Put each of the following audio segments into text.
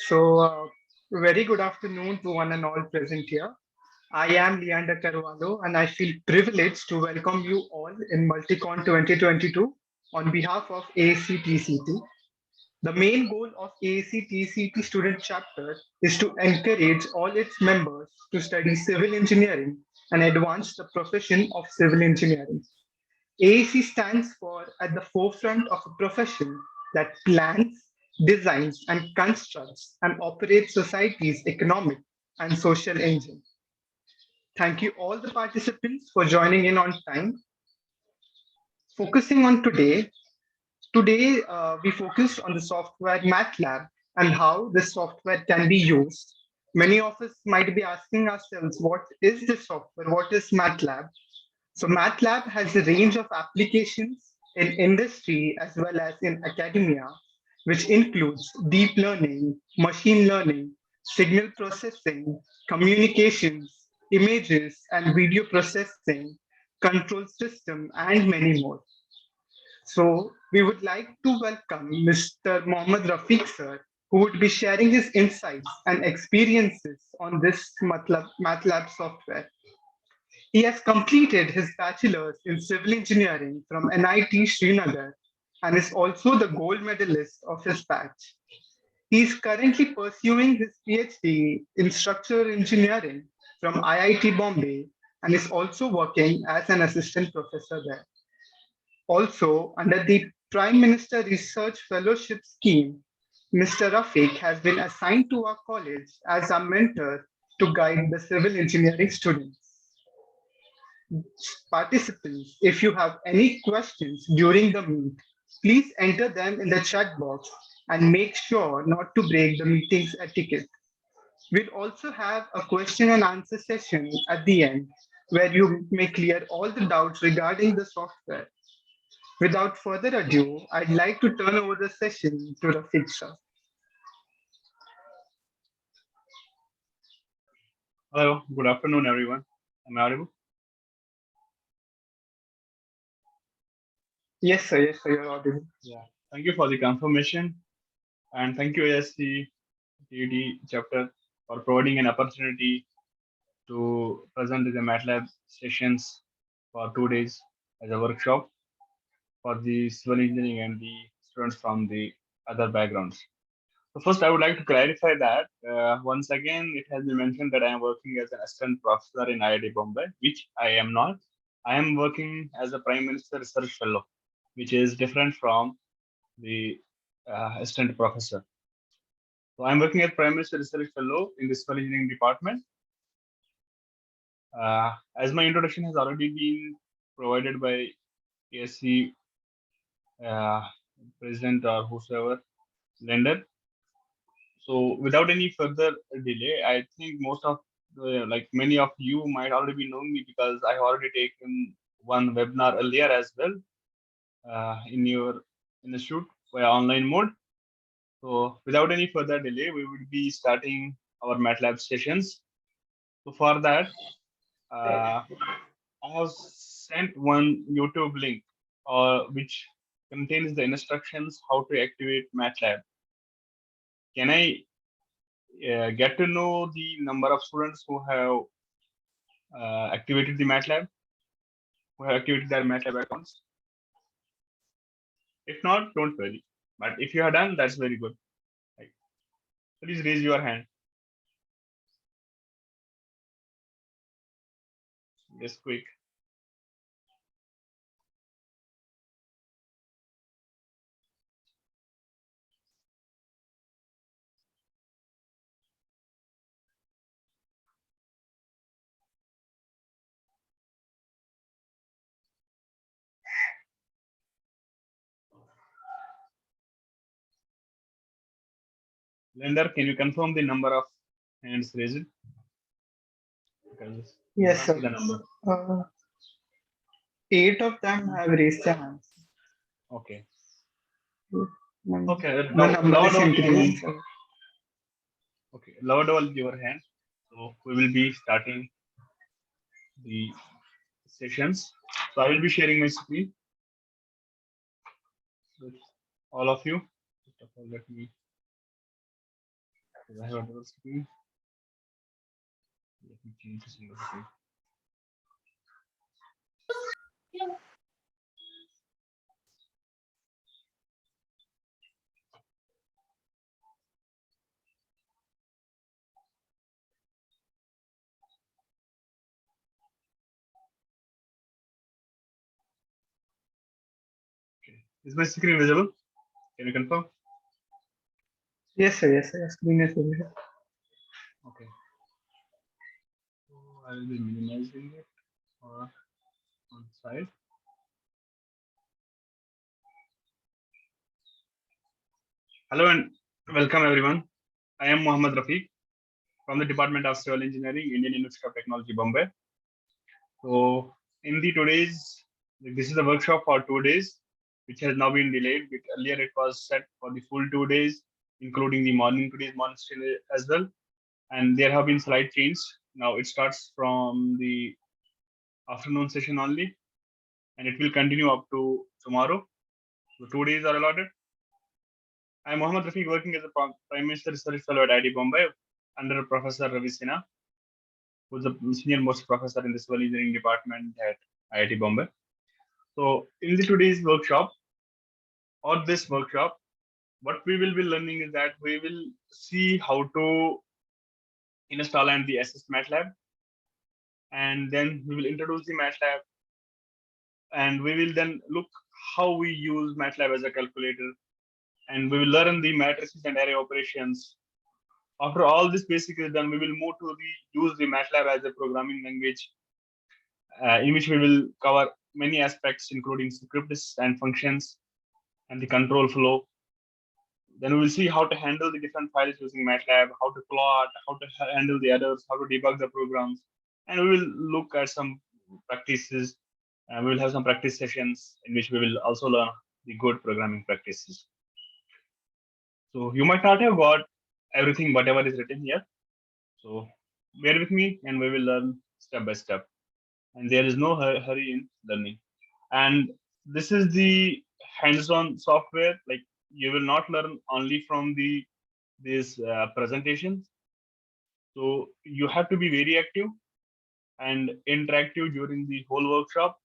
Very good afternoon to one and all present here. I am Leander Carvalho, and I feel privileged to welcome you all in Multicon 2022 on behalf of AAC-TCT. The main goal of AAC-TCT student chapter is to encourage all its members to study civil engineering and advance the profession of civil engineering. AEC stands for at the forefront of a profession that plans, designs, and constructs and operates society's economic and social engine. Thank you all the participants for joining in on time. Focusing on today we focused on the software MATLAB and how this software can be used. Many of us might be asking ourselves, what is this software? What is MATLAB? So MATLAB has a range of applications in industry as well as in academia, which includes deep learning, machine learning, signal processing, communications, images and video processing, control system, and many more. So we would like to welcome Mr. Mohammad Rafiq sir, who would be sharing his insights and experiences on this MATLAB software. He has completed his bachelor's in civil engineering from NIT Srinagar and is also the gold medalist of his batch. He is currently pursuing his PhD in structural engineering from IIT Bombay and is also working as an assistant professor there. Also, under the Prime Minister Research Fellowship Scheme, Mr. Rafiq has been assigned to our college as a mentor to guide the civil engineering students. Participants, if you have any questions during the meet, please enter them in the chat box and make sure not to break the meeting's etiquette. We'll also have a question and answer session at the end where you may clear all the doubts regarding the software. Without further ado, I'd like to turn over the session to Rafiq sir. Hello, good afternoon, everyone. Am I audible? Yes, sir, you're audible. Yeah. Thank you for the confirmation, and thank you, ASC TD chapter, for providing an opportunity to present the MATLAB sessions for 2 days as a workshop for the civil engineering and the students from the other backgrounds. So first, I would like to clarify that once again, it has been mentioned that I am working as an assistant professor in IIT Bombay, which I am not. I am working as a Prime Minister Research Fellow, which is different from the assistant professor. So I'm working as Prime Minister Research Fellow in the Civil Engineering Department. As my introduction has already been provided by ASC uh, President or whosoever lender. So without any further delay, I think most of like many of you might already be knowing me because I have already taken one webinar earlier as well in your institute via online mode. So without any further delay, we will be starting our MATLAB sessions. So for that, I have sent one YouTube link which contains the instructions how to activate MATLAB. Can I get to know the number of students who have activated the MATLAB, who have activated their MATLAB accounts? If not, don't worry. But if you have done, that's very good. Right. Please raise your hand. Just quick. Lender, can you confirm the number of hands raised? Because Yes, sir. the number. 8 of them have raised their hands. Okay. Okay. Okay. The number is increasing, sir. Okay. Lower your hand. So we will be starting the sessions. So I will be sharing my screen with all of you. First of all, let me Do I have a double screen? Let me change the single screen. Okay. Is my screen visible? Can you confirm? Yes, sir. Yes, sir. Screen is visible. Okay. So I will be minimizing it or on side. Hello and welcome everyone. I am Mohammad Rafiq from the Department of Civil Engineering, Indian University of Technology, Bombay. So in the today's, this is a workshop for 2 days, which has now been delayed. Earlier it was set for the full 2 days, including the today's morning session as well. And there have been slight changes. Now it starts from the afternoon session only, and it will continue up to tomorrow. So 2 days are allotted. I'm Mohammad Rafiq, working as a Prime Minister Research Fellow at IIT Bombay under Professor Ravi Sinha, who's the senior most professor in the civil engineering department at IIT Bombay. So in the today's workshop or this workshop, what we will be learning is that we will see how to install and the assist MATLAB, and then we will introduce the MATLAB, and we will then look how we use MATLAB as a calculator, and we will learn the matrices and array operations. After all this basic is done, we will move to the use the MATLAB as a programming language, in which we will cover many aspects, including scripts and functions and the control flow. Then we will see how to handle the different files using MATLAB, how to plot, how to handle the others, how to debug the programs, and we will look at some practices. We will have some practice sessions in which we will also learn the good programming practices. So you might not have got everything, whatever is written here. So bear with me and we will learn step by step. And there is no hurry in learning. And this is the hands-on software. Like, you will not learn only from this presentation. So you have to be very active and interactive during the whole workshop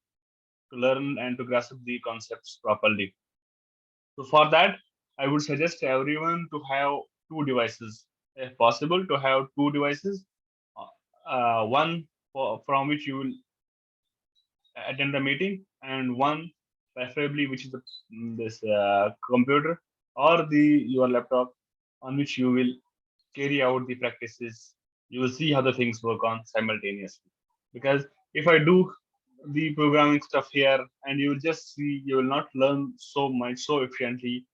to learn and to grasp the concepts properly. So for that, I would suggest everyone to have two devices, if possible, to have two devices, one from which you will attend the meeting, and one preferably which is this computer or the your laptop on which you will carry out the practices. You will see how the things work on simultaneously. Because if I do the programming stuff here and you will just see, you will not learn so much so efficiently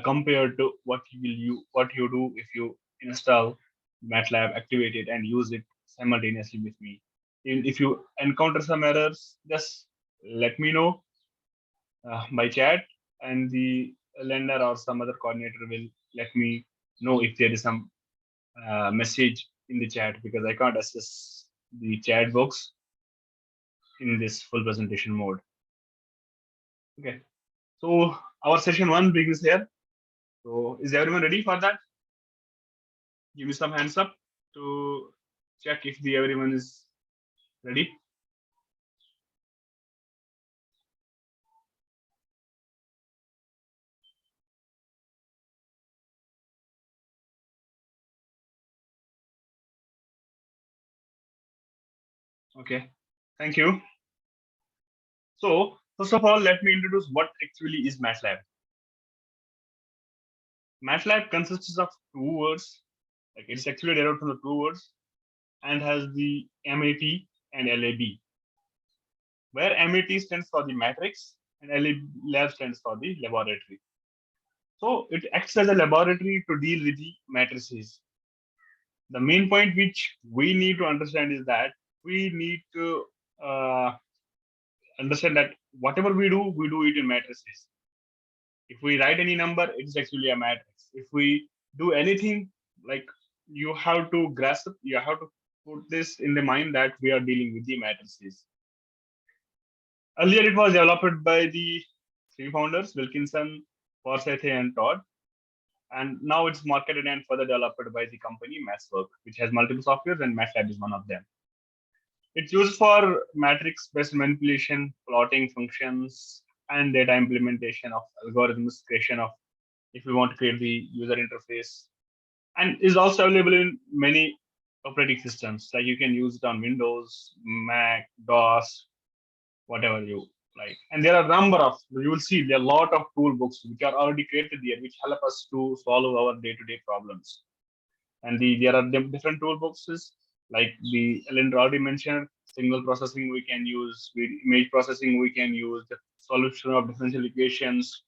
compared to what you do if you install MATLAB, activate it, and use it simultaneously with me. If you encounter some errors, just let me know by chat, and the lender or some other coordinator will let me know if there is some message in the chat, because I can't access the chat box in this full presentation mode. Okay, so our session 1 begins here. So is everyone ready for that? Give me some hands up to check if everyone is ready. Okay, thank you. So first of all, let me introduce what actually is MATLAB. MATLAB consists of two words. Like, it's actually derived from the two words and has the MAT and LAB, where MAT stands for the matrix and LAB stands for the laboratory. So it acts as a laboratory to deal with the matrices. The main point which we need to understand is that we need to understand that whatever we do it in matrices. If we write any number, it's actually a matrix. If we do anything, like, you have to grasp, you have to put this in the mind that we are dealing with the matrices. Earlier, it was developed by the three founders, Wilkinson, Forsythe, and Todd. And now it's marketed and further developed by the company MathWork, which has multiple softwares, and MATLAB is one of them. It's used for matrix-based manipulation, plotting functions, and data implementation of algorithms, creation of if we want to create the user interface, and is also available in many operating systems. Like you can use it on Windows, Mac, DOS, whatever you like. And there are a number of, you will see there are a lot of tool books which are already created there, which help us to solve our day-to-day problems. And there are different toolboxes like the Ellen already mentioned. Signal processing we can use, image processing we can use, the solution of differential equations,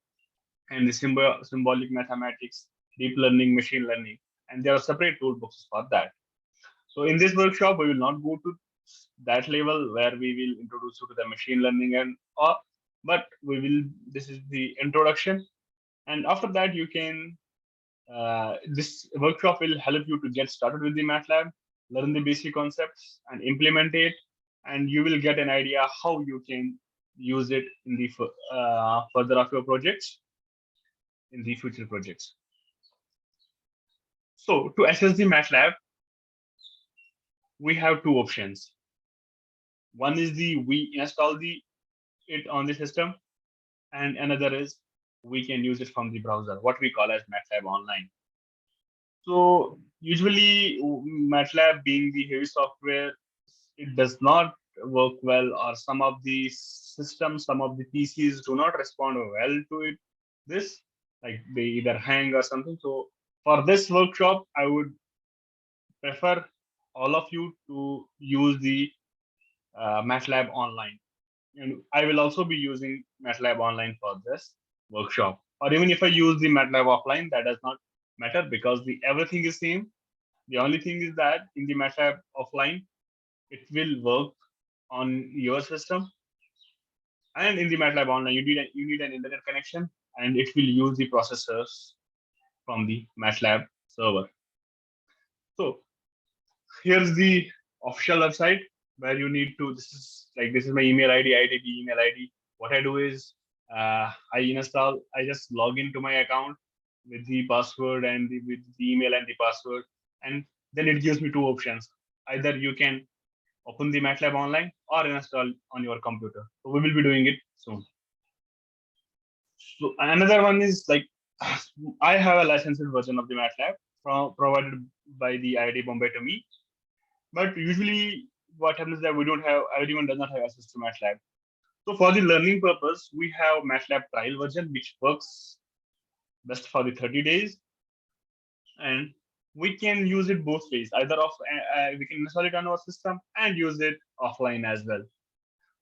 and the symbolic mathematics, deep learning, machine learning, and there are separate toolboxes for that. So in this workshop, we will not go to that level where we will introduce you to the machine learning and all, but we will. This is the introduction, and after that, you can. This workshop will help you to get started with the MATLAB, learn the basic concepts, and implement it, and you will get an idea how you can use it in the further of your projects, in the future projects. So to access the MATLAB, we have two options. One is we install it on the system, and another is we can use it from the browser, what we call as MATLAB Online. So usually MATLAB being the heavy software, it does not work well, or some of the systems, some of the PCs do not respond well to it. This, like they either hang or something. So for this workshop, I would prefer all of you to use the MATLAB Online. And I will also be using MATLAB Online for this workshop. Or even if I use the MATLAB offline, that does not matter because everything is same. The only thing is that in the MATLAB offline, it will work on your system. And in the MATLAB Online, you need an internet connection, and it will use the processors from the MATLAB server. So here's the official website where you need to. This is my email ID, IDB email ID. What I do is I just log into my account with the password and with the email and the password, and then it gives me two options. Either you can open the MATLAB Online or install on your computer. So we will be doing it soon. So another one is like I have a licensed version of the MATLAB provided by the IIT Bombay to me. But usually what happens is that everyone does not have access to MATLAB. So for the learning purpose, we have MATLAB trial version, which works best for the 30 days. And we can use it both ways. Either we can install it on our system and use it offline as well.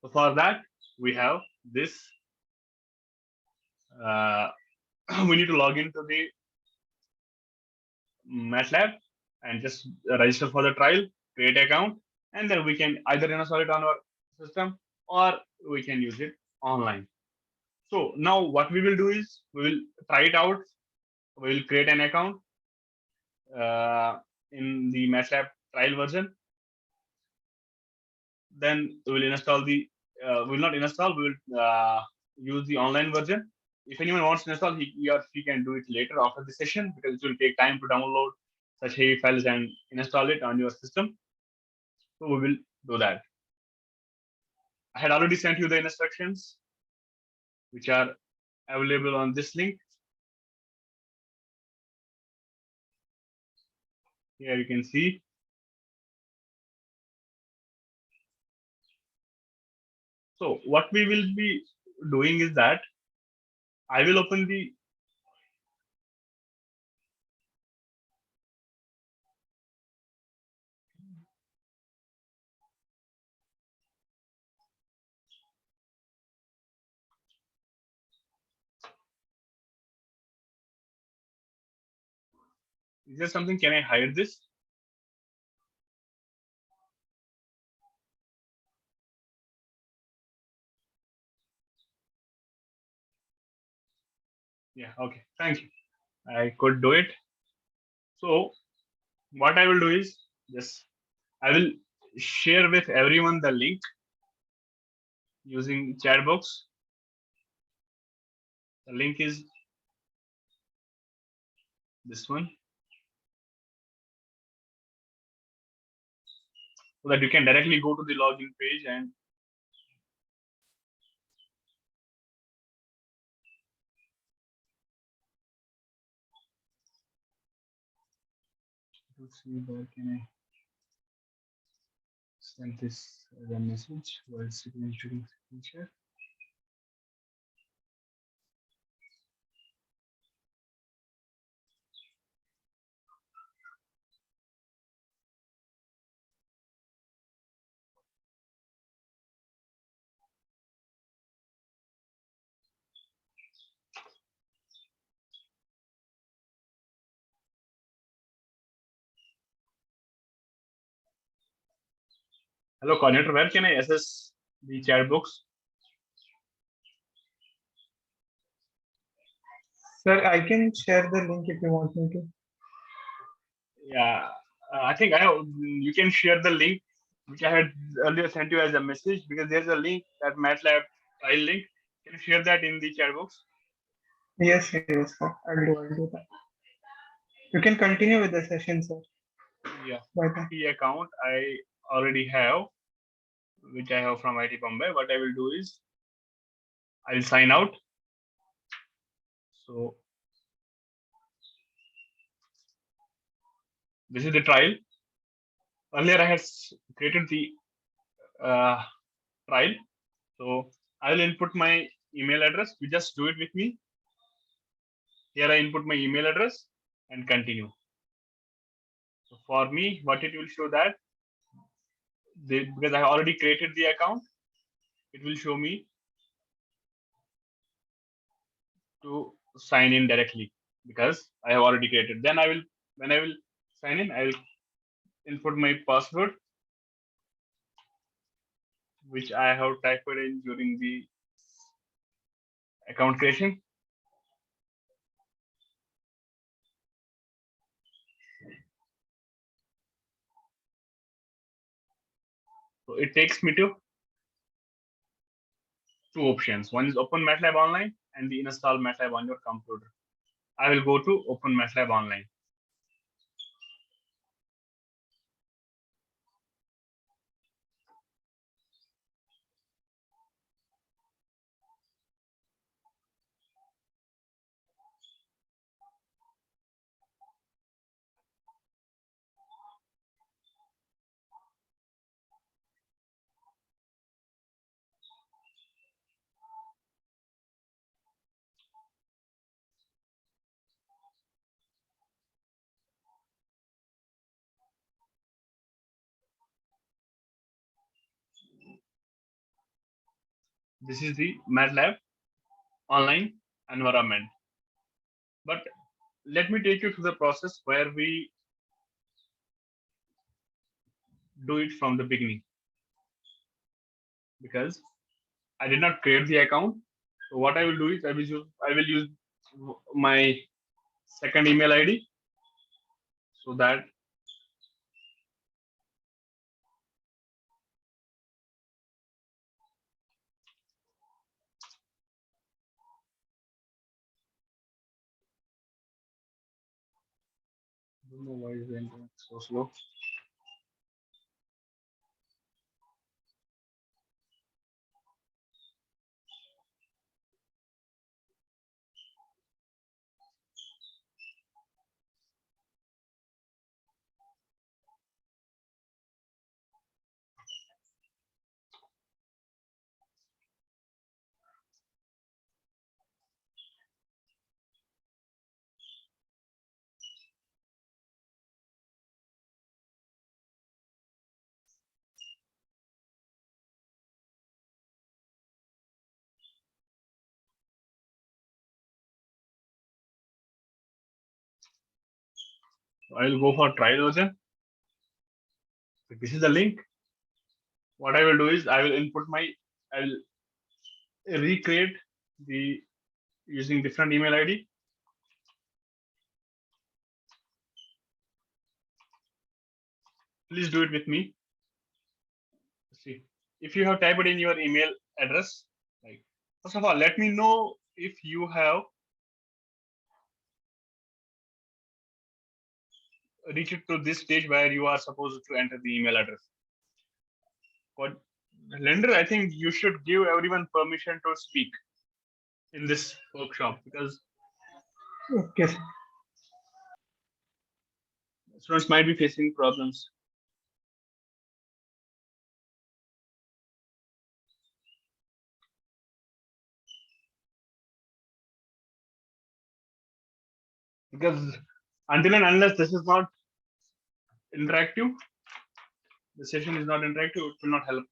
So for that, we have this. We need to log into the MATLAB and just register for the trial, create account, and then we can either install it on our system or we can use it online. So now what we will do is we will try it out. We will create an account in the MATLAB trial version. Then we will install we will not install, we will use the online version. If anyone wants to install, he or she can do it later after the session because it will take time to download such heavy files and install it on your system. So we will do that. I had already sent you the instructions, which are available on this link. Here you can see. So what we will be doing is that I will open the is there something? Can I hide this? Yeah, okay. Thank you. I could do it. So what I will do is just I will share with everyone the link using chat box. The link is this one, so that you can directly go to the login page and to see where can I send this as a message while sitting shooting signature. Hello, coordinator. Where can I access the chat box? Sir, I can share the link if you want me to. Yeah, I think I have, you can share the link which I had earlier sent you as a message, because there's a link, that MATLAB file link. Can you share that in the chat box? Yes, yes, sir. I'll do that. You can continue with the session, sir. Yeah, Bye-bye. the account I already have, which I have from IT Bombay. What I will do is I'll sign out. So this is the trial. Earlier I had created the trial. So I will input my email address. You just do it with me. Here I input my email address and continue. So for me, what it will show that because I already created the account, it will show me to sign in directly because I have already created. Then when I will sign in, I will input my password, which I have typed in during the account creation. So it takes me to two options. One is Open MATLAB Online and the install MATLAB on your computer. I will go to Open MATLAB Online. This is the MATLAB online environment. But let me take you through the process where we do it from the beginning, because I did not create the account. So what I will do is I will use my second email ID, so that I don't know why is the internet so slow. So I will go for trial version. So this is the link. What I will do is I will recreate the using different email ID. Please do it with me. See, if you have typed in your email address, like, first of all, let me know if you have reach it to this stage where you are supposed to enter the email address. But Lender, I think you should give everyone permission to speak in this workshop because Okay. students might be facing problems. Because until and unless this is not interactive, the session is not interactive, it will not help.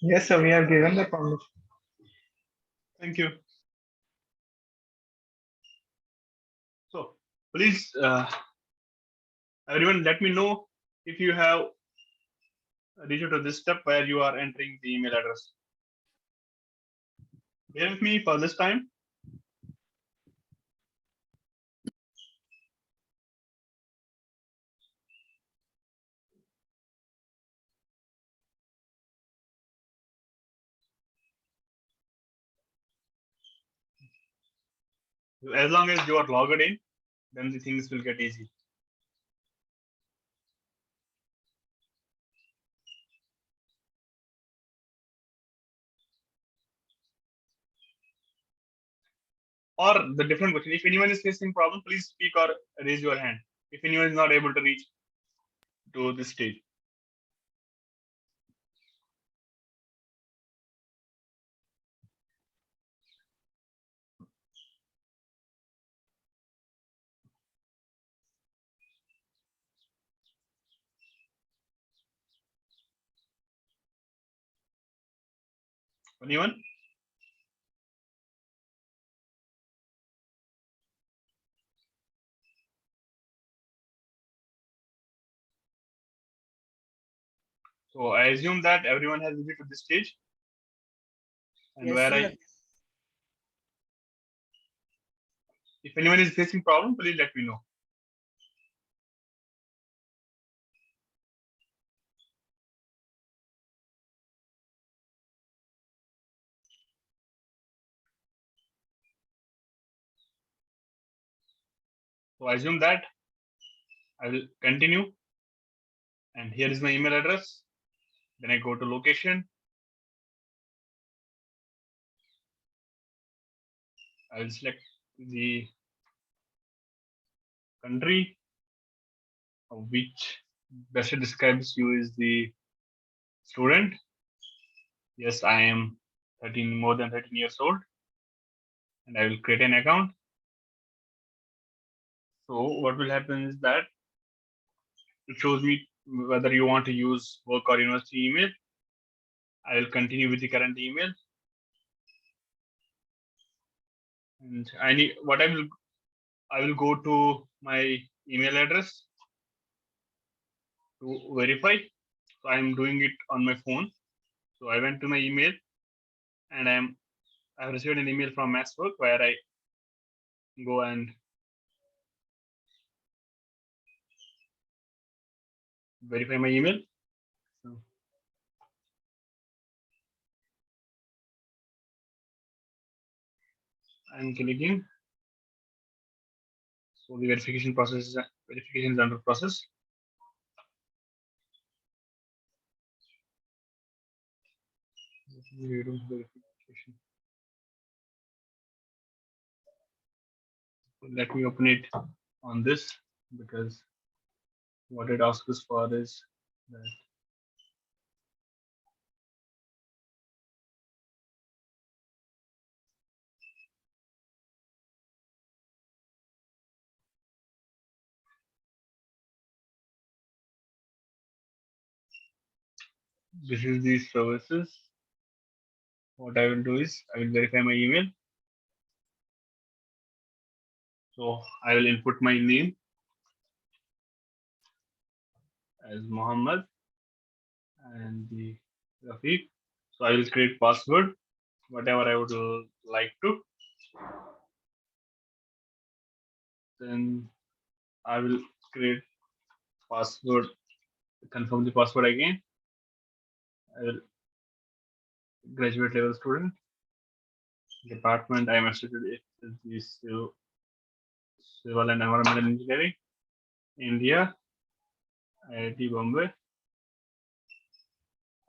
Yes, sir, we have given the permission. Thank you. So please, everyone, let me know if you have reached to this step where you are entering the email address. Bear with me for this time. As long as you are logged in, then the things will get easy. Or the different question, if anyone is facing problem, please speak or raise your hand. If anyone is not able to reach to this stage. Anyone? So I assume that everyone has reached to this stage. And Yes, where sir. if anyone is facing problem, please let me know. So I assume that I will continue. And here is my email address. Then I go to location. I will select the country of which best describes you is the student. Yes, I am more than 13 years old, and I will create an account. So what will happen is that it shows me whether you want to use work or university email. I will continue with the current email. And I will go to my email address to verify. So I'm doing it on my phone. So I went to my email and I have received an email from MathsWork where I go and verify my email. So I'm clicking. So the verification is under process. Verification. Let me open it on this because what it asks us for is that this is the services. What I will do is I will verify my email. So I will input my name as Muhammad and the Rafiq. So I will create password, whatever I would like to. Then I will create password, confirm the password again. I will graduate level student. Department I am associated with the civil and environmental engineering, India, IIT Bombay.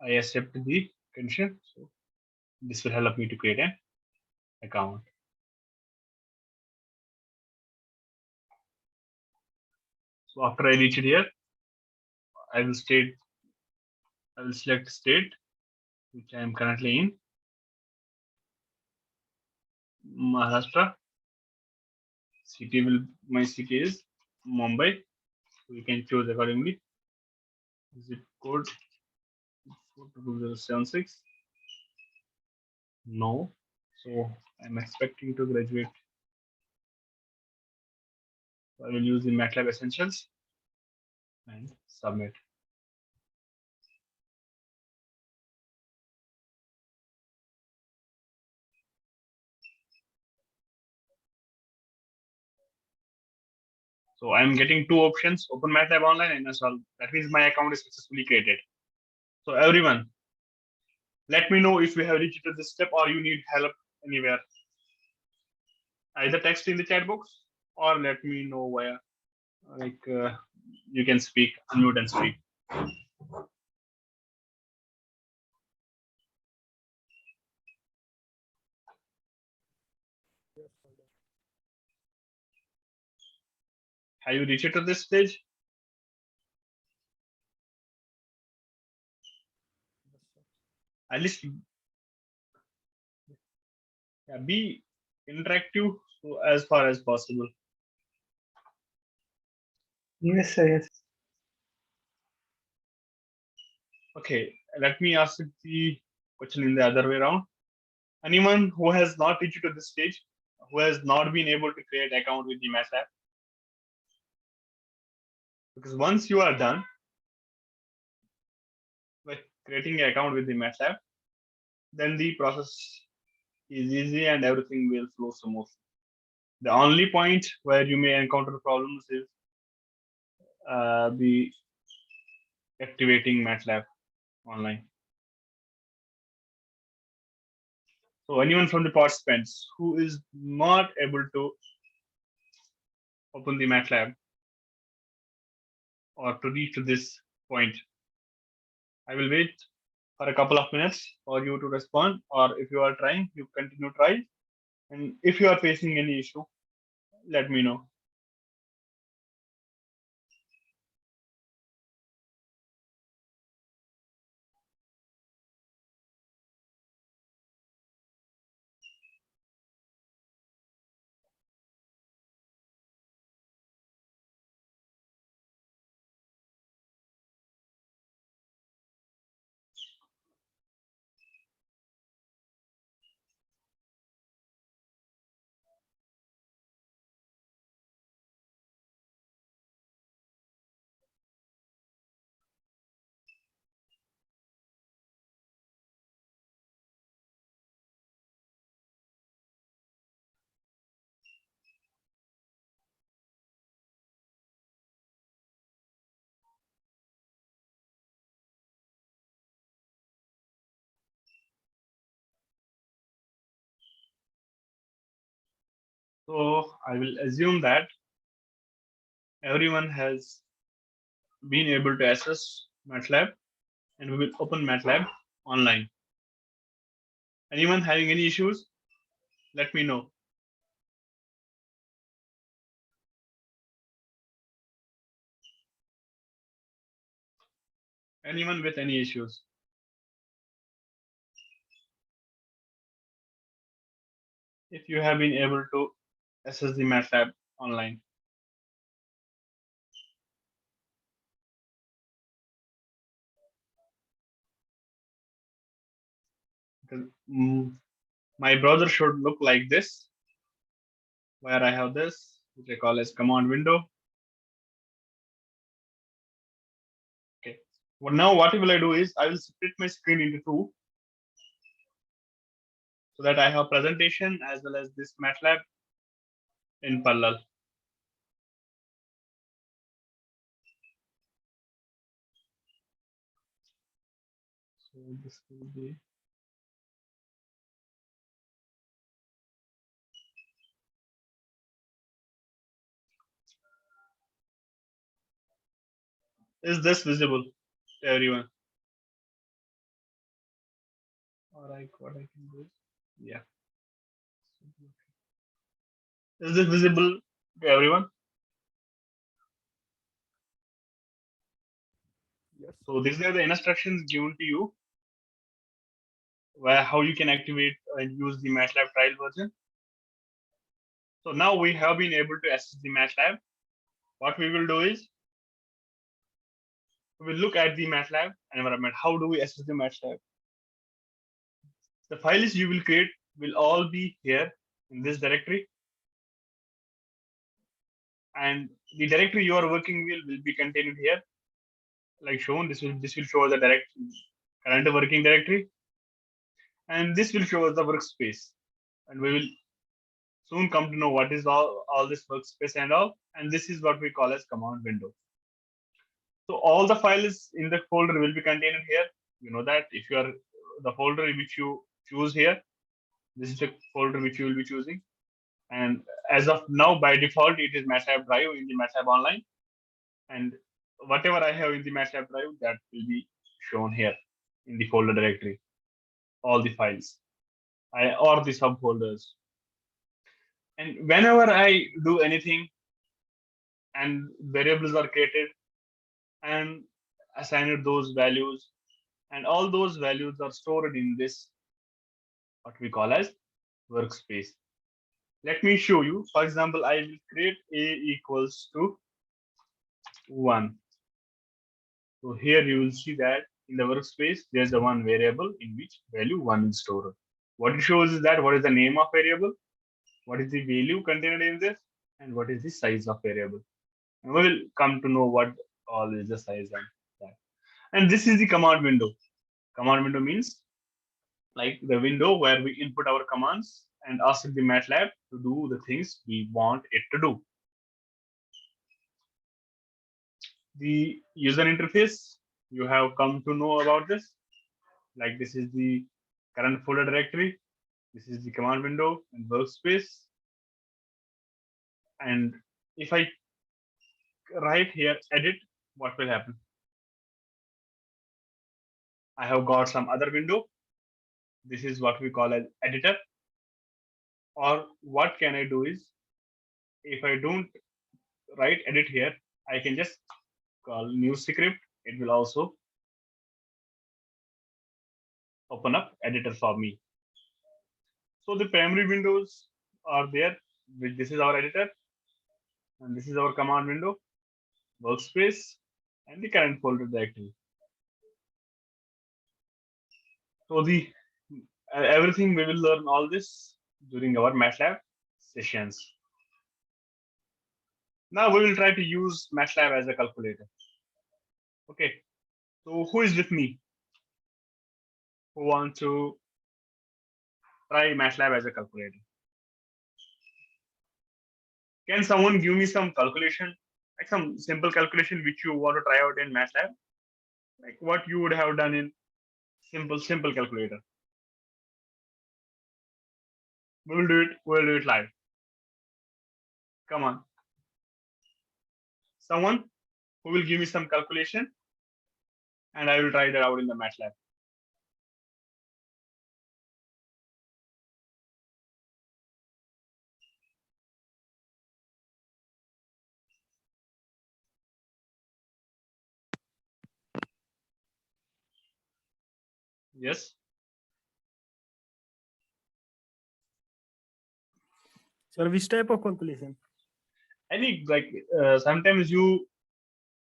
I accept the condition. So this will help me to create an account. So after I reach it here, I will select state, which I am currently in, Maharashtra. My city is Mumbai. So you can choose accordingly. Zip code 42076. No. So I'm expecting to graduate. So I will use the MATLAB Essentials and submit. So I'm getting two options: open MATLAB online and install. That means my account is successfully created. So everyone, let me know if you have reached to this step or you need help anywhere. Either text in the chat box or let me know via you can speak, unmute and speak. Have you reached to this stage? At least be interactive so as far as possible. Yes, sir. Yes. Okay, let me ask the question in the other way around. Anyone who has not reached to this stage, who has not been able to create account with the MATLAB, because once you are done with creating an account with the MATLAB, then the process is easy and everything will flow smooth. The only point where you may encounter problems is the activating MATLAB online. So anyone from the participants who is not able to open the MATLAB or to reach to this point, I will wait for a couple of minutes for you to respond, or if you are trying, you continue to try. And if you are facing any issue, let me know. So I will assume that everyone has been able to access MATLAB, and we will open MATLAB online. Anyone having any issues, let me know. Anyone with any issues? If you have been able to access the MATLAB online. Because, my browser should look like this, where I have this, which I call as command window. Okay. Well, now what will I do is I will split my screen into two, so that I have presentation as well as this MATLAB in parallel. So this will be. Is this visible to everyone? Or what I can do? Yeah. Is this visible to everyone? Yes. So these are the instructions given to you where how you can activate and use the MATLAB trial version. So now we have been able to access the MATLAB. What we will do is we will look at the MATLAB environment. How do we access the MATLAB? The files you will create will all be here in this directory. And the directory you are working will be contained here. Like shown, this will show the current working directory. And this will show us the workspace. And we will soon come to know what is all this workspace and all. And this is what we call as command window. So all the files in the folder will be contained here. You know that if you are the folder which you choose here, this is the folder which you will be choosing. And as of now, by default, it is MATLAB drive in the MATLAB online. And whatever I have in the MATLAB drive, that will be shown here in the folder directory, all the files or the subfolders. And whenever I do anything and variables are created and assigned those values, and all those values are stored in this, what we call as workspace. Let me show you. For example, I will create a equals to 1. So here you will see that in the workspace, there's a one variable in which value 1 is stored. What it shows is that what is the name of variable, what is the value contained in this, and what is the size of variable. And we will come to know what all is the size and that. And this is the command window. Command window means like the window where we input our commands and ask the MATLAB to do the things we want it to do. The user interface, you have come to know about this. Like this is the current folder directory. This is the command window and workspace. And if I write here edit, what will happen? I have got some other window. This is what we call as editor. Or what can I do is, if I don't write edit here, I can just call new script. It will also open up editor for me. So the primary windows are there. This is our editor, and this is our command window, workspace, and the current folder directory. So the everything we will learn all this during our MATLAB sessions. Now we will try to use MATLAB as a calculator. Okay, so who is with me? Who want to try MATLAB as a calculator? Can someone give me some calculation, like some simple calculation which you want to try out in MATLAB? Like what you would have done in simple calculator. We'll do it live. Come on. Someone who will give me some calculation and I will try that out in the MATLAB. Yes. Sir, which type of calculation? Any like sometimes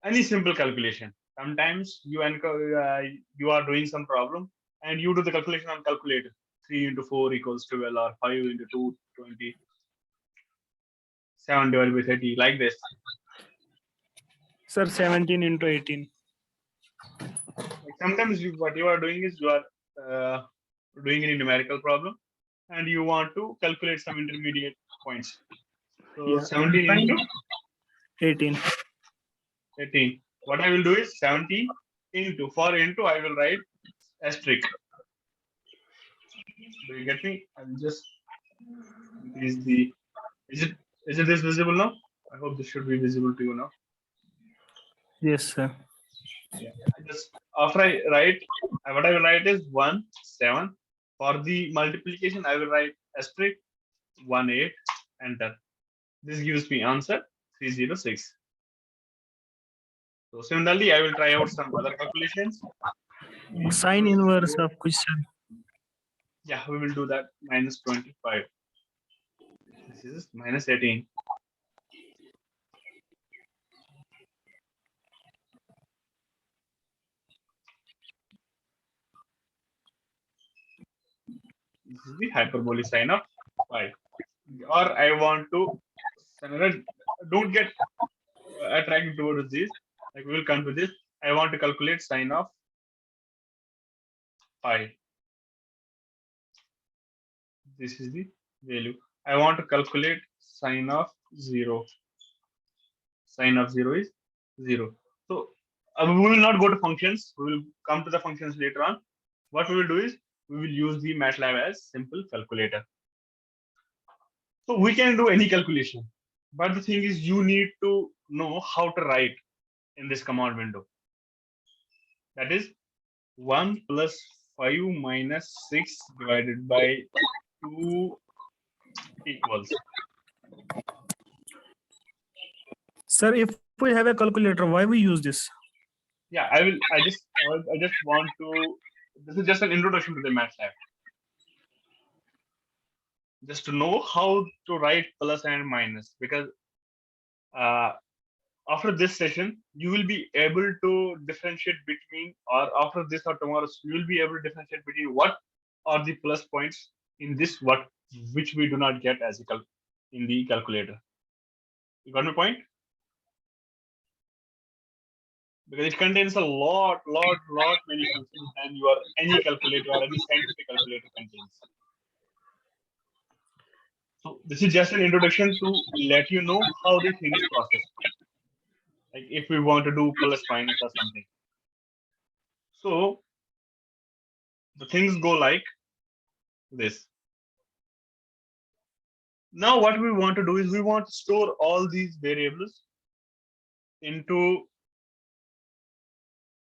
any simple calculation. Sometimes you are doing some problem and you do the calculation on calculator. 3 into 4 equals 12 or 5 into 2 20. 7 divided by 30 like this. Sir, 17 into 18. Like sometimes what you are doing is you are doing a numerical problem and you want to calculate some intermediate points. So Yeah. 17 into 18. 18. What I will do is 17 into, for into I will write asterisk. Do you get me? I'll just increase the. Is it this visible now? I hope this should be visible to you now. Yes, sir. Yeah. Just after I write, what I will write is 1, 7. For the multiplication, I will write asterisk 1, 8, enter. This gives me answer 306. So similarly, I will try out some other calculations. Sine inverse of question. Yeah, we will do that. Minus 25. This is minus 18. This is the hyperbolic sine of 5. Or I want to, don't get attracted towards this. Like we will come to this. I want to calculate sine of 5. This is the value. I want to calculate sine of 0. Sine of 0 is 0. So we will not go to functions. We will come to the functions later on. What we will do is we will use the MATLAB as simple calculator. So we can do any calculation. But the thing is you need to know how to write in this command window. That is 1 plus 5 minus 6 divided by 2 equals. Sir, if we have a calculator, why we use this? Yeah, I just want to, this is just an introduction to the MATLAB. Just to know how to write plus and minus, because after this session, you will be able to differentiate between, or after this or tomorrow, you will be able to differentiate between what are the plus points in this, which we do not get as in the calculator. You got my point? Because it contains a lot many functions than any calculator or any scientific calculator contains. So this is just an introduction to let you know how the thing is processed. Like if we want to do plus minus or something. So the things go like this. Now what we want to do is we want to store all these variables into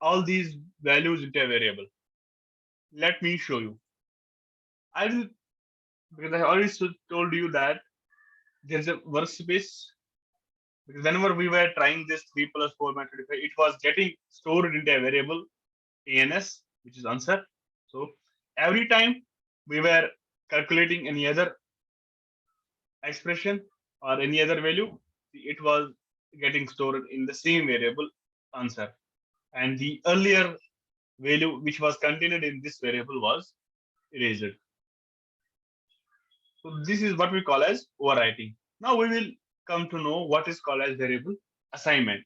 all these values into a variable. Let me show you. Because I already told you that there's a workspace. Because whenever we were trying this 3 plus 4 by 25, it was getting stored into a variable ANS, which is answer. So every time we were calculating any other expression or any other value, it was getting stored in the same variable answer. And the earlier value which was contained in this variable was erased. So this is what we call as overwriting. Now we will come to know what is called as variable assignment.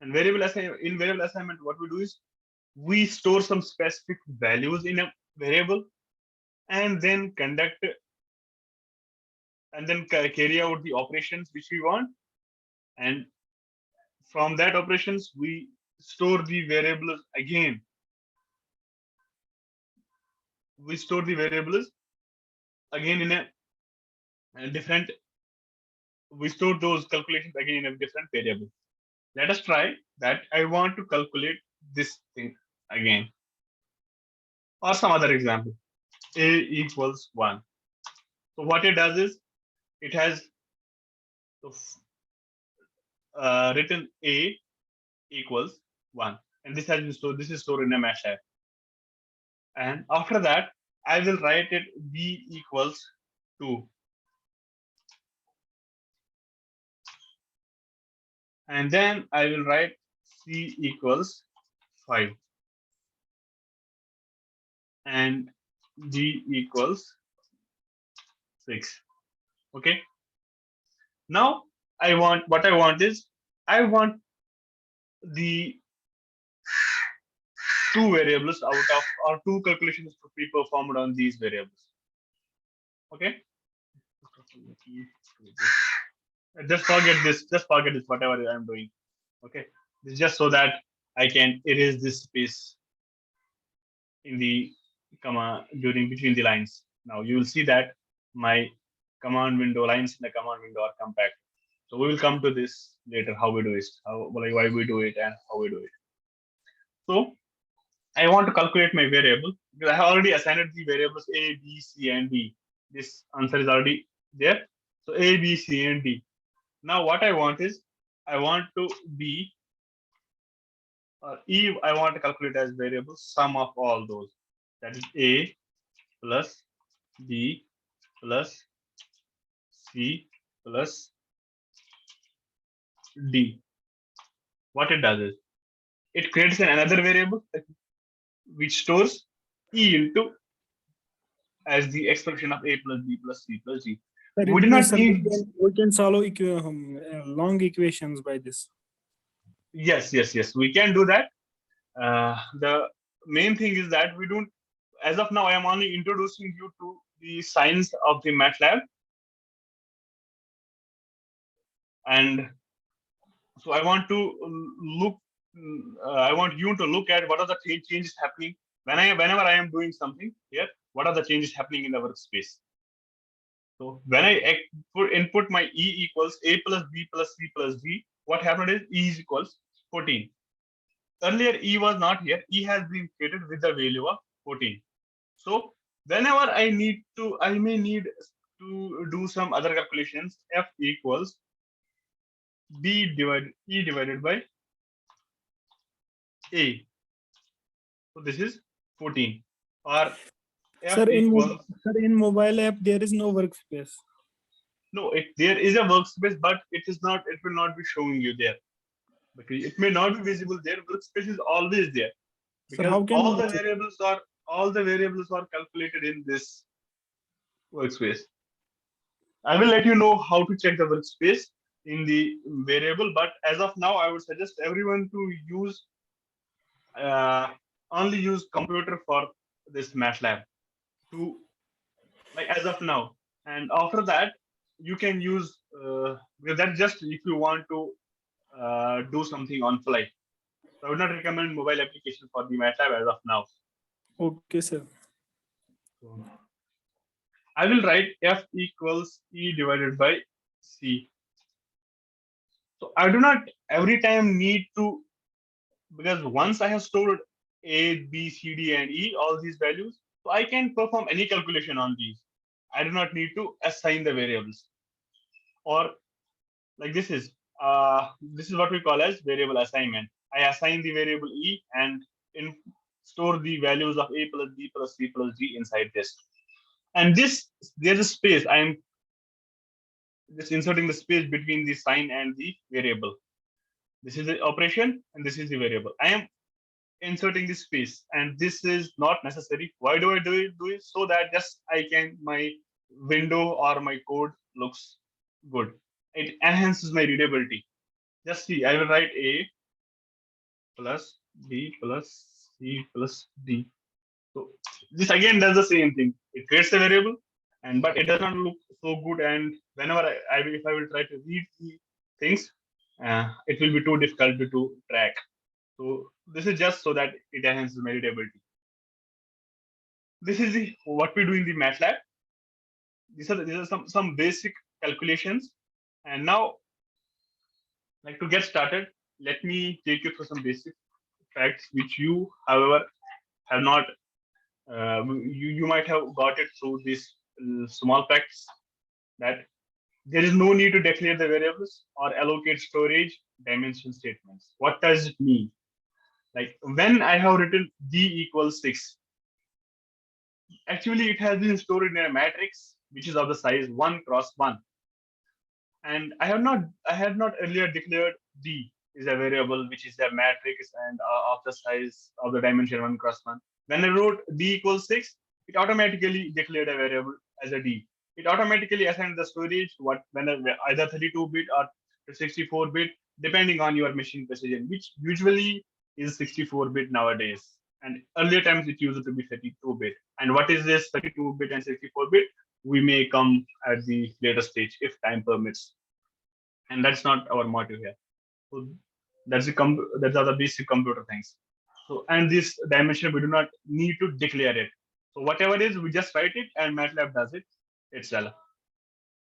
And in variable assignment, what we do is we store some specific values in a variable and then carry out the operations which we want. And from that operations, we store the variables again. We store the variables again in a different, we store those calculations again in a different variable. Let us try that. I want to calculate this thing again. Or some other example. A equals 1. So what it does is, it has written A equals 1. And this has been stored, this is stored in a MATLAB. And after that, I will write it B equals 2. And then I will write C equals 5. And D equals 6. Okay. Now I want the two variables out of, or two calculations to be performed on these variables. Okay. Just forget this, whatever I'm doing. Okay. It's just so that I can erase this space. in the comma during between the lines. Now you will see that my command window lines in the command window are compact. So we will come to this later, how we do it, why we do it, and how we do it. So I want to calculate my variable because I have already assigned the variables A, B, C, and D. This answer is already there. So A, B, C, and D. Now what I want is I want to be E. I want to calculate as variable sum of all those. That is A plus B plus C plus D. What it does is it creates another variable which stores E into as the expression of A plus B plus C plus D. Sir, We it do not means, sir, need. we can solve long equations by this. Yes, we can do that. The main thing is that we don't, as of now, I am only introducing you to the science of the MATLAB. And so I want to look, I want you to look at what are the changes happening whenever I am doing something here, what are the changes happening in the workspace. So when I input my E equals A plus B plus C plus D, what happened is E is equals 14. Earlier E was not here. E has been created with the value of 14. So whenever I may need to do some other calculations, F equals E divided by A. So this is 14. Or F Sir, equals, in mobile app, there is no workspace. no, there is a workspace, but it will not be showing you there. Because it may not be visible there. Workspace is always there. Because how can all we the check? variables are calculated in this workspace. I will let you know how to check the workspace in the variable, but as of now, I would suggest everyone to use only use computer for this MATLAB to, like, as of now. And after that, you can use because that's just if you want to do something on fly. So I would not recommend mobile application for the MATLAB as of now. Okay, sir. So I will write F equals E divided by C. So I do not every time need to, because once I have stored A, B, C, D, and E, all these values, so I can perform any calculation on these. I do not need to assign the variables. Or like this is what we call as variable assignment. I assign the variable E and store the values of A plus B plus C plus D inside this. And there's a space. I am just inserting the space between the sign and the variable. This is the operation and this is the variable. I am inserting this space and this is not necessary. Why do I do it? So that just my window or my code looks good. It enhances my readability. Just see, I will write A plus B plus C plus D. So this again does the same thing. It creates a variable, but it does not look so good. And whenever if I will try to read the things, it will be too difficult to track. So this is just so that it enhances my readability. This is what we do in the MATLAB. These are some basic calculations. And now, like, to get started, let me take you through some basic facts which you, however, have not. You might have got it through these small facts that there is no need to declare the variables or allocate storage dimension statements. What does it mean? Like when I have written D equals 6, actually it has been stored in a matrix which is of the size 1 cross 1. And I had not earlier declared D is a variable which is a matrix and of the size of the dimension 1 cross 1. When I wrote D equals 6, it automatically declared a variable as a D. It automatically assigned the storage either 32-bit or 64-bit, depending on your machine precision, which usually is 64-bit nowadays. And earlier times it used to be 32-bit. And what is this 32-bit and 64-bit? We may come at the later stage if time permits. And that's not our motto here. So those are the basic computer things. So, and this dimension, we do not need to declare it. So whatever it is, we just write it and MATLAB does it itself.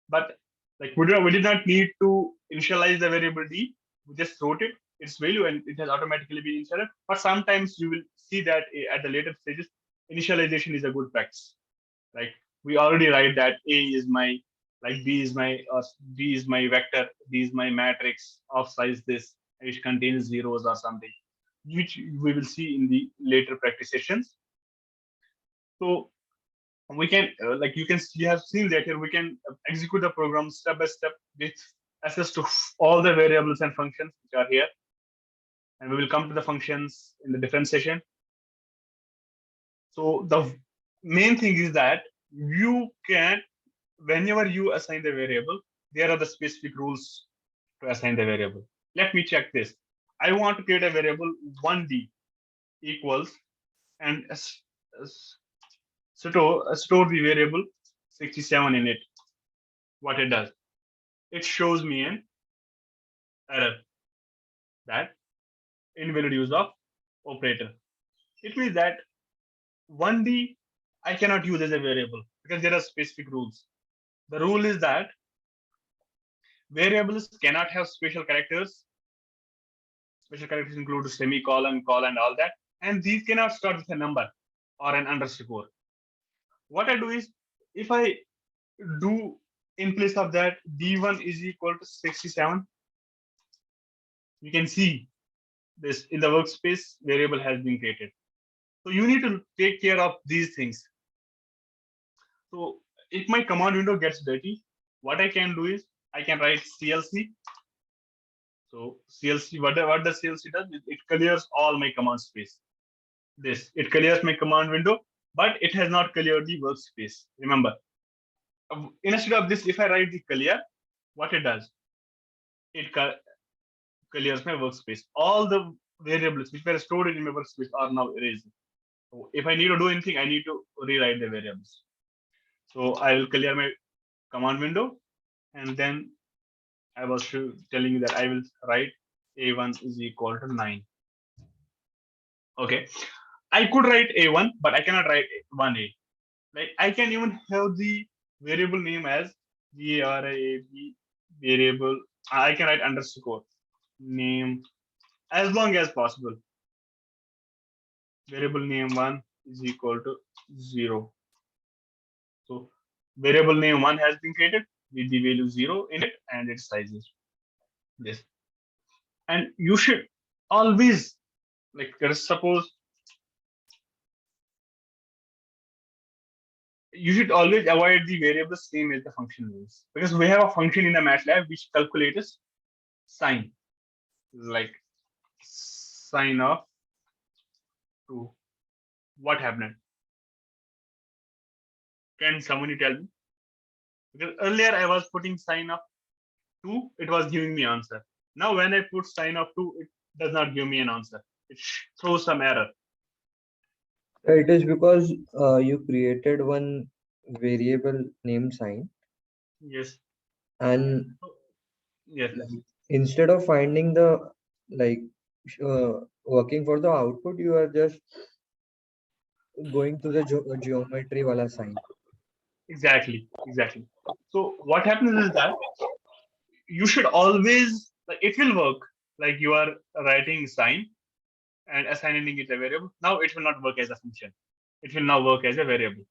But like we did not need to initialize the variable d. We just wrote it, its value, and it has automatically been initialized. But sometimes you will see that at the later stages, initialization is a good practice. Like we already write that A is my, like B is my, D is my vector, D is my matrix of size this, which contains zeros or something, which we will see in the later practice sessions. So we can, like you have seen that here, we can execute the program step by step with access to all the variables and functions which are here. And we will come to the functions in the different session. So the main thing is that you can, whenever you assign the variable, there are the specific rules to assign the variable. Let me check this. I want to create a variable 1d equals and store the variable 67 in it. What it does, it shows me an error that invalid use of operator. It means that 1d I cannot use as a variable because there are specific rules. The rule is that variables cannot have special characters. Special characters include semicolon, colon, all that, and these cannot start with a number or an underscore. What I do is, if I do in place of that d1 is equal to 67, you can see this in the workspace variable has been created. So you need to take care of these things. So if my command window gets dirty, what I can do is I can write CLC. So CLC, what the CLC does, it clears all my command space. It clears my command window, but it has not cleared the workspace. Remember, instead of this, if I write the clear, what it does, it clears my workspace. All the variables which were stored in my workspace are now erased. So if I need to do anything, I need to rewrite the variables. So I will clear my command window, and then I was telling you that I will write a1 is equal to 9. Okay, I could write a1, but I cannot write 1a. Like I can even have the variable name as varab variable. I can write underscore name as long as possible. Variable name 1 is equal to 0. So variable name 1 has been created with the value 0 in it and its size is this. And you should always, like, suppose you should always avoid the variables same as the function names, because we have a function in the MATLAB which calculates sine, like sine of 2. What happened? Can somebody tell me? Because earlier I was putting sine of 2, it was giving me answer. Now when I put sine of 2, it does not give me an answer. It throws some error. It is because you created one variable named sine, Yes. and Yes. instead of finding the like working for the output, you are just going to the geometry wala sign. Exactly. So what happens is that you should always, like, it will work like you are writing sine and assigning it a variable. Now it will not work as a function. It will now work as a variable.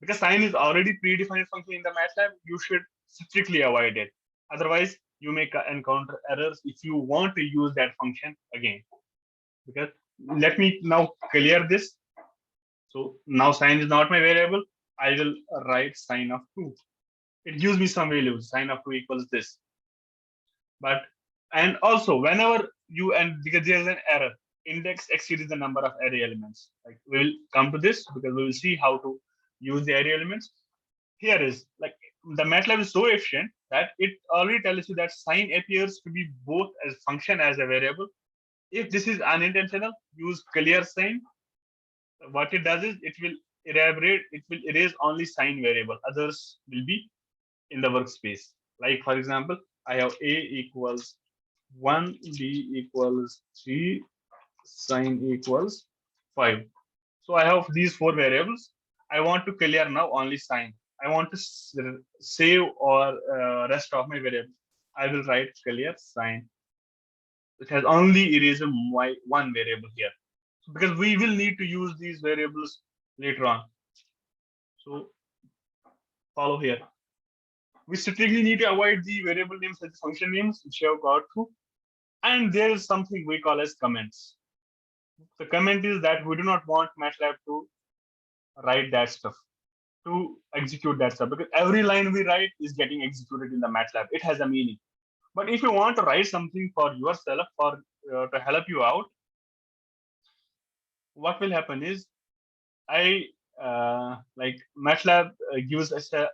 Because sine is already predefined function in the MATLAB, you should strictly avoid it. Otherwise, you may encounter errors if you want to use that function again. Because let me now clear this. So now sine is not my variable. I will write sine of 2. It gives me some values. Sine of 2 equals this. But, and also whenever you, and because there's an error, index exceeds the number of array elements. Like we will come to this because we will see how to use the array elements. Here is, like, the MATLAB is so efficient that it already tells you that sine appears to be both as function as a variable. If this is unintentional, use clear sine. What it does is it will erase only sine variable. Others will be in the workspace. Like for example, I have a equals 1, b equals 3, sine equals 5. So I have these 4 variables. I want to clear now only sign. I want to save or rest of my variable. I will write clear sign. It has only erased my one variable here. So because we will need to use these variables later on. So follow here. We strictly need to avoid the variable names and function names, which you have got through. And there is something we call as comments. The comment is that we do not want MATLAB to write that stuff, to execute that stuff, because every line we write is getting executed in the MATLAB. It has a meaning. But if you want to write something for yourself or to help you out, what will happen is like MATLAB gives us a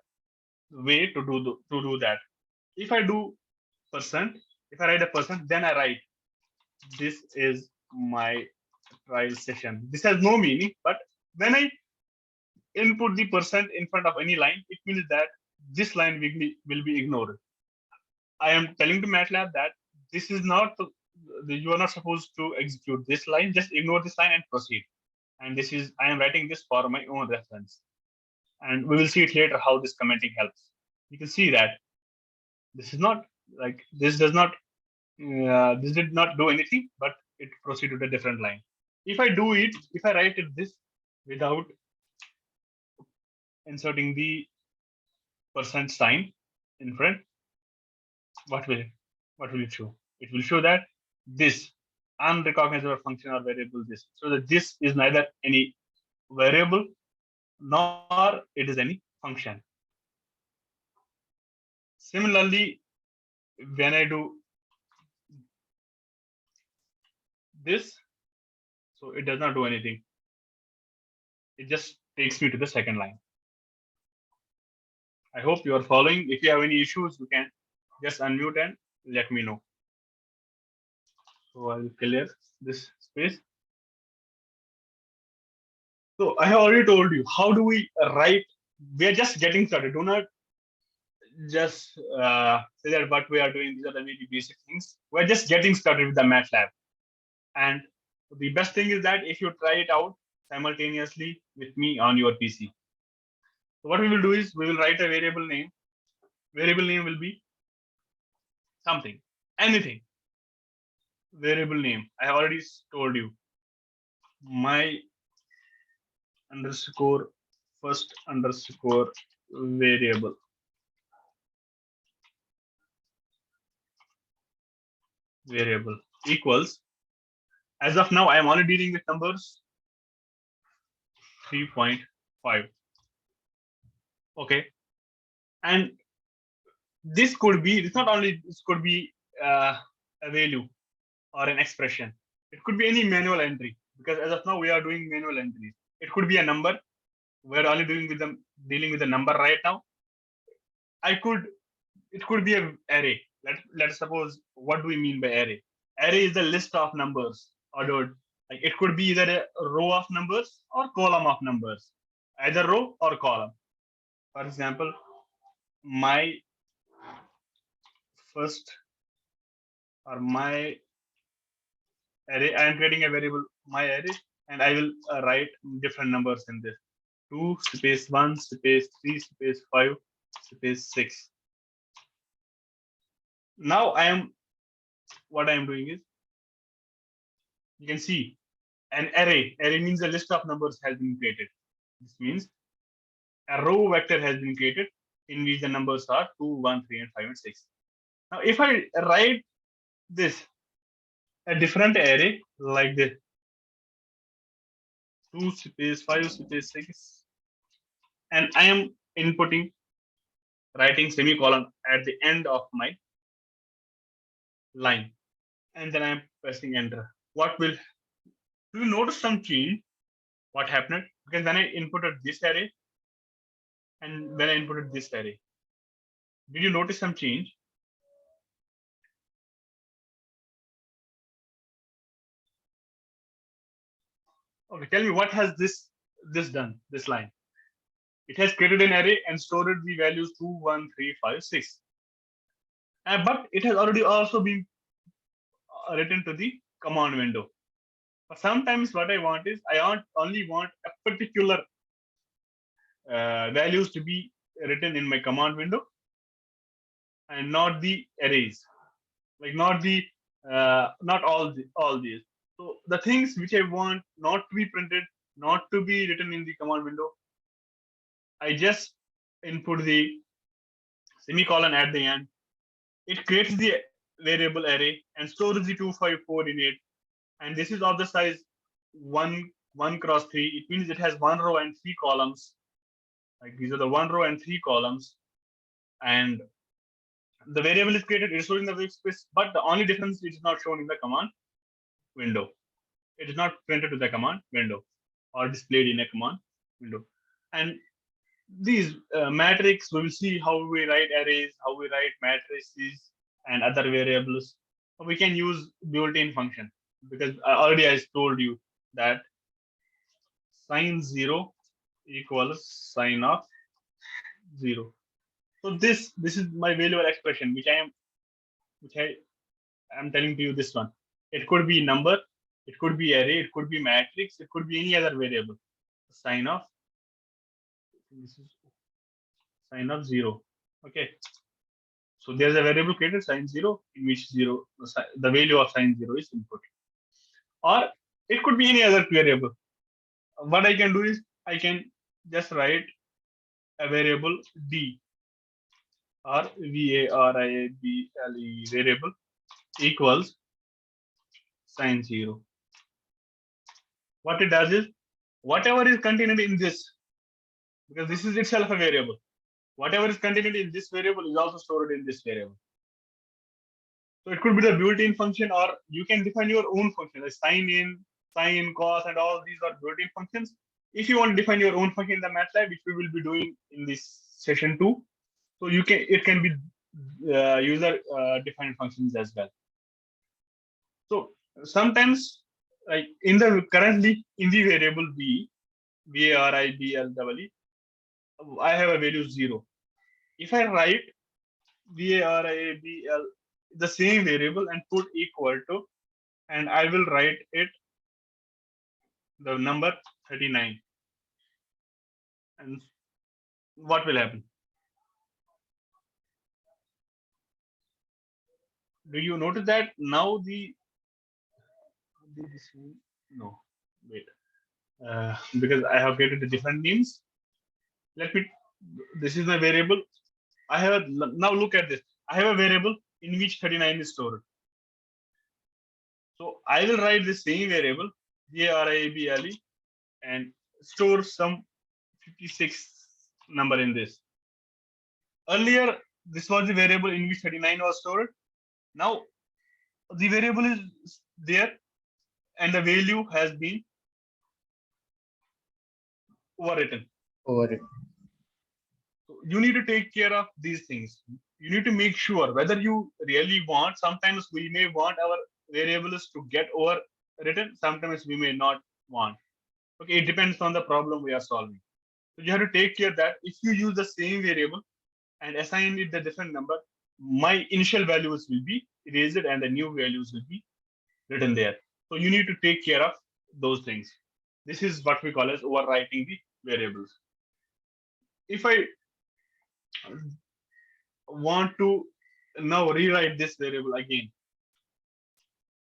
way to do that. If I do percent, if I write a percent, then I write this is my trial session. This has no meaning, but when I input the percent in front of any line, it means that this line will be ignored. I am telling to MATLAB that this is not, you are not supposed to execute this line, just ignore this line and proceed. And this is, I am writing this for my own reference. And we will see it later how this commenting helps. You can see that this is not like, this does not, this did not do anything, but it proceeded to a different line. If I do it, if I write it this without inserting the percent sign in front, what will it show? It will show that this unrecognizable function or variable this. So that this is neither any variable nor it is any function. Similarly, when I do this, so it does not do anything. It just takes me to the second line. I hope you are following. If you have any issues, you can just unmute and let me know. So I will clear this space. So I have already told you, how do we write? We are just getting started. Do not just say that what we are doing, these are the very basic things. We're just getting started with the MATLAB. And the best thing is that if you try it out simultaneously with me on your PC. So what we will do is we will write a variable name. Variable name will be something, anything. Variable name. I have already told you. My underscore first underscore variable. Variable equals. As of now, I am only dealing with numbers 3.5. Okay. And this could be, it's not only, this could be a value or an expression. It could be any manual entry, because as of now we are doing manual entries. It could be a number. We're only dealing with the number right now. It could be an array. Let's suppose, what do we mean by array? Array is the list of numbers ordered. Like it could be either a row of numbers or column of numbers, either row or column. For example, my first or my array, I am creating a variable my array, and I will write different numbers in this. 2 space 1 space 3 space 5 space 6. Now what I am doing is, you can see an array. Array means a list of numbers has been created. This means a row vector has been created in which the numbers are 2, 1, 3, and 5, and 6. Now, if I write this, a different array like this, 2 space 5 space 6, and I am inputting, writing semicolon at the end of my line, and then I am pressing enter. What will, do you notice some change? What happened? Because when I inputted this array and when I inputted this array, did you notice some change? Okay, tell me, what has this done, this line? It has created an array and stored the values 2, 1, 3, 5, 6. But it has already also been written to the command window. But sometimes what I want is only want a particular values to be written in my command window and not the arrays, like not all these. So the things which I want not to be printed, not to be written in the command window, I just input the semicolon at the end. It creates the variable array and stores the 254 in it. And this is of the size 1 cross 3. It means it has 1 row and 3 columns. Like these are the 1 row and 3 columns. And the variable is created, it is stored in the workspace, but the only difference is not shown in the command window. It is not printed to the command window or displayed in a command window. And these matrix, we will see how we write arrays, how we write matrices and other variables. We can use built-in function because already I told you that sine 0 equals sine of 0. So this is my valuable expression which I am telling to you this one. It could be number, it could be array, it could be matrix, it could be any other variable. Sine of this is sine of 0. Okay. So there's a variable created sine 0 in which the value of sine 0 is input. Or it could be any other variable. What I can do is I can just write a variable d or variable variable equals sine 0. What it does is whatever is contained in this, because this is itself a variable, whatever is contained in this variable is also stored in this variable. So it could be the built-in function, or you can define your own function like sine in, sine, cos, and all these are built-in functions. If you want to define your own function in the MATLAB, which we will be doing in this session 2, so it can be user defined functions as well. So sometimes, like currently in the variable b, variable, I have a value 0. If I write variable the same variable and put equal to, and I will write it the number 39, and what will happen? Do you notice that now no, wait, because I have created the different names. This is my variable. Now look at this. I have a variable in which 39 is stored. So I will write the same variable, variable, and store some 56 number in this. Earlier, this was the variable in which 39 was stored. Now the variable is there and the value has been overwritten. So you need to take care of these things. You need to make sure whether you really want. Sometimes we may want our variables to get overwritten. Sometimes we may not want. Okay, it depends on the problem we are solving. So you have to take care that if you use the same variable and assign it the different number, my initial values will be erased and the new values will be written there. So you need to take care of those things. This is what we call as overwriting the variables. If I want to now rewrite this variable again,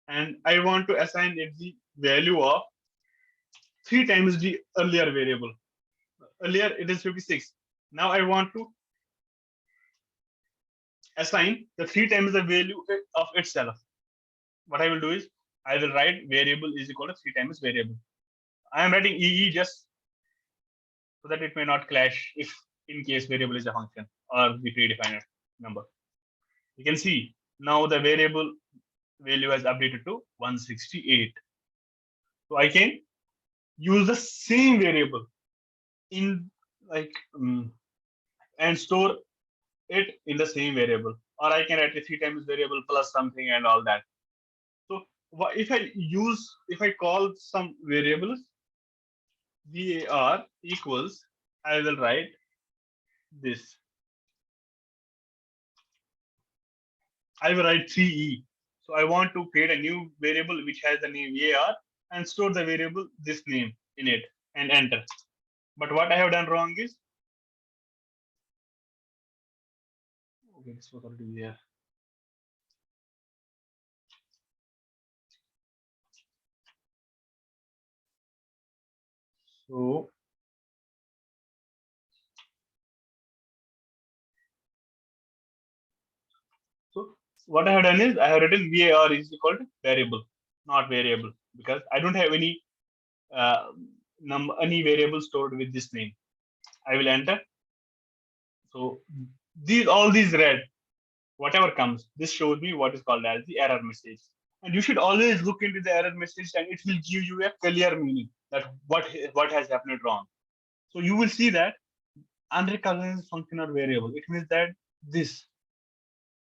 and I want to assign it the value of 3 times the earlier variable. Earlier it is 56. Now I want to assign the 3 times the value of itself. What I will do is I will write variable is equal to 3 times variable. I am writing EE just so that it may not clash if in case variable is a function or the predefined number. You can see now the variable value has updated to 168. So I can use the same variable in and store it in the same variable, or I can write a 3 times variable plus something and all that. So if I call some variables var equals, I will write this. I will write 3e. So I want to create a new variable which has the name var and store the variable this name in it and enter. But what I have done wrong is, okay, this was already there. So what I have done is I have written var is equal to variable, not variable, because I don't have any any variable stored with this name. I will enter. So all these red, whatever comes, this shows me what is called as the error message. And you should always look into the error message, and it will give you a clear meaning that what has happened wrong. So you will see that unrecognized function or variable. It means that this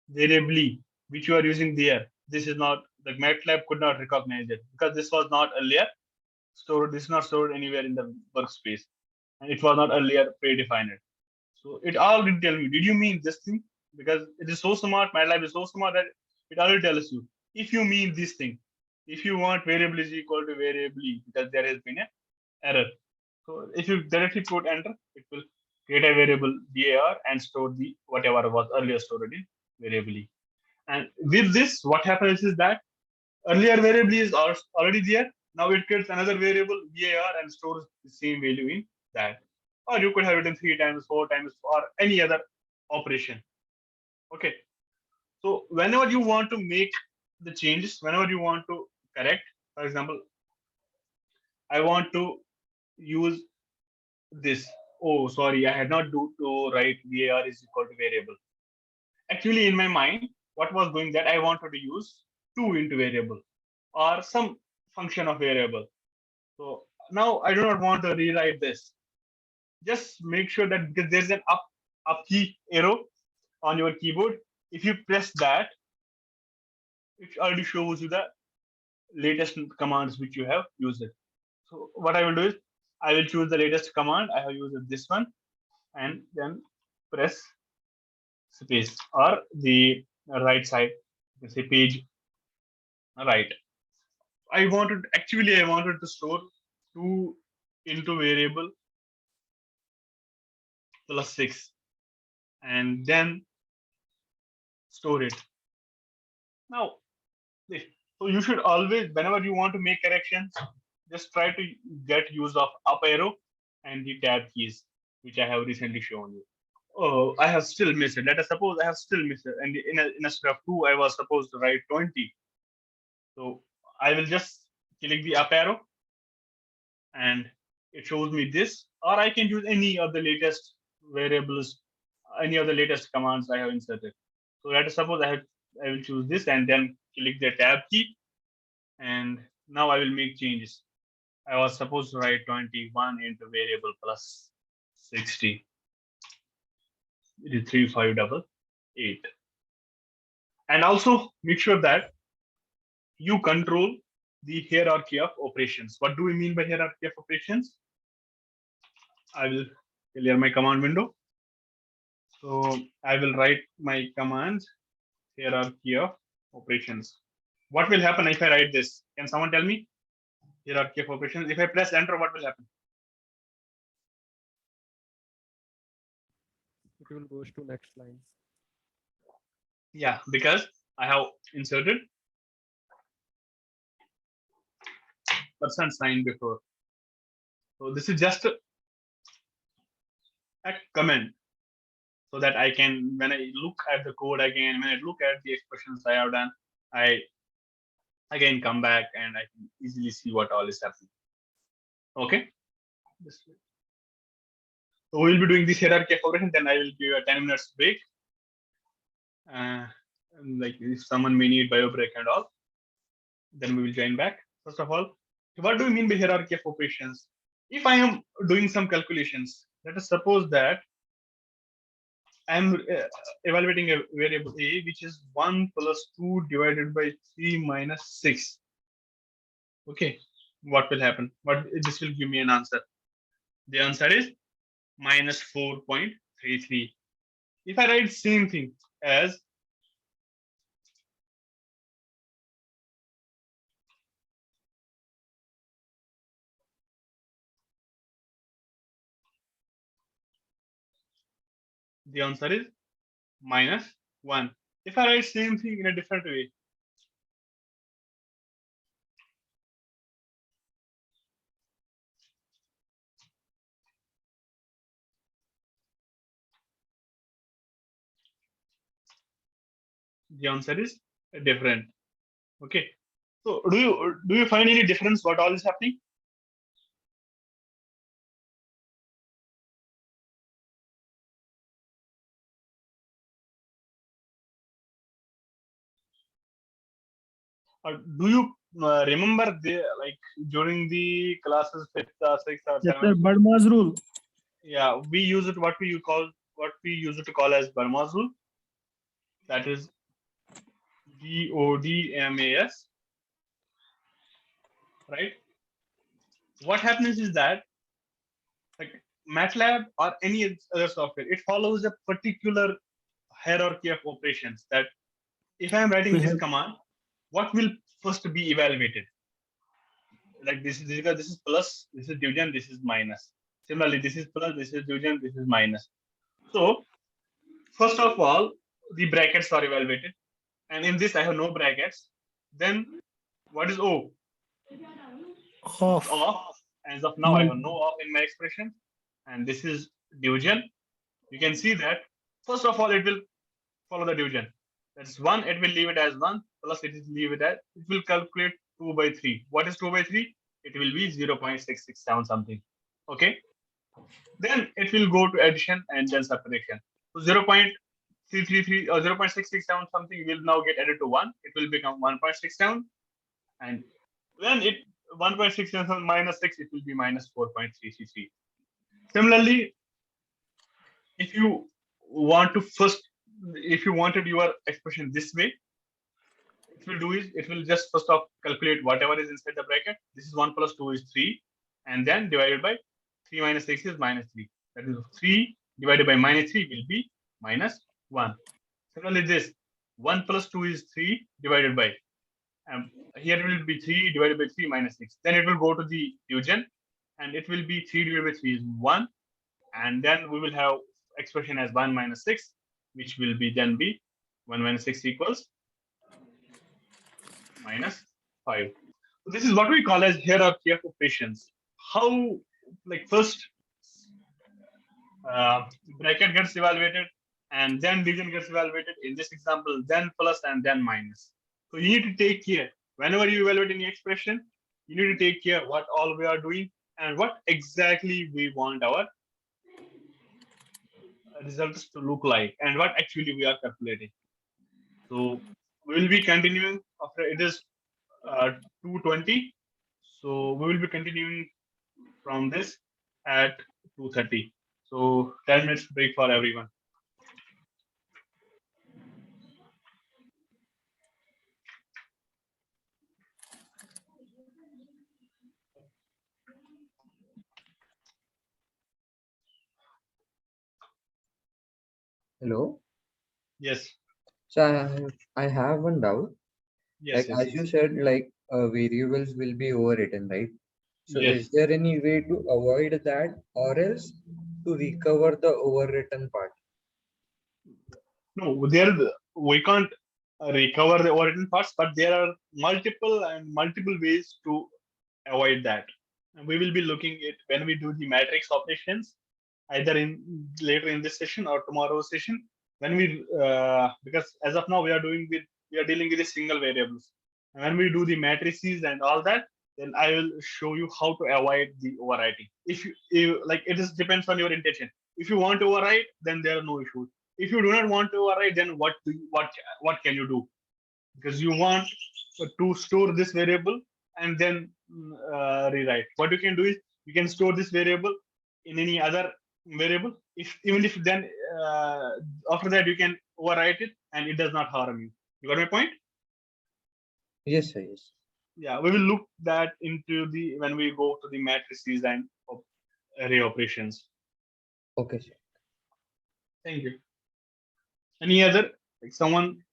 variably which you are using there, this is not, the MATLAB could not recognize it because this was not earlier stored. This is not stored anywhere in the workspace, and it was not earlier predefined. So it already tell me, did you mean this thing? Because it is so smart, MATLAB is so smart that it already tells you, if you mean this thing, if you want variable is equal to variably, because there has been an error. So if you directly put enter, it will create a variable var and store the whatever was earlier stored in variably. And with this, what happens is that earlier variable is already there. Now it creates another variable var and stores the same value in that. Or you could have written 3 times, 4 times, or any other operation. Okay. So whenever you want to make the changes, whenever you want to correct, for example, I want to use this. Oh, sorry, I had not to write var is equal to variable. Actually, in my mind, what was going that I wanted to use 2 into variable or some function of variable. So now I do not want to rewrite this. Just make sure that because there's an up key arrow on your keyboard, if you press that, it already shows you the latest commands which you have used. So what I will do is I will choose the latest command. I have used this one and then press space or the right side, you can say page right. I wanted to store 2 into variable plus 6 and then store it. Now, so you should always, whenever you want to make corrections, just try to get use of up arrow and the tab keys, which I have recently shown you. Oh, I have still missed it. Let us suppose I have still missed it. And instead of 2, I was supposed to write 20. So I will just click the up arrow and it shows me this, or I can use any of the latest variables, any of the latest commands I have inserted. So let us suppose I will choose this and then click the tab key, and now I will make changes. I was supposed to write 21 into variable plus 60. It is 3588. And also make sure that you control the hierarchy of operations. What do we mean by hierarchy of operations? I will clear my command window. So I will write my commands hierarchy of operations. What will happen if I write this? Can someone tell me? Hierarchy of operations. If I press enter, what will happen? It will goes to next line. Yeah, because I have inserted percent sign before. So this is just a comment so that I can, when I look at the code again, when I look at the expressions I have done, I again come back and I can easily see what all is happening. Okay. So we'll be doing this hierarchy of operations, then I will give you a 10 minutes break. Like if someone may need bio break and all, then we will join back. First of all, what do we mean by hierarchy of operations? If I am doing some calculations, let us suppose that I am evaluating a variable a, which is 1 plus 2 divided by 3 minus 6. Okay, what will happen? What this will give me an answer. The answer is minus 4.33. If I write same thing as The answer is -1. If I write same thing in a different way, the answer is different. Okay. So do you find any difference what all is happening? Or do you remember the like during the classes 5th, 6th, or Yes, sir. 7th? Burma's rule. Yeah, we use it what we use it to call as Burma's rule. That is BODMAS, right? What happens is that like MATLAB or any other software, it follows a particular hierarchy of operations. That if I am writing We this have command, what will first be evaluated? Like this is plus, this is division, this is minus. Similarly, this is plus, this is division, this is minus. So first of all, the brackets are evaluated, and in this I have no brackets. Then what is O? off. Off. As of now, I have no off in my expression, and this is division. You can see that first of all it will follow the division. That's 1. It will leave it as 1 plus it will calculate 2 by 3. What is 2 by 3? It will be 0.667 something. Okay. Then it will go to addition and then subtraction. So 0.333 or 0.667 something will now get added to 1. It will become 1.67, and when it 1.67 minus 6, it will be minus 4.333. Similarly, if you wanted your expression this way, it will do is it will just first off calculate whatever is inside the bracket. This is 1 plus 2 is 3, and then divided by 3 minus 6 is minus 3. That is 3 divided by minus 3 will be minus 1. Similarly, this 1 plus 2 is 3 divided by here it will be 3 divided by 3 minus 6. Then it will go to the division, and it will be 3 divided by 3 is 1, and then we will have expression as 1 minus 6, which will be 1 minus 6 equals minus 5. So this is what we call as hierarchy of operations. How, like, first bracket gets evaluated, and then division gets evaluated. In this example, then plus and then minus. So you need to take care whenever you evaluate any expression. You need to take care what all we are doing and what exactly we want our results to look like and what actually we are calculating. So we will be continuing after it is 2:20. So we will be continuing from this at 2:30. So 10 minutes break for everyone. Hello. Yes. So I have one doubt. Yes. Like Yes. as you said, like variables will be overwritten, right? So Yes. is there any way to avoid that, or else to recover the overwritten part? No, we can't recover the overwritten parts, but there are multiple ways to avoid that. And we will be looking at when we do the matrix operations, either in later in this session or tomorrow's session. When we because as of now we are dealing with the single variables. And when we do the matrices and all that, then I will show you how to avoid the overwriting. If you like, it is depends on your intention. If you want to overwrite, then there are no issues. If you do not want to overwrite, then what can you do? Because you want to store this variable and then rewrite. What you can do is you can store this variable in any other variable. Even if then after that you can overwrite it and it does not harm you. You got my point? Yes, sir. Yes. Yeah, we will look that into the when we go to the matrices and array operations. Okay, sir. Thank you. Any other, like someone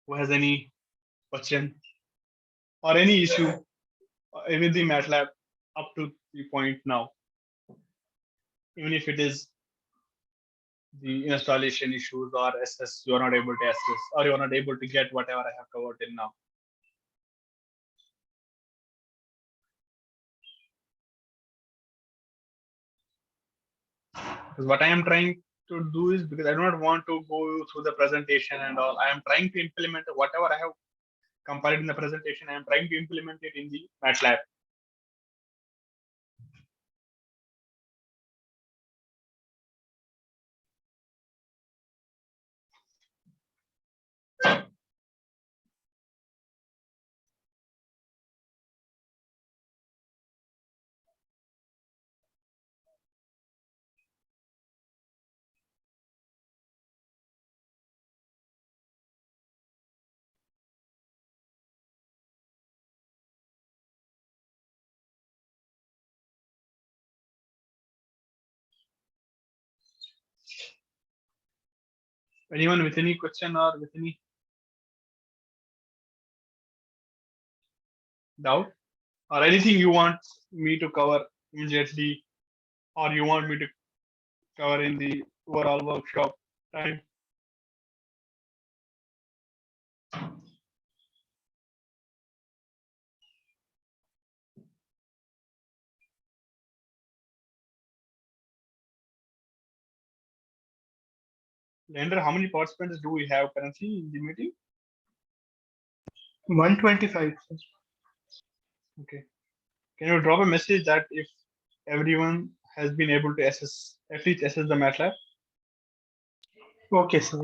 who has any question or any issue with the MATLAB up to the point now, even if it is the installation issues or access, you're not able to access, or you're not able to get whatever I have covered till now. Because what I am trying to do is, because I do not want to go through the presentation and all, I am trying to implement whatever I have compiled in the presentation. I am trying to implement it in the MATLAB. Anyone with any question or with any doubt or anything you want me to cover immediately, or you want me to cover in the overall workshop time? Leander, how many participants do we have currently in the meeting? 125. Sir. Okay. Can you drop a message that if everyone has been able to access, at least access the MATLAB? Okay, sir.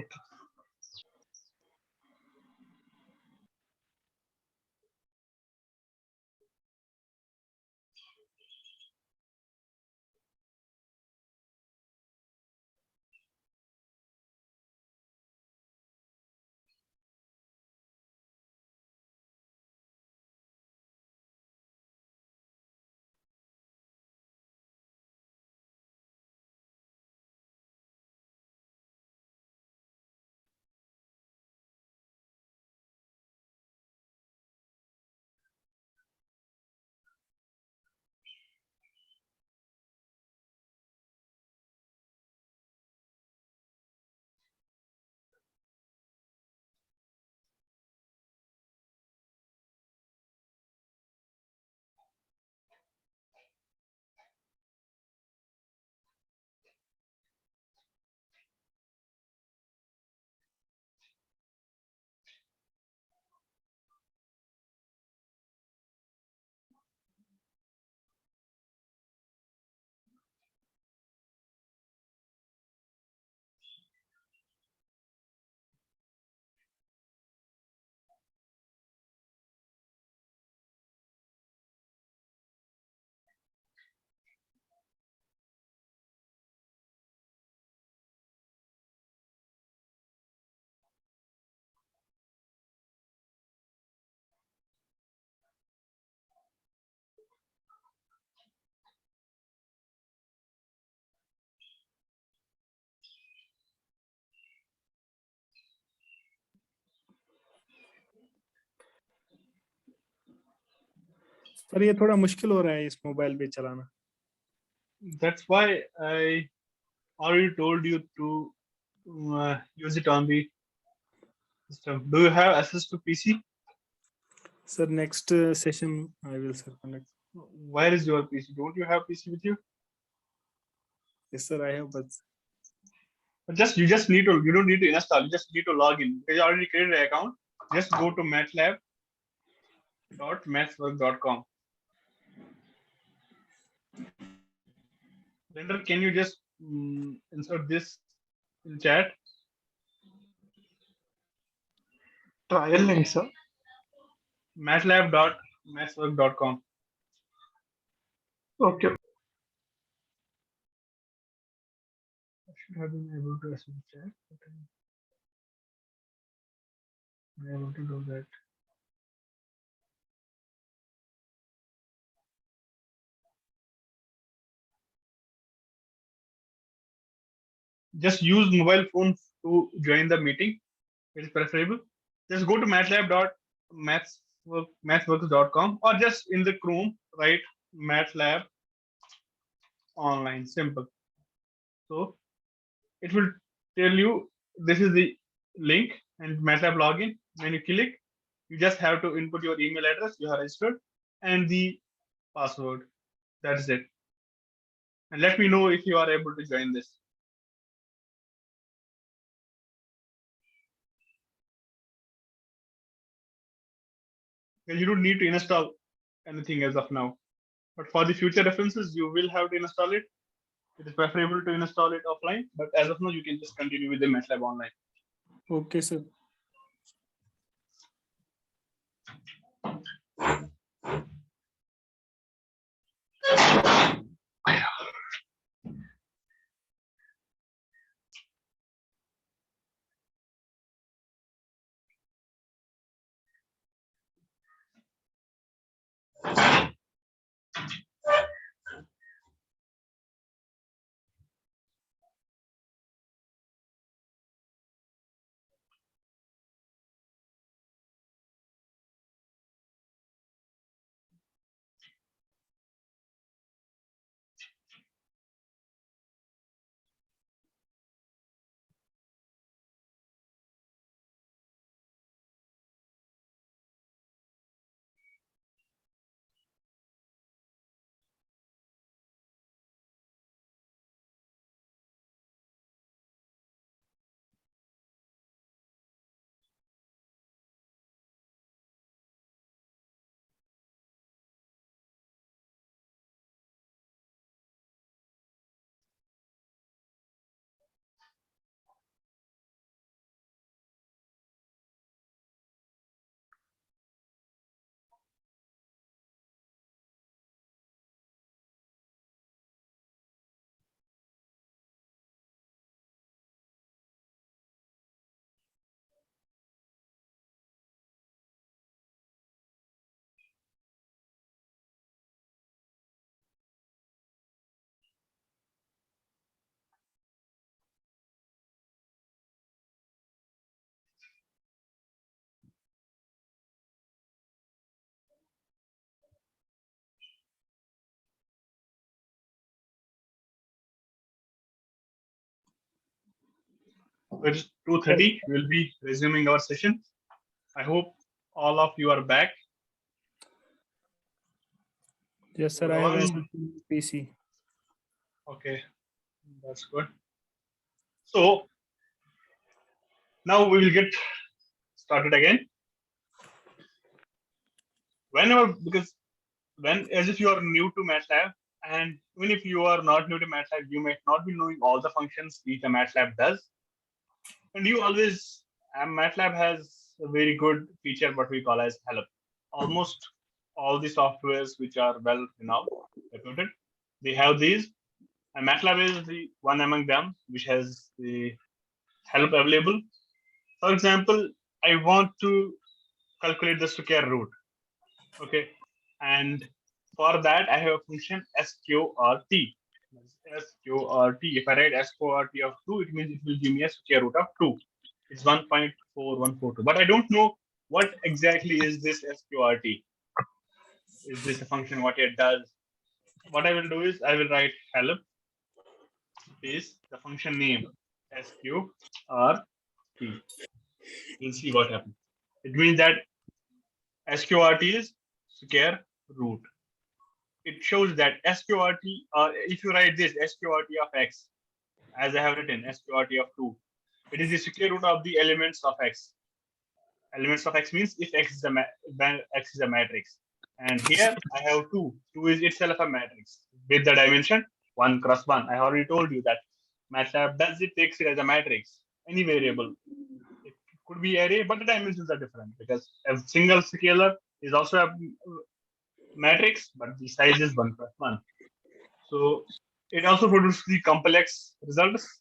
Sir ये थोड़ा मुश्किल हो रहा है इस mobile पे चलाना. That's why I already told you to use it on the system. Do you have access to PC? Sir, next session I will sir connect. Where is your PC? Don't you have PC with you? Yes sir, I have, but But you just need to, you don't need to install, you just need to log in. Because you already created an account. Just go to matlab.mathswork.com. Render, can you just insert this in chat? Trial link, sir. matlab.mathswork.com. Okay. I should have been able to access the chat, but I'm able to do that. Just use mobile phone to join the meeting. It is preferable. Just go to matlab.mathsworks.com or just in the Chrome write MATLAB online. Simple. So it will tell you this is the link and MATLAB login. When you click, you just have to input your email address you have registered and the password. That's it. And let me know if you are able to join this. And you don't need to install anything as of now. But for the future references, you will have to install it. It is preferable to install it offline, but as of now, you can just continue with the MATLAB online. Okay, sir. It's 2:30. We'll be resuming our session. I hope all of you are back. Yes, sir. I All- have access to PC. Okay, that's good. So now we will get started again. Whenever, because as if you are new to MATLAB, and even if you are not new to MATLAB, you might not be knowing all the functions which the MATLAB does. And you always, MATLAB has a very good feature, what we call as help. Almost all the softwares which are well reputed, they have these. And MATLAB is the one among them which has the help available. For example, I want to calculate the square root. Okay. And for that, I have a function sqrt. Sqrt. If I write sqrt of 2, it means it will give me a square root of 2. It's 1.4142. But I don't know what exactly is this sqrt. Is this a function, what it does? What I will do is I will write help is the function name sqrt. We'll see what happens. It means that sqrt is square root. It shows that sqrt, or if you write this sqrt of x, as I have written sqrt of 2, it is the square root of the elements of x. Elements of x means if x is a matrix. And here I have 2. 2 is itself a matrix with the dimension 1 cross 1. I already told you that MATLAB does it, takes it as a matrix, any variable. It could be array, but the dimensions are different because a single scalar is also a matrix, but the size is 1 plus 1. So it also produces the complex results.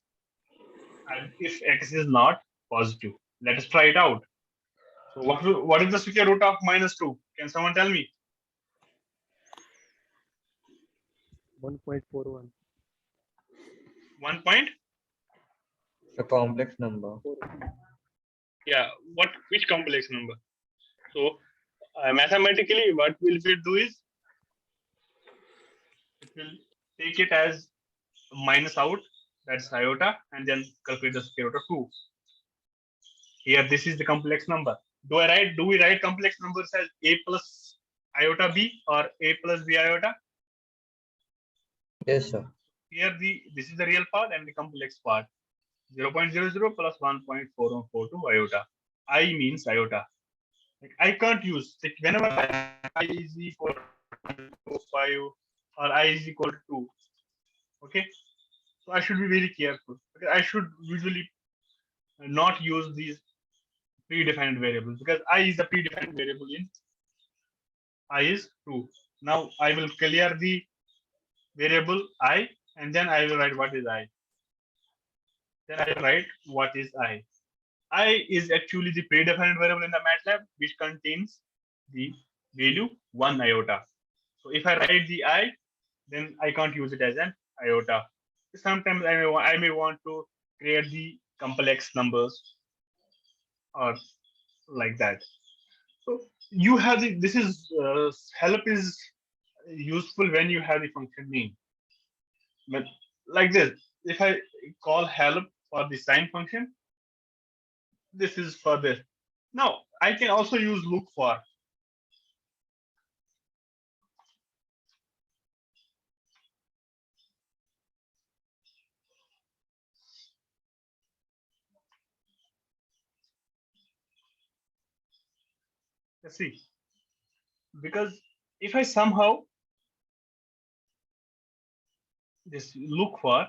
And if x is not positive, let us try it out. So what is the square root of -2? Can someone tell me? 1.41. 1 point? It's a complex number. Yeah. Which complex number? So mathematically, what will we do is it will take it as minus out. that's iota, and then calculate the square root of 2. Here, this is the complex number. Do we write complex numbers as a plus iota b or a plus b iota? Yes, sir. Here, this is the real part and the complex part. 0.00 plus 1.4142 iota. I means iota. Like, I can't use, like, whenever I is equal to 5 or I is equal to 2. Okay, so I should be very careful. Okay? I should usually not use these predefined variables because I is a predefined variable in I is 2. Now I will clear the variable I and then I will write what is I. Then I will write what is I. I is actually the predefined variable in the MATLAB which contains the value 1 iota. So if I write the I, then I can't use it as an iota. Sometimes I may want to create the complex numbers or like that. So you have the, this is help is useful when you have the function name. But like this, if I call help for the sign function, this is for this. Now I can also use look for. Let's see, because if I somehow just look for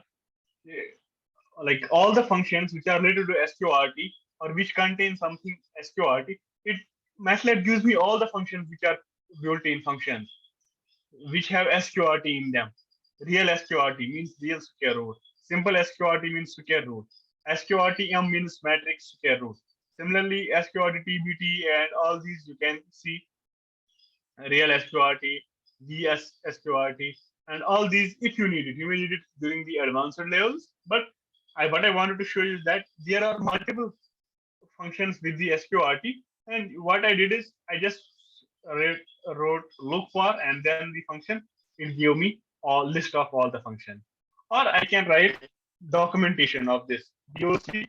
like all the functions which are related to SQRT or which contain something SQRT, it MATLAB gives me all the functions which are built-in functions which have SQRT in them. Real SQRT means real square root. Simple SQRT means square root. SQRTM means matrix square root. Similarly, SQRT TBT and all these you can see real SQRT, VS SQRT, and all these. If you need it, you may need it during the advanced levels. But what I wanted to show you is that there are multiple functions with the SQRT, and what I did is I just wrote look for, and then the function will give me a list of all the functions. Or I can write documentation of this DOC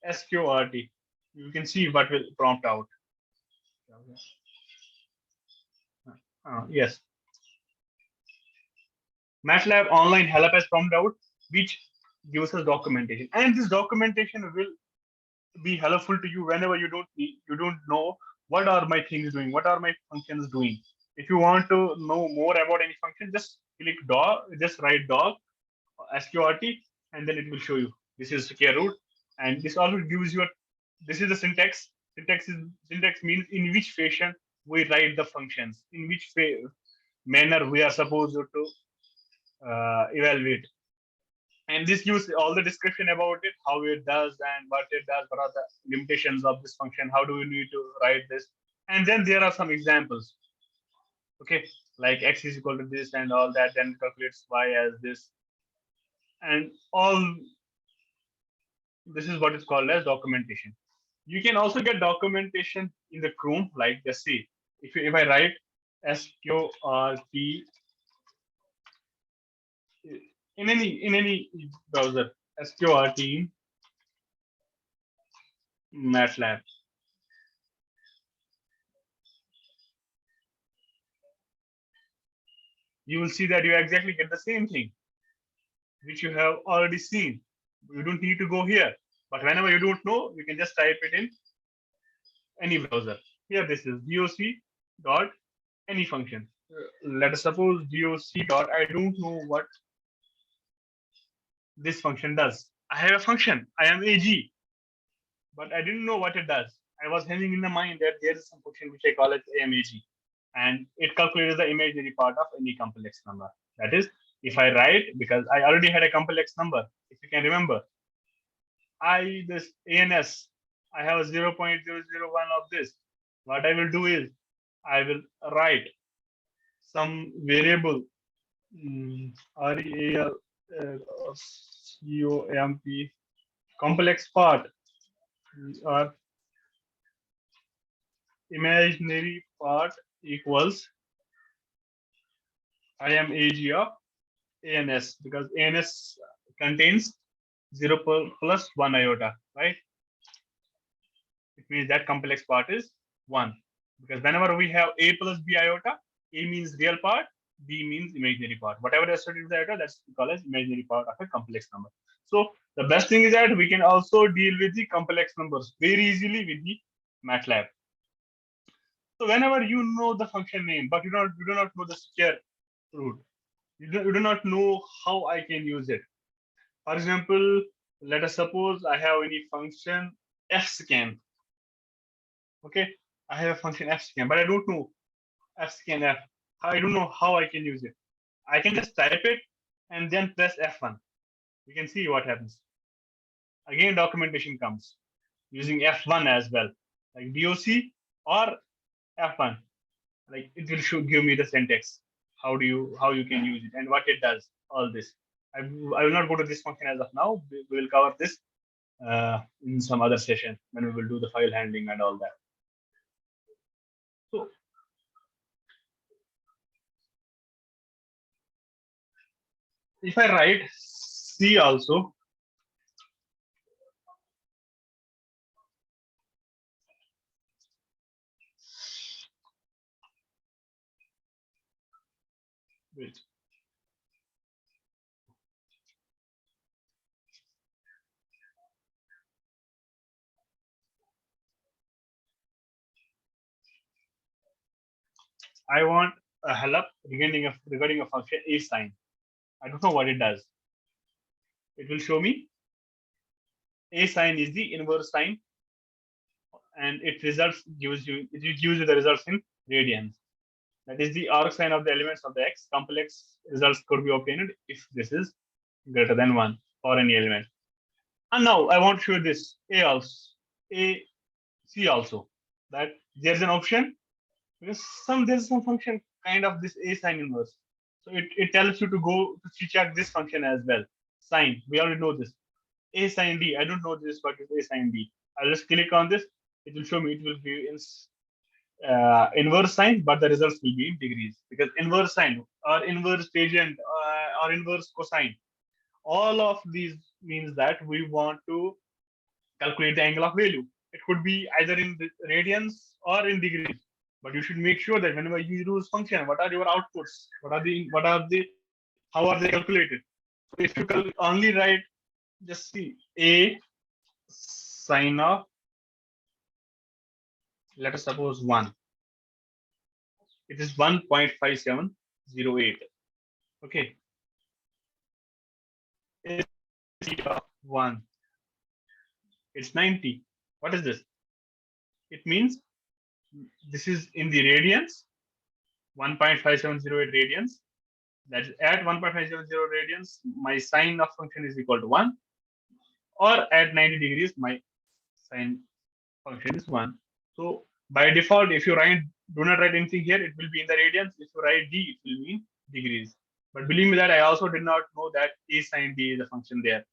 SQRT. You can see what will prompt out. Yes. MATLAB online help has prompted out, which gives us documentation, and this documentation will be helpful to you whenever you don't know what are my things doing, what are my functions doing. If you want to know more about any function, just click dog, just write dog SQRT, and then it will show you this is square root, and this also gives you this is the syntax. Syntax means in which fashion we write the functions, in which manner we are supposed to evaluate, and this gives all the description about it, how it does and what it does, what are the limitations of this function, how do we need to write this, and then there are some examples. Okay, like x is equal to this and all that, then calculates y as this, and all this is what is called as documentation. You can also get documentation in the Chrome, like just see if I write SQRT in any browser, SQRT MATLAB. You will see that you exactly get the same thing, which you have already seen. You don't need to go here. But whenever you don't know, you can just type it in any browser. Here, this is doc dot any function. Let us suppose doc dot, I don't know what this function does. I have a function, I am AG, but I didn't know what it does. I was having in the mind that there is some function which I call it AMAG, and it calculates the imaginary part of any complex number. That is, if I write, because I already had a complex number, if you can remember, this ANS, I have a 0.001 of this. What I will do is, I will write some variable REAL COMP complex part or imaginary part equals I am AG of ANS, because ANS contains 0 plus 1 iota, right? It means that complex part is 1. Because whenever we have a plus b iota, a means real part, b means imaginary part. Whatever is associated with the iota, that's called as imaginary part of a complex number. So the best thing is that we can also deal with the complex numbers very easily with the MATLAB. So whenever you know the function name, but you do not know the square root, you do not know how I can use it. For example, let us suppose I have any function fscan. Okay, I have a function fscan, but I don't know fscan f. I don't know how I can use it. I can just type it and then press F1. You can see what happens. Again, documentation comes using F1 as well, like DOC or F1. Like it will show, give me the syntax, how you can use it and what it does. All this. I will not go to this function as of now. We will cover this in some other session when we will do the file handling and all that. So if I write C also, wait. I want a help regarding a function a sign. I don't know what it does. It will show me a sign is the inverse sign, and it gives you the results in radians. That is the arc sign of the elements of the x. Complex results could be obtained if this is greater than 1 for any element. And now I want to show this a also, a c also, that there's an option because there's some function kind of this a sign inverse. So it tells you to go to check this function as well. Sign, we already know this. A sign D. I don't know this, but it's A sign D. I'll just click on this. It will show me it will be in inverse sign, but the results will be in degrees because inverse sign or inverse tangent or inverse cosine, all of these means that we want to calculate the angle of value. It could be either in radians or in degrees, but you should make sure that whenever you use function, what are your outputs? How are they calculated? So if you only write, just see a sine of, let us suppose 1. It is 1.5708. Okay. Of 1. It's 90. What is this? It means this is in the radians, 1.5708 radians. That's at 1.500 radians, my sine of function is equal to 1. Or at 90 degrees, my sine function is 1. So by default, if you do not write anything here, it will be in the radians. If you write d, it will be in degrees. But believe me that I also did not know that a sine d is a function there.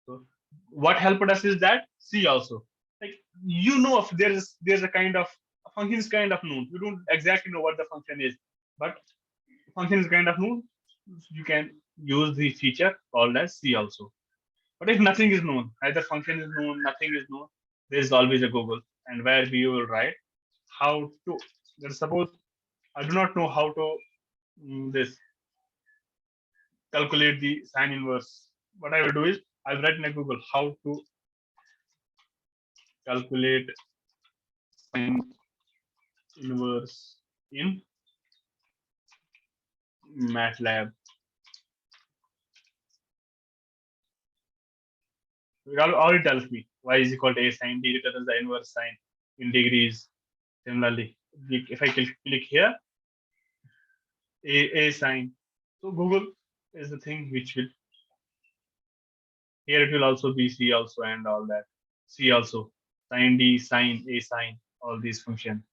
So what helped us is that c also. Like if there's a kind of a function is kind of known. You don't exactly know what the function is, but function is kind of known. You can use the feature called as c also. But if nothing is known, either function is known, nothing is known, there is always a Google, and where we will write how to. Let's suppose I do not know how to calculate the sine inverse. What I will do is I'll write in a Google how to calculate sine inverse in MATLAB. It already tells me y is equal to a sine d returns the inverse sine in degrees. Similarly, if I click here, a sine. So Google is the thing which will. Here it will also be c also and all that. C also, sine d, sine, a sine, all these functions.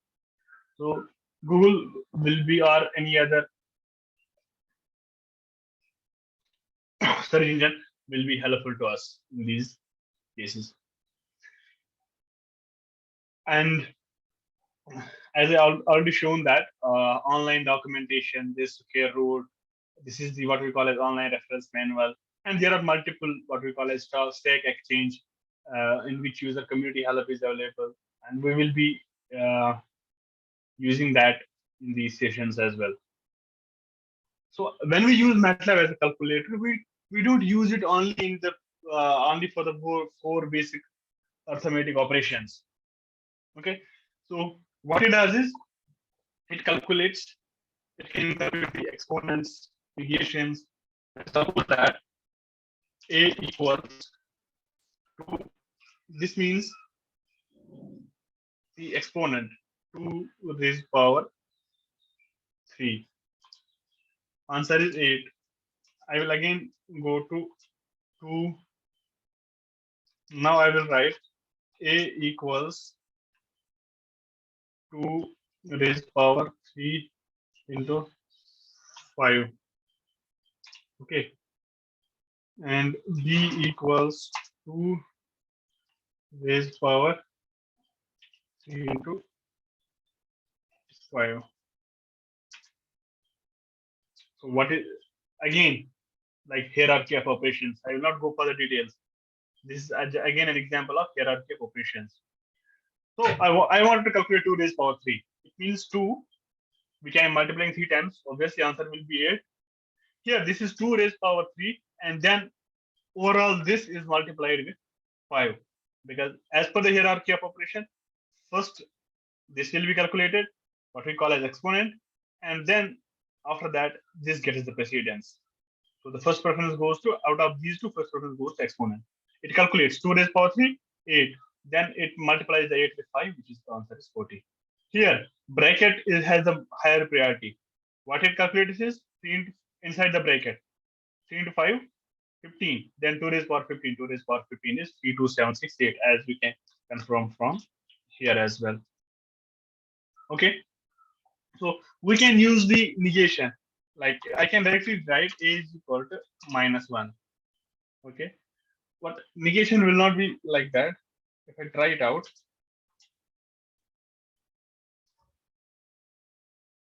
So Google will be or any other search engine will be helpful to us in these cases. And as I already shown that online documentation, this square root, this is what we call as online reference manual. And there are multiple what we call as stack exchange in which user community help is available, and we will be using that in these sessions as well. So when we use MATLAB as a calculator, we don't use it only in the only for the four basic arithmetic operations. Okay, so what it does is it calculates, it can calculate the exponents, negations. Suppose that a equals to, this means the exponent 2 raised power 3. Answer is 8. I will again go to 2. Now I will write a equals 2 raised power 3 into 5. Okay. And b equals 2 raised power 3 into 5. So what is, again, like hierarchy of operations. I will not go for the details. This is again an example of hierarchy of operations. So I want to calculate 2 raised power 3. It means 2, which I am multiplying 3 times. Obviously, answer will be 8. Here, this is 2 raised power 3, and then overall this is multiplied with 5. Because as per the hierarchy of operation, first this will be calculated, what we call as exponent, and then after that, this gets the precedence. So the first preference goes to, out of these two, first preference goes to exponent. It calculates 2 raised power 3, 8. Then it multiplies the 8 with 5, which is the answer is 40. Here, bracket has a higher priority. What it calculates is 3 inside the bracket. 3 into 5, 15. Then 2 raised power 15. 2 raised power 15 is 32768, as we can confirm from here as well. Okay. So we can use the negation. Like I can directly write a is equal to -1. Okay. But negation will not be like that. If I try it out,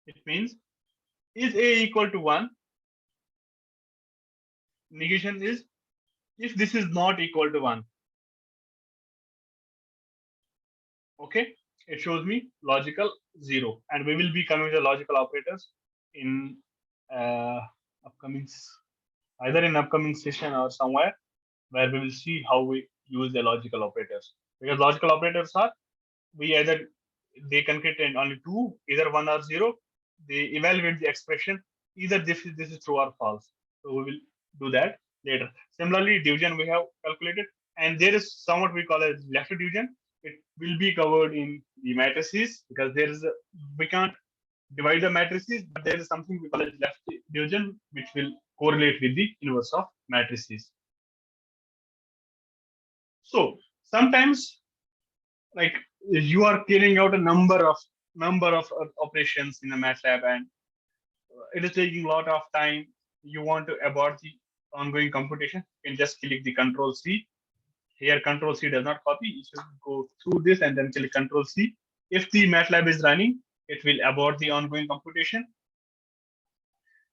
it means is a equal to 1? Negation is if this is not equal to 1. Okay, it shows me logical 0, and we will be coming to logical operators in upcoming, either in upcoming session or somewhere where we will see how we use the logical operators. Because logical operators are, we either they contain only 2, either 1 or 0. They evaluate the expression, either this is true or false. So we will do that later. Similarly, division we have calculated, and there is somewhat we call as left division. It will be covered in the matrices, because there is we can't divide the matrices, but there is something we call as left division, which will correlate with the inverse of matrices. So sometimes, like you are carrying out a number of operations in a MATLAB, and it is taking a lot of time. You want to abort the ongoing computation, you can just click the Control C. Here, Control C does not copy. You should go through this and then click Control C. If the MATLAB is running, it will abort the ongoing computation.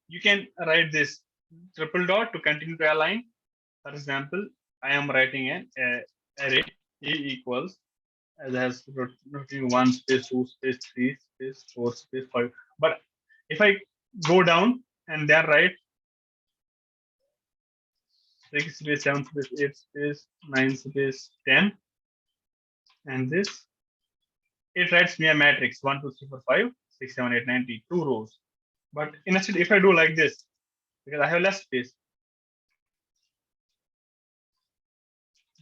You can write this triple dot to continue to align. For example, I am writing an array A equals, as has noting 1 space 2 space 3 space 4 space 5. But if I go down and then write 6 space 7 space 8 space 9 space 10, and this, it writes me a matrix 1 2 3 4 5 6 7 8 9 10, 2 rows. But instead, if I do like this, because I have less space,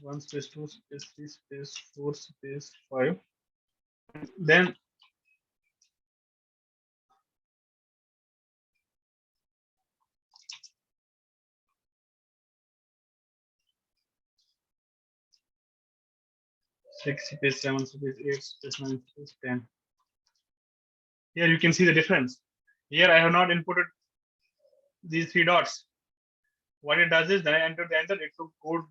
1 space 2 space 3 space 4 space 5, then six space 7 space 8 space 9 space 10. Here you can see the difference. Here I have not inputted these 3 dots. What it does is, when I enter the enter, it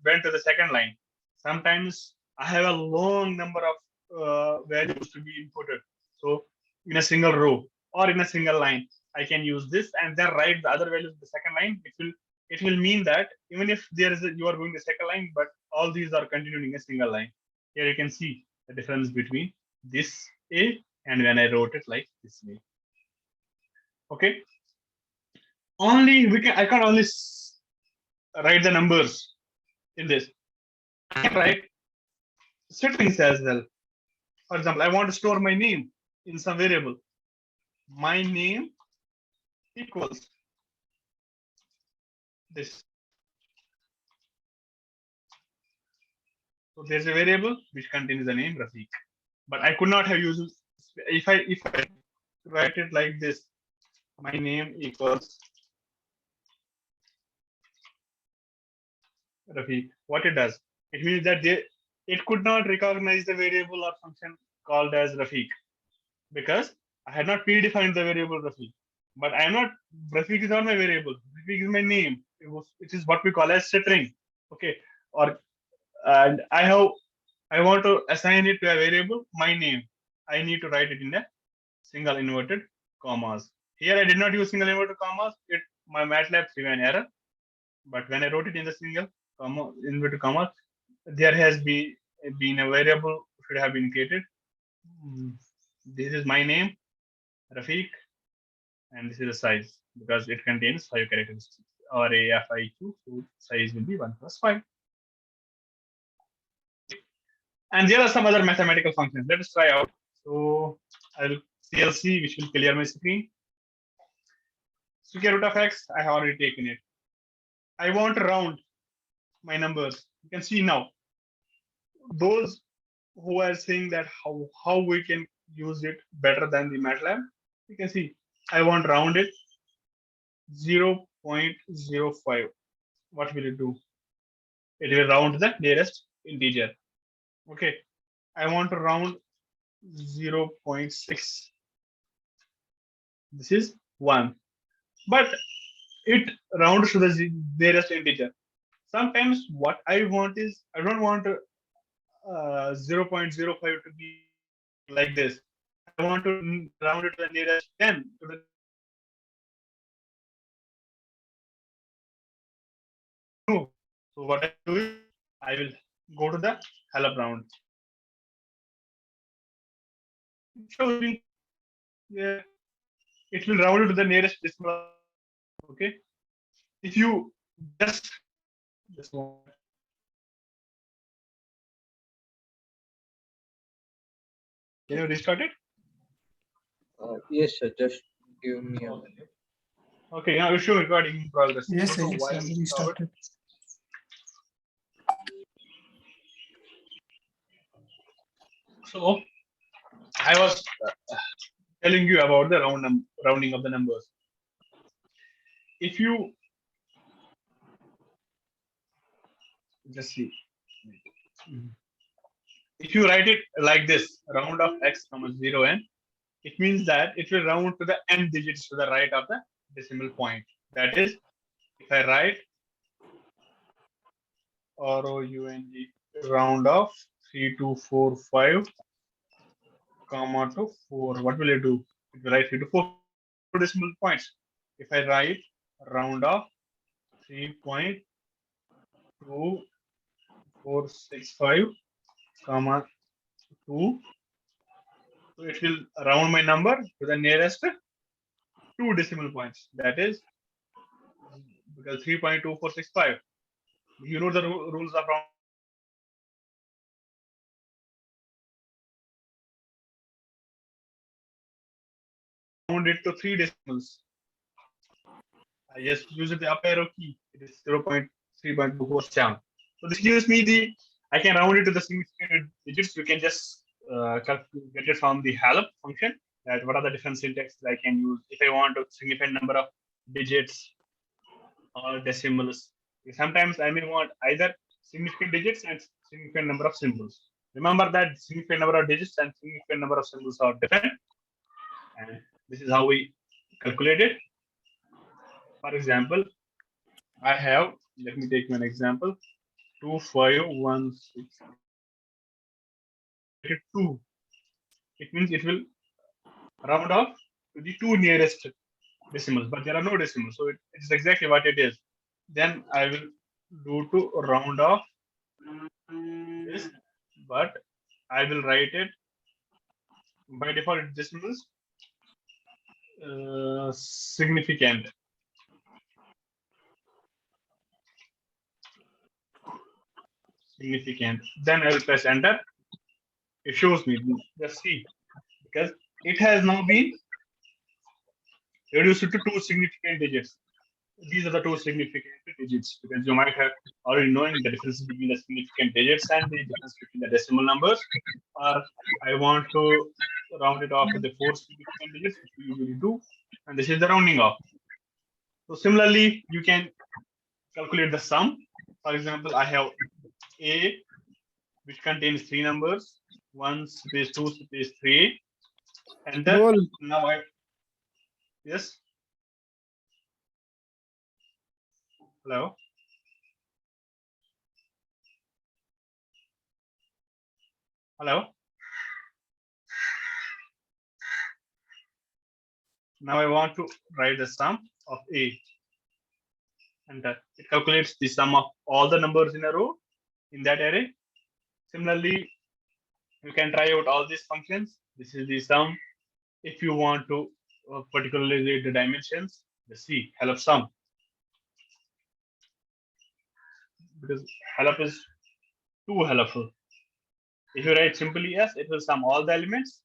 went to the second line. Sometimes I have a long number of values to be inputted. So in a single row or in a single line, I can use this and then write the other values in the second line, which will it will mean that even if you are going the second line, but all these are continuing a single line. Here you can see the difference between this A and when I wrote it like this way. Okay. I can't only write the numbers in this. I can write strings as well. For example, I want to store my name in some variable. My name equals this. So there's a variable which contains the name Rafiq. But I could not have used if I write it like this. My name equals Rafiq. What it does? It means that it could not recognize the variable or function called as Rafiq because I had not predefined the variable Rafiq. But I am not, Rafiq is not my variable. Rafiq is my name. It is what we call as string. Okay. And I want to assign it to a variable, my name. I need to write it in a single inverted commas. Here I did not use single inverted commas. My MATLAB threw an error. But when I wrote it in the single inverted commas, there has been a variable should have been created. This is my name, Rafiq, and this is the size because it contains 5 characters or a FIQ, so size will be 1 plus 5. And there are some other mathematical functions. Let us try out. So I'll CLC, which will clear my screen. Square root of x, I have already taken it. I want to round my numbers. You can see now. Those who are saying that how we can use it better than the MATLAB, you can see I want to round it 0.05. What will it do? It will round the nearest integer. Okay, I want to round 0.6. This is 1, but it rounds to the nearest integer. Sometimes what I want is I don't want 0.05 to be like this. I want to round it to the nearest 10. So what I do is I will go to the help round. Yeah, it will round it to the nearest decimal. Okay. If you just want. Can you restart it? Yes, sir. Just give me a minute. Okay, now it's showing recording in progress. Yes, Don't know yes, why yes, it's stopped. restarted. So I was telling you about the rounding of the numbers. If you just see, if you write it like this, round of x comma 0 n, it means that it will round to the n digits to the right of the decimal point. That is, if I write ROUND round of 3245 comma to 4, what will it do? It will write 3 to 4 decimal points. If I write round of 3.2465 comma 2, so it will round my number to the nearest 2 decimal points. That is because 3.2465. You know the rules of round it to 3 decimals. I just use the up arrow key. It is 0.3.247. So this gives me I can round it to the significant digits. You can just get it from the help function. That what are the different syntaxes I can use if I want a significant number of digits or decimals. Sometimes I may want either significant digits and significant number of symbols. Remember that significant number of digits and significant number of symbols are different. And this is how we calculate it. For example, I have, let me take an example, 2516. 2. It means it will round off to the 2 nearest decimals, but there are no decimals. So it is exactly what it is. then I will do to round off this, but I will write it by default. This means significant. Significant. Then I will press enter. It shows me. Just see, because it has now been reduced to two significant digits. These are the two significant digits, because you might have already knowing the difference between the significant digits and the difference between the decimal numbers. Or I want to round it off with the four significant digits, which we usually do, and this is the rounding off. So similarly, you can calculate the sum. For example, I have A, which contains three numbers, 1 space 2 space 3. Enter. Roll. Now yes. Hello. Hello. Now I want to write the sum of A. Enter. It calculates the sum of all the numbers in a row in that array. Similarly, you can try out all these functions. This is the sum. If you want to particularly read the dimensions, let's see, help sum. Because help is too helpful. If you write simply yes, it will sum all the elements.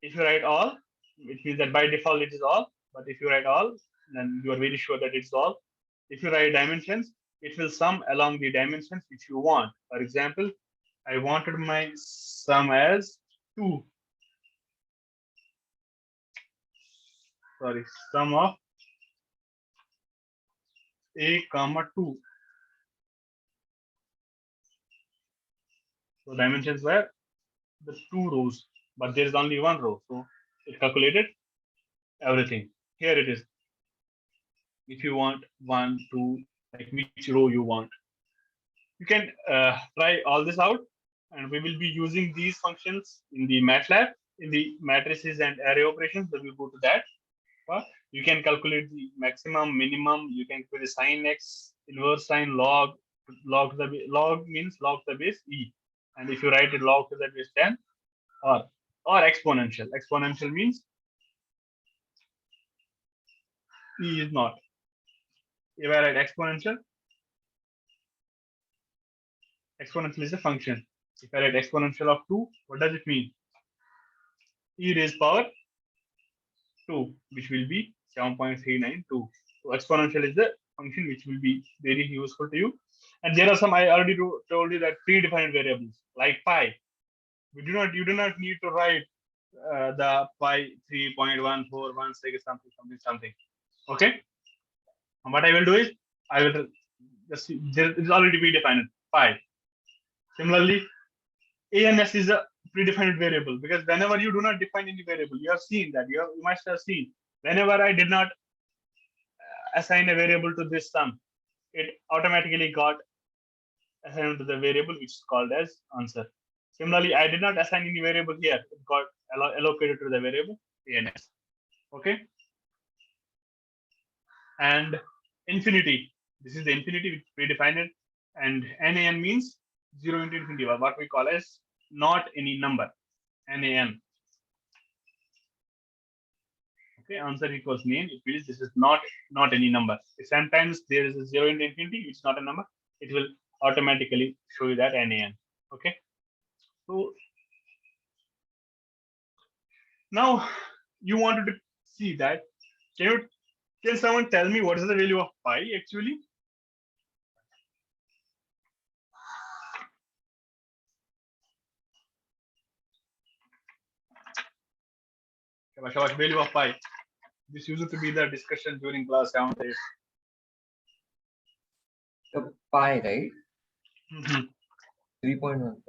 If you write all, it means that by default it is all. But if you write all, then you are very sure that it's all. If you write dimensions, it will sum along the dimensions which you want. For example, I wanted my sum as 2. Sorry, sum of A comma 2. So dimensions were the 2 rows, but there is only 1 row. So it calculated everything. Here it is. If you want 1, 2, like which row you want, you can try all this out, and we will be using these functions in the MATLAB in the matrices and array operations. Then we'll go to that. You can calculate the maximum, minimum. You can put a sin x, inverse sine, log. Log means log to the base e, and if you write it log to the base 10, or exponential. Exponential means e is not. If I write exponential is a function. If I write exponential of 2, what does it mean? E raised power 2, which will be 7.392. So exponential is the function which will be very useful to you. And there are some, I already told you, that predefined variables like pi. You do not need to write the pi 3.1416 something. Okay. And what I will do is I will just, it is already predefined pi. Similarly, ANS is a predefined variable, because whenever you do not define any variable, you have seen that you must have seen, whenever I did not assign a variable to this sum, it automatically got assigned to the variable which is called as answer. Similarly, I did not assign any variable here, it got allocated to the variable ANS. Okay. And infinity, this is the infinity which predefined it, and NaN means 0 into infinity, what we call as not any number, NaN. Okay, answer equals name. It means this is not any number. Sometimes there is a 0 into infinity, it's not a number. It will automatically show you that NaN. Okay. So now you wanted to see that. Can someone tell me what is the value of pi actually? Shabash, value of pi. This used to be the discussion during class 7 days. The pi, right? 3.14.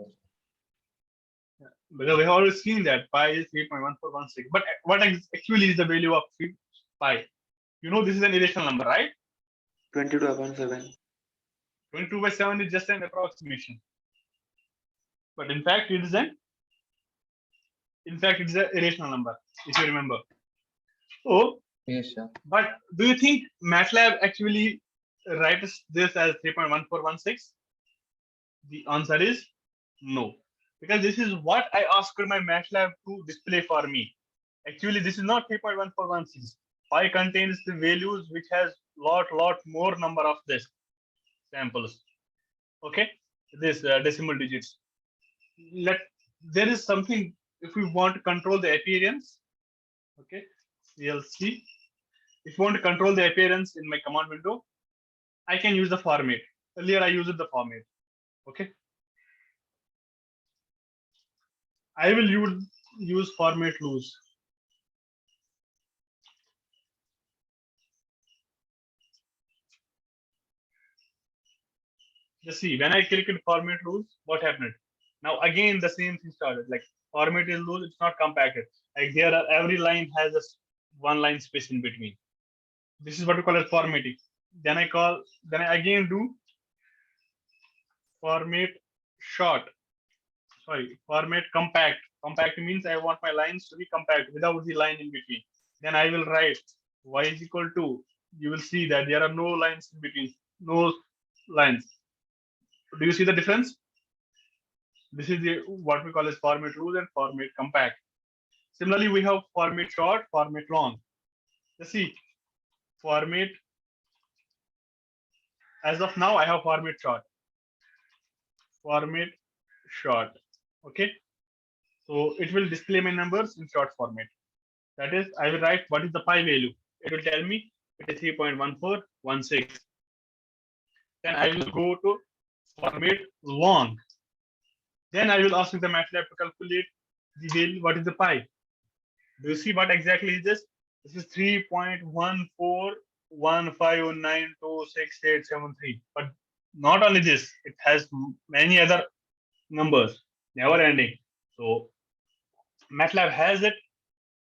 Because we have always seen that pi is 3.1416. But what actually is the value of pi? You know, this is an irrational number, right? 22/7. 22/7 is just an approximation. But in fact, it is an irrational number, if you remember. So, Yes, sir. but do you think MATLAB actually write this as 3.1416? The answer is no, because this is what I asked my MATLAB to display for me. Actually, this is not 3.1416. Pi contains the values which has lot more number of this samples. Okay, this decimal digits. There is something, if we want to control the appearance. Okay, we'll see. If you want to control the appearance in my command window, I can use the format. Earlier I used the format. Okay, I will use format loose. Just see, when I click in format loose, what happened? Now again the same thing started. Like format is loose, it's not compacted. Like every line has a one line space in between. This is what we call as formatting. Then I again do format short. Sorry, format compact. Compact means I want my lines to be compact without the line in between. Then I will write y is equal to, you will see that there are no lines in between, no lines. Do you see the difference? This is what we call as format loose and format compact. Similarly, we have format short, format long. Let's see, format, as of now, I have format short. Format short. Okay. So it will display my numbers in short format. That is, I will write what is the pi value. It will tell me it is 3.1416. Then I will go to format long. Then I will ask the MATLAB to calculate the value. What is the pi? Do you see what exactly is this? This is 3.1415926873. But not only this, it has many other numbers, never ending. So MATLAB has it.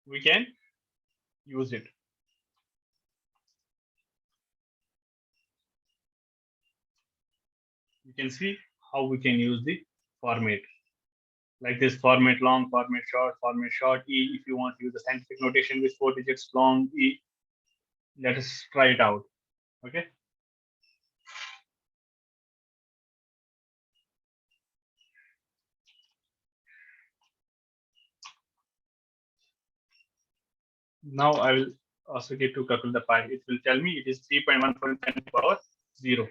We can use it. You can see how we can use the format. Like this, format long, format short, E. If you want to use the scientific notation with 4 digits long, E. Let us try it out. Okay. Now I will also get to calculate the pi. It will tell me it is 3.14 10 to the power 0.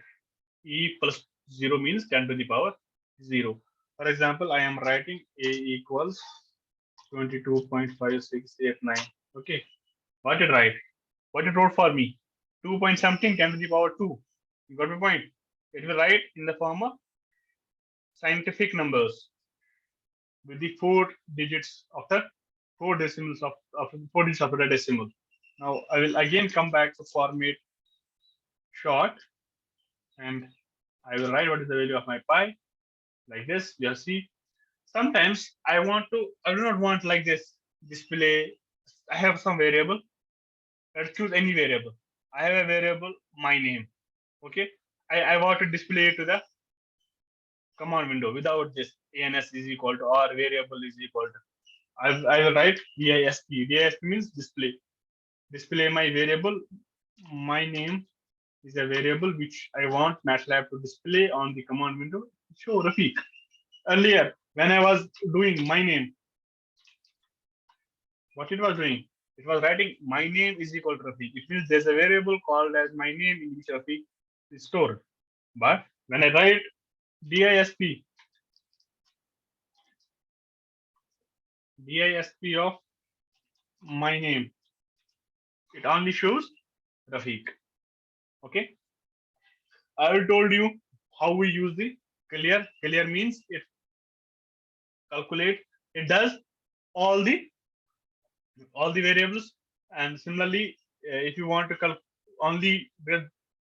E plus 0 means 10 to the power 0. For example, I am writing A equals 22.5689. Okay. What did write? What it wrote for me? 2 point something 10 to the power 2. You got my point? It will write in the form of scientific numbers with the 4 digits of the 4 decimals of 4 digits of the decimal. Now I will again come back to format short, and I will write what is the value of my pi like this. You see, sometimes I do not want like this display. I have some variable. Let's choose any variable. I have a variable, my name. Okay, I want to display it to the command window without this ans is equal to or variable is equal to. I will write disp. Disp means display. Display my variable. My name is a variable which I want MATLAB to display on the command window. Show Rafiq. Earlier, when I was doing my name, what it was doing? It was writing my name is equal to Rafiq. It means there's a variable called as my name in which Rafiq is stored. But when I write disp of my name, it only shows Rafiq. Okay. I told you how we use the clear. Clear means it calculate. It does all the variables. And similarly, if you want to only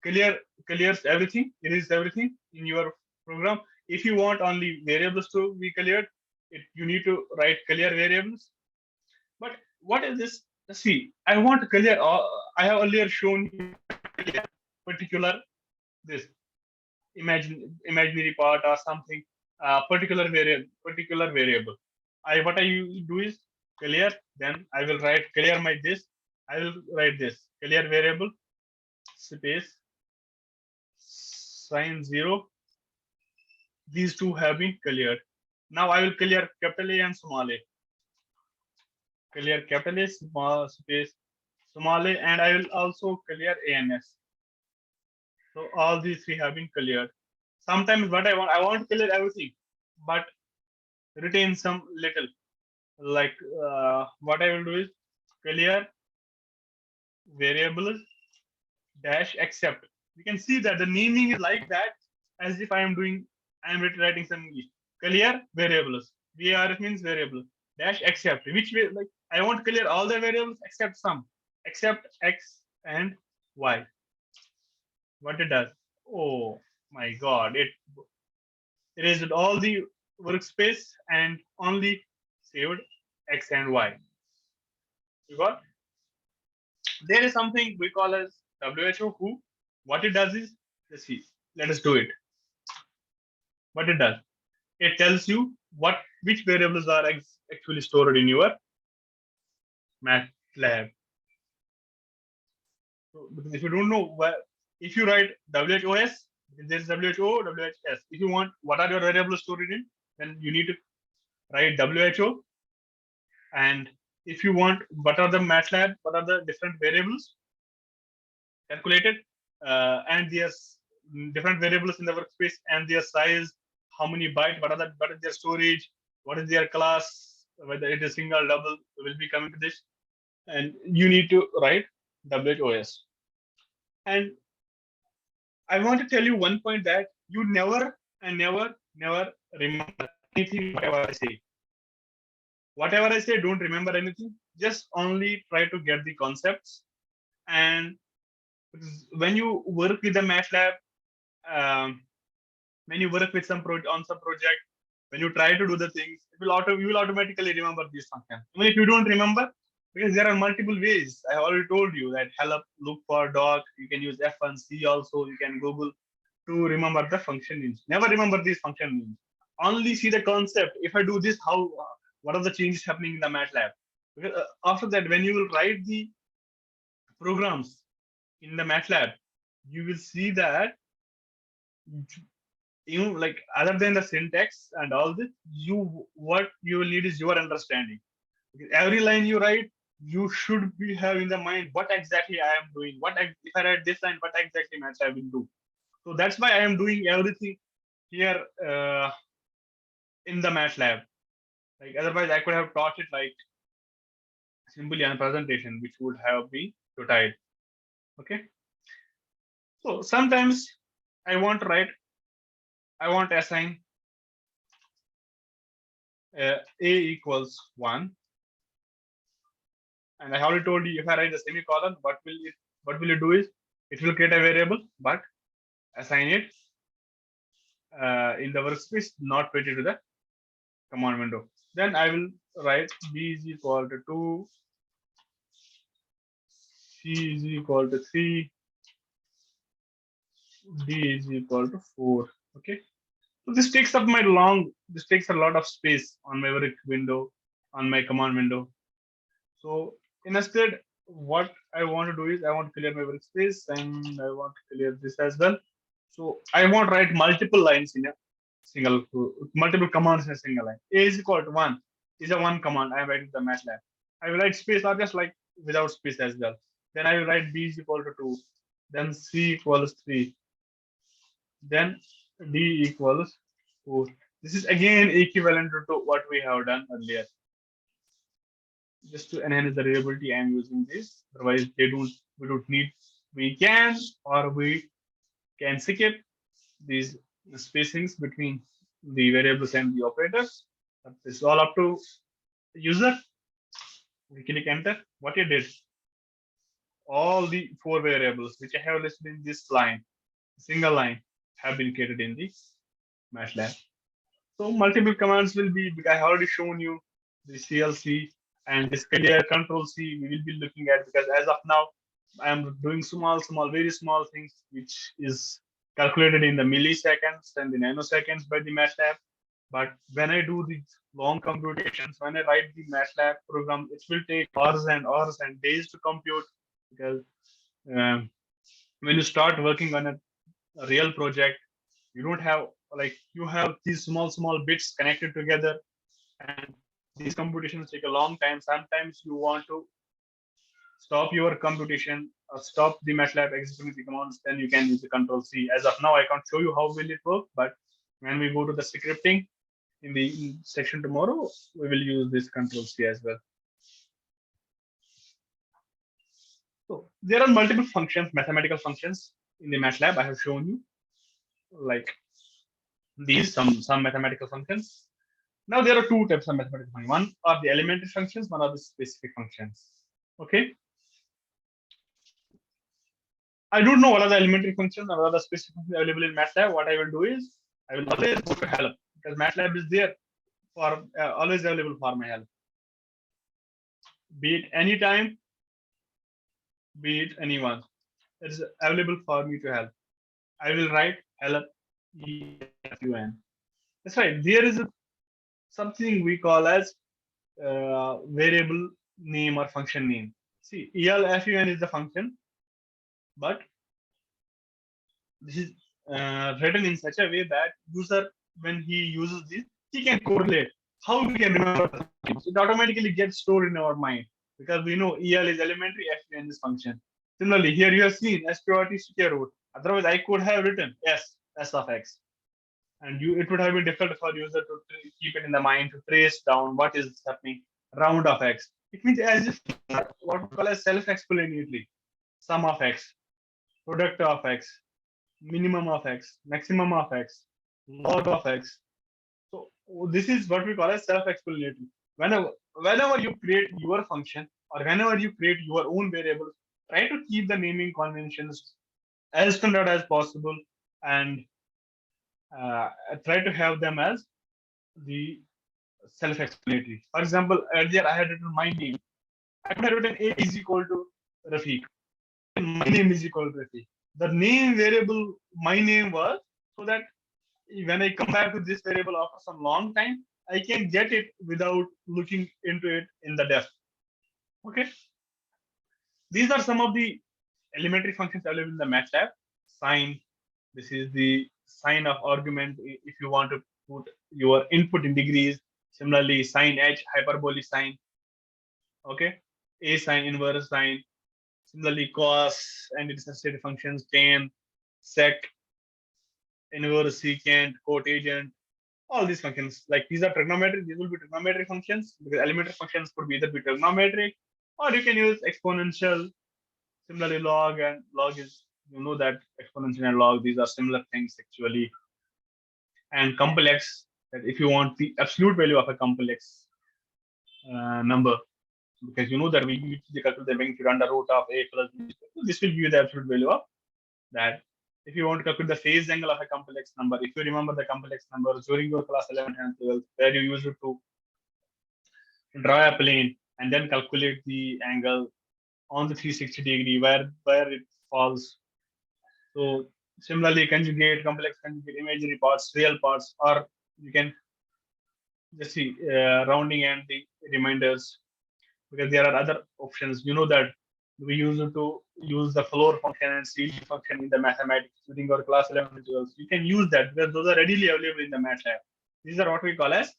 clears everything, erase everything in your program. If you want only variables to be cleared, you need to write clear variables. But what is this? Let's see. I want to clear. I have earlier shown you particular this imaginary part or something, particular variable. What I do is clear. Then I will write clear my this. I will write this clear variable space sign 0. These two have been cleared. Now I will clear capital A and small a. Clear capital A, small space, small a, and I will also clear ANS. So all these three have been cleared. Sometimes what I want to clear everything, but retain some little. Like what I will do is clear variables dash except. You can see that the naming is like that, as if I am writing some English. Clear variables. VARF means variable. Dash except. Which way, like I want to clear all the variables except some. Except X and Y. What it does? Oh my god, it erased all the workspace and only saved X and Y. You got? There is something we call as WHO who. What it does is, let's see, let us do it. What it does, it tells you which variables are actually stored in your MATLAB. So if you don't know, if you write WHOS, there is WHO, WHS. If you want what are your variables stored in, then you need to write WHO. And if you want what are the MATLAB, what are the different variables calculated, and there's different variables in the workspace and their size, how many bytes, what is their storage, what is their class, whether it is single, double, we will be coming to this. And you need to write WHOS. And I want to tell you one point that you never remember anything whatever I say. Whatever I say, don't remember anything. Just only try to get the concepts. And when you work with the MATLAB, when you work with on some project, when you try to do the things, you will automatically remember these functions. Even if you don't remember, because there are multiple ways. I already told you that help, look for, doc. You can use F1C also. You can Google to remember the function names. Never remember these function names. Only see the concept. If I do this, what are the changes happening in the MATLAB? Because after that, when you will write the programs in the MATLAB, you will see that like other than the syntax and all this, what you will need is your understanding. Because every line you write, you should be having in the mind what exactly I am doing. If I write this line, what exactly MATLAB will do. So that's why I am doing everything here in the MATLAB. Like otherwise, I could have taught it like simply on presentation, which would have been too tight. Okay. So sometimes I want to assign A equals 1. And I already told you, if I write the semicolon, what will it do is, it will create a variable, but assign it in the workspace, not put it to the command window. Then I will write B is equal to 2, C is equal to 3, D is equal to 4. Okay. So this takes a lot of space on my work window, on my command window. So instead, what I want to do is I want to clear my workspace and I want to clear this as well. So I want to write multiple lines in a multiple commands in a single line. A is equal to 1 is a one command I am writing the MATLAB. I will write space or just like without space as well. Then I will write B is equal to 2. Then C equals 3. Then D equals 4. This is again equivalent to what we have done earlier. Just to enhance the readability, I am using this. Otherwise, we can skip these spacings between the variables and the operators. It's all up to user. We click enter. What you did, all the 4 variables which I have listed in this line, single line, have been created in the MATLAB. So multiple commands will be, I have already shown you the CLC and this clear control C we will be looking at, because as of now I am doing very small things which is calculated in the milliseconds and the nanoseconds by the MATLAB. But when I do the long computations, when I write the MATLAB program, it will take hours and days to compute, because when you start working on a a real project. You don't have like you have these small bits connected together, and these computations take a long time. Sometimes you want to stop your computation, stop the MATLAB executing the commands, then you can use the Control C. As of now, I can't show you how will it work, but when we go to the scripting in the section tomorrow, we will use this Control C as well. So there are multiple functions, mathematical functions in the MATLAB. I have shown you like these some mathematical functions. Now there are two types of mathematical functions. One are the elementary functions, one are the specific functions. Okay. I don't know what are the elementary functions or what are the specific functions available in MATLAB. What I will do is I will always go to help because MATLAB is there for always available for my help. Be it anytime, be it anyone. It is available for me to help. I will write help EFUN. That's right. There is something we call as variable name or function name. See, ELFUN is the function, but this is written in such a way that user, when he uses this, he can correlate. How we can remember? It automatically gets stored in our mind because we know EL is elementary, FUN is function. Similarly, here you have seen SPRT square root. Otherwise, I could have written S of X. And it would have been difficult for user to keep it in the mind to trace down what is happening. Round of X. It means as if what we call as self-explanatory. Sum of X, product of X, minimum of X, maximum of X, log of X. So this is what we call as self-explanatory. Whenever you create your function or whenever you create your own variable, try to keep the naming conventions as standard as possible and try to have them as the self-explanatory. For example, earlier I had written my name. I could have written A is equal to Rafiq. My name is equal to Rafiq. The name variable my name was so that when I come back to this variable after some long time, I can get it without looking into it in the depth. Okay. These are some of the elementary functions available in the MATLAB. Sine. This is the sign of argument if you want to put your input in degrees. Similarly, sine h, hyperbole sine. Okay. A sine, inverse sine. Similarly, cos and its associated functions, tan, sec, inverse secant, cotangent, all these functions. Like these are trigonometric, these will be trigonometric functions because elementary functions could be either be trigonometric or you can use exponential. Similarly, log and log is, you know that exponential and log, these are similar things actually. And complex, that if you want the absolute value of a complex number, because you know that we usually calculate the magnitude under root of a plus b. This will give you the absolute value of that. If you want to calculate the phase angle of a complex number, if you remember the complex numbers during your class 11 and 12, where you used to draw a plane and then calculate the angle on the 360-degree where it falls. So similarly, conjugate, complex conjugate, imaginary parts, real parts, or you can just see rounding and the reminders, because there are other options. You know that we used to use the floor function and ceiling function in the mathematics during our class 11 and 12. You can use that because those are readily available in the MATLAB. These are what we call as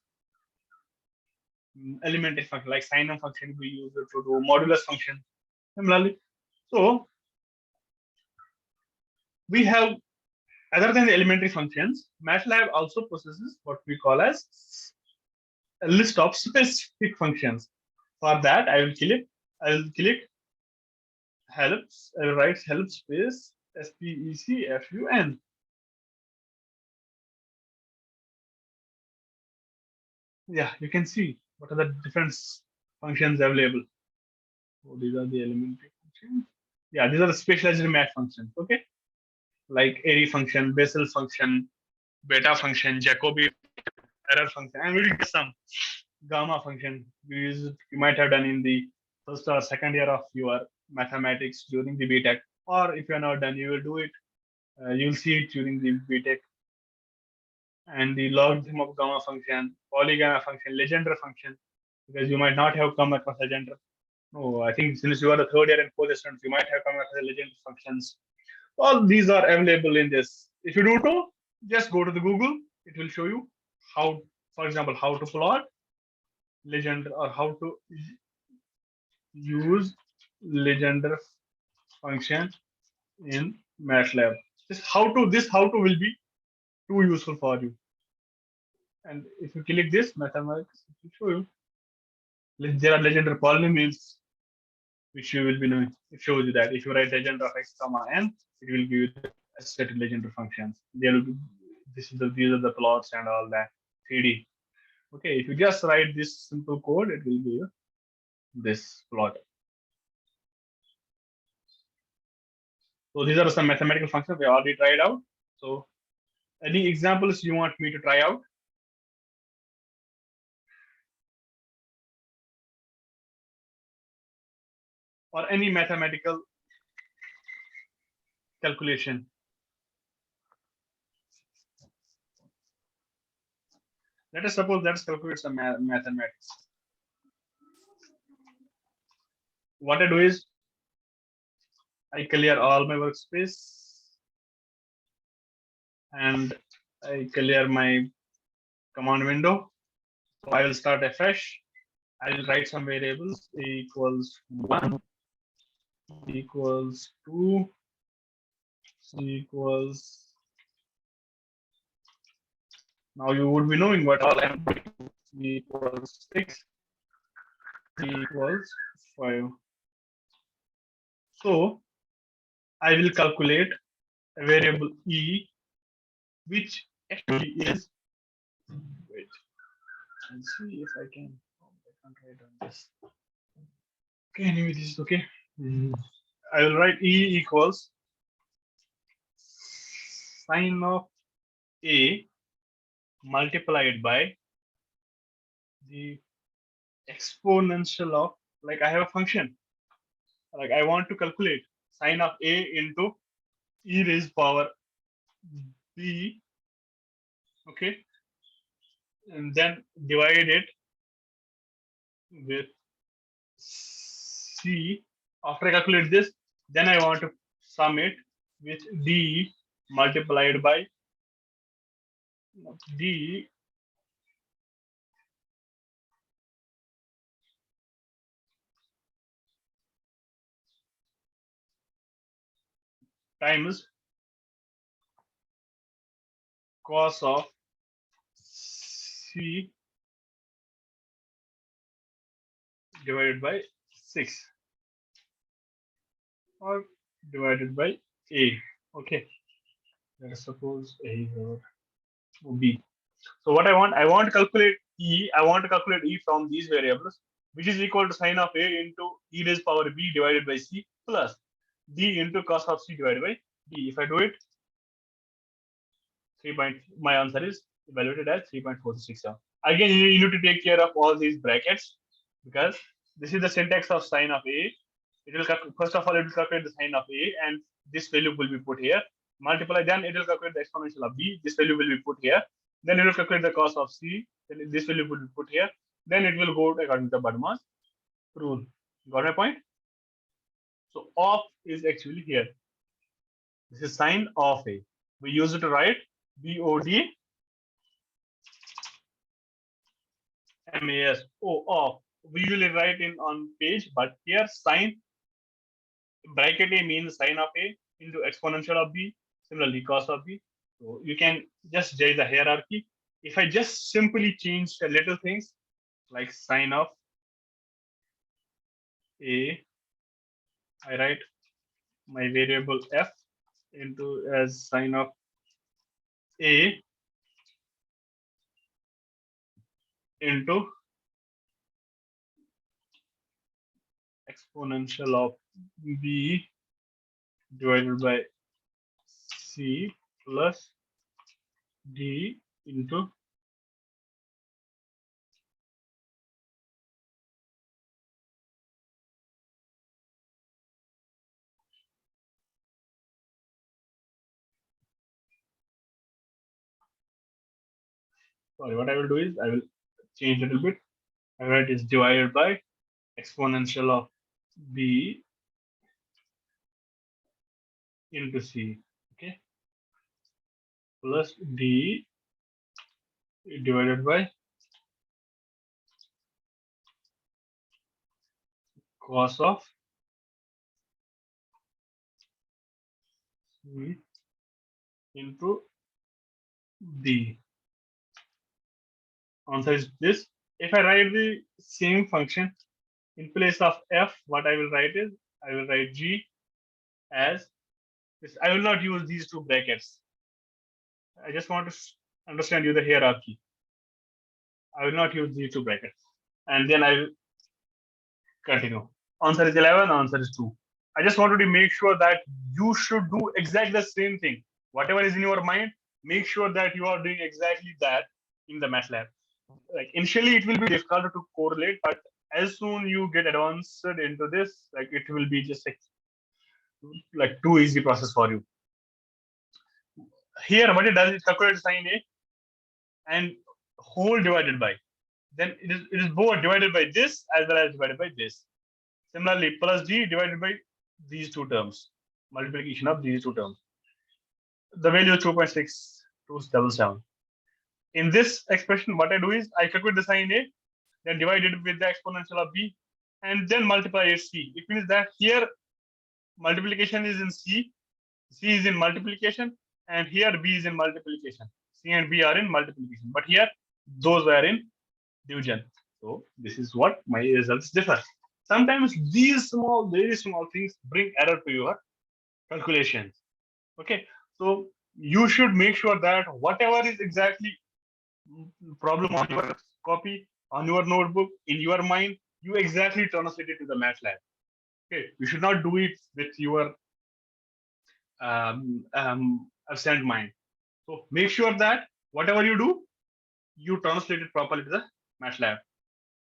elementary function, like sine function we use it to do modulus function. Similarly, so we have, other than the elementary functions, MATLAB also possesses what we call as a list of specific functions. For that, I will click helps, I will write help space SPECFUN. Yeah, you can see what are the different functions available. So these are the elementary functions. Yeah, these are the specialized math functions. Okay, like Airy function, Bessel function, beta function, Jacobi error function, and we'll get some gamma function you might have done in the first or second year of your mathematics during the BTech, or if you're not done, you will do it. You'll see it during the BTech. And the logarithm of gamma function, polygamma function, Legendre function, because you might not have come across Legendre. No, I think since you are the third year and fourth year students, you might have come across the Legendre functions. All these are available in this. If you don't know, just go to the Google. It will show you how, for example, how to plot Legendre or how to use Legendre function in MATLAB. This how to will be too useful for you. And if you click this mathematics, it will show you. There are Legendre polynomials which you will be knowing. It shows you that if you write Legendre of x comma n, it will give you the associated Legendre functions. There will be these are the plots and all that 3D. Okay, if you just write this simple code, it will give you this plot. So these are some mathematical functions we already tried out. So any examples you want me to try out? Or any mathematical calculation? Let us suppose let's calculate some mathematics. What I do is I clear all my workspace and I clear my command window. So I will start afresh. I will write some variables equals 1, equals 2, equals. Now you would be knowing what all I'm doing. Equals 6, equals 5. So I will calculate a variable e, which actually is. Wait, let's see if I can. I can't write on this. Okay, anyway, this is okay. I will write e equals sine of a multiplied by the exponential of, like I have a function, like I want to calculate sine of a into e raised power b, okay, and then divide it with c. After I calculate this, then I want to sum it with d multiplied by d times cos of c divided by 6 or divided by a. Okay, let us suppose a or b. So what I want to calculate e. I want to calculate e from these variables, which is equal to sine of a into e raised power b divided by c plus d into cos of c divided by d. If I do it, my answer is evaluated as 3.467. Again, you need to take care of all these brackets because this is the syntax of sine of a. It will first of all it will calculate the sine of a, and this value will be put here. Multiply, then it will calculate the exponential of b. This value will be put here. Then it will calculate the cos of c. Then this value will be put here. Then it will go according to the Baramas rule. Got my point? So of is actually here. This is sine of a. We use it to write BOD MAS. Oh, of. We usually write in on page, but here sine bracket a means sine of a into exponential of b. Similarly, cos of b. So you can just judge the hierarchy. If I just simply change the little things like sine of a, I write my variable f into as sine of a into exponential of b divided by c plus d into sorry, what I will do is I will change a little bit. I write is divided by exponential of b into C. Okay, plus D divided by cos of C into D. Answer is this. If I write the same function in place of f, what I will write is I will write G as this. I will not use these two brackets. I just want to understand you the hierarchy. I will not use these two brackets. And then I will continue. Answer is 11, answer is 2. I just wanted to make sure that you should do exactly the same thing. Whatever is in your mind, make sure that you are doing exactly that in the MATLAB. Like initially it will be difficult to correlate, but as soon you get advanced into this, like it will be just like too easy process for you. Here, what it does is calculate sine A and whole divided by. Then it is both divided by this as well as divided by this. Similarly, plus G divided by these two terms, multiplication of these two terms. The value is 2.6277. In this expression, what I do is I calculate the sine A, then divide it with the exponential of B, and then multiply it C. It means that here multiplication is in C, C is in multiplication, and here B is in multiplication. C and B are in multiplication, but here those were in division. So this is what my results differ. Sometimes these small, very small things bring error to your calculations. Okay, so you should make sure that whatever is exactly problem on your copy, on your notebook, in your mind, you exactly translate it to the MATLAB. Okay, you should not do it with your absent mind. So make sure that whatever you do, you translate it properly to the MATLAB.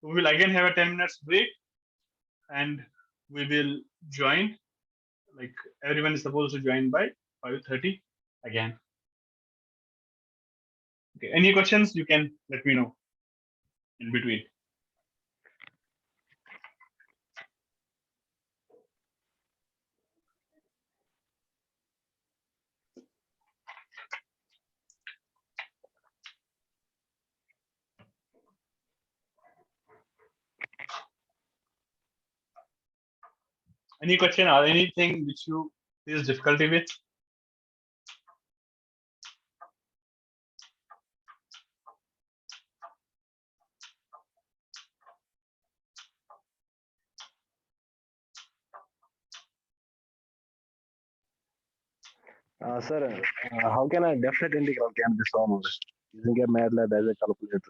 We will again have a 10 minutes break and we will join, like everyone is supposed to join by 5:30 again. Okay, any questions you can let me know in between. Any question or anything which you face difficulty with? Sir, how can a definite integral can be solved using a MATLAB as a calculator?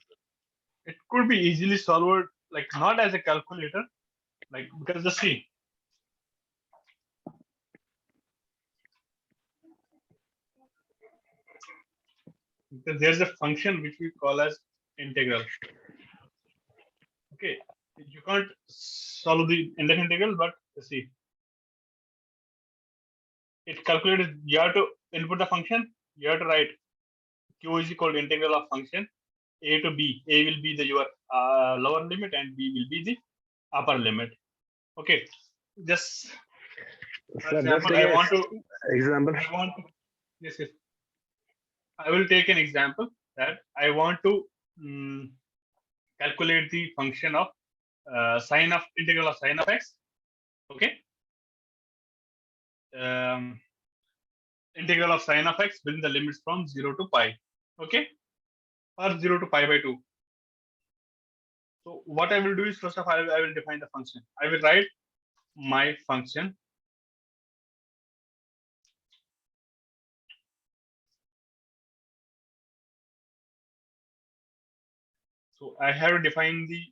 It could be easily solved, like not as a calculator, like because just see. Because there's a function which we call as integral. Okay, you can't solve the index integral, but see, it calculated. You have to input the function. You have to write q is equal to integral of function a to b. A will be the your lower limit and b will be the upper limit. Okay, just for Sir, example, just I want to. example. I want to. Yes, yes. I will take an example that I want to calculate the function of sine of integral of sine of x. Okay. Integral of sine of x within the limits from 0 to pi. Okay. Or 0 to pi by 2. So what I will do is first of all, I will define the function. I will write my function. So I have to define the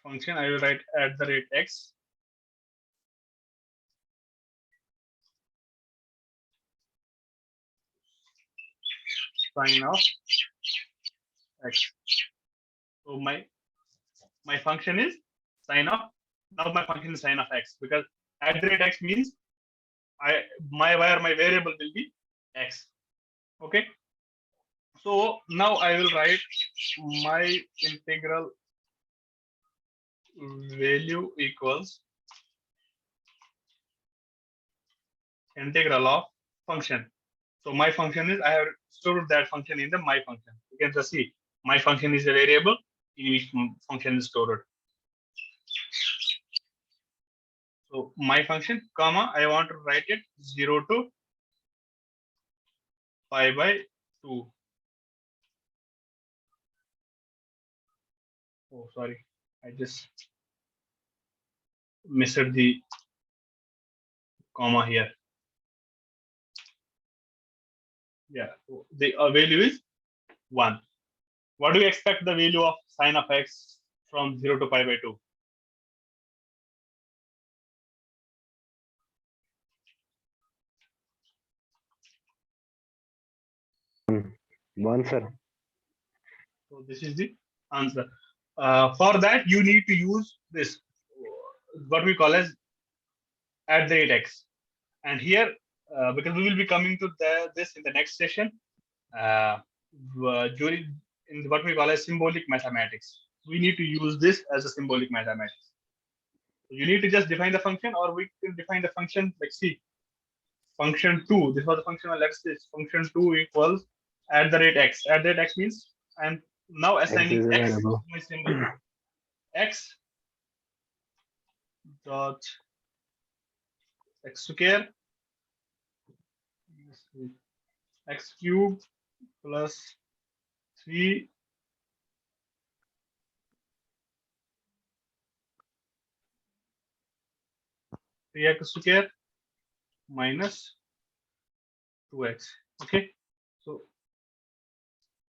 function. I will write at the rate x. Sine of x. So my function is sine of, now my function is sine of x, because at the rate x means my variable will be x. Okay. So now I will write my integral value equals integral of function. So my function is, I have stored that function in the my function. You can just see my function is a variable in which function is stored. So my function, comma, I want to write it 0 to pi by 2. Oh, sorry, I just missed the comma here. Yeah, so the value is 1. What do you expect the value of sine of x from 0 to pi by 2? One, sir. So this is the answer. For that, you need to use this, what we call as at the rate x. And here, because we will be coming to this in the next session, during in what we call as symbolic mathematics, we need to use this as a symbolic mathematics. So you need to just define the function, or we can define the function like see, function 2. This was the function. Let's say function 2 equals at the rate x. At the rate x means I'm now X is assigning a x to variable. my symbol. X dot x square x cube plus 3 3x square minus 2x. Okay, so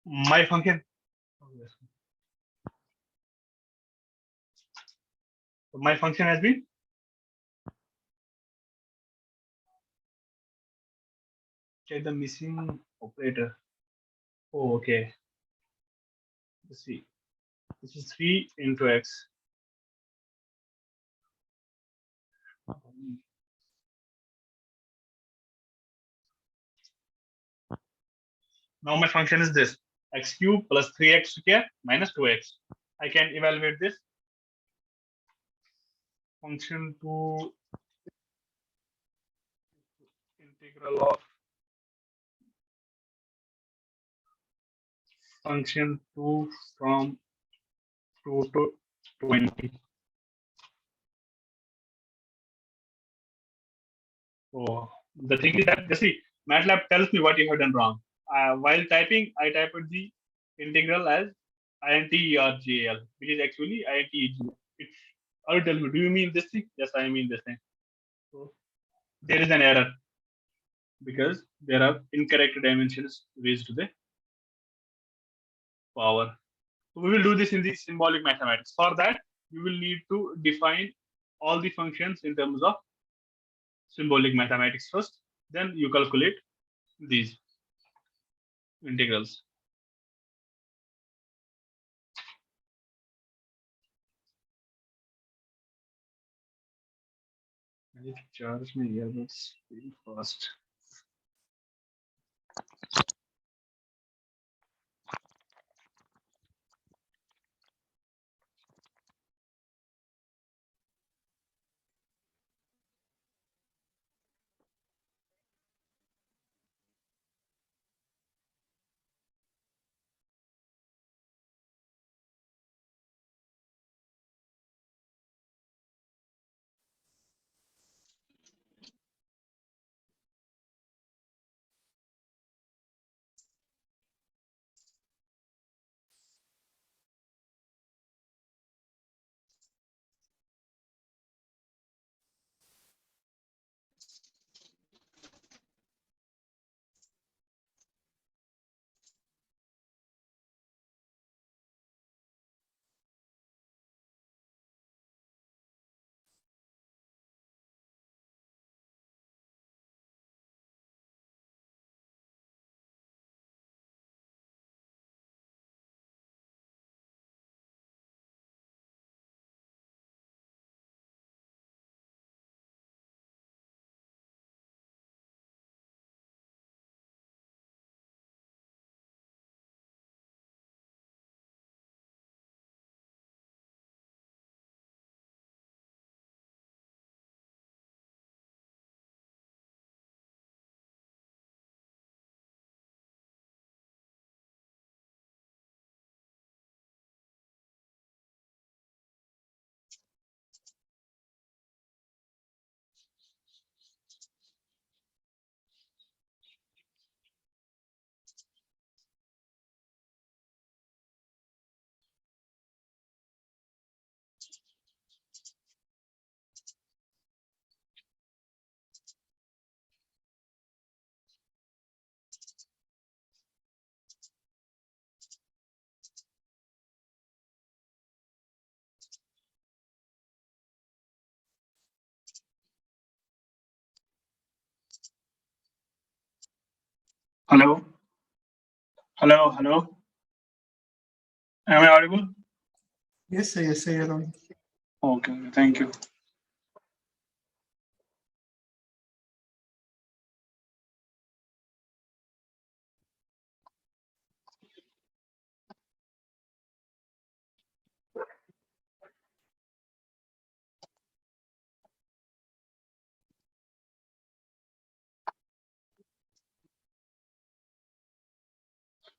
my function, so my function has been check the missing operator. Oh, okay. Let's see. This is 3 into x. Now my function is this, x cube plus 3x square minus 2x. I can evaluate this function to integral of function 2 from 2 to 20. So the thing is that, see, MATLAB tells me what you have done wrong. While typing, I typed the integral as INTERGAL, which is actually INTEG. I'll tell me, do you mean this thing? Yes, I mean this thing. So there is an error because there are incorrect dimensions raised to the power. So we will do this in the symbolic mathematics. For that, you will need to define all the functions in terms of symbolic mathematics first. Then you calculate these integrals. I charge my earbuds very fast. Hello, hello. Am I audible? Yes, sir. Yes, sir. You're on. Okay, thank you.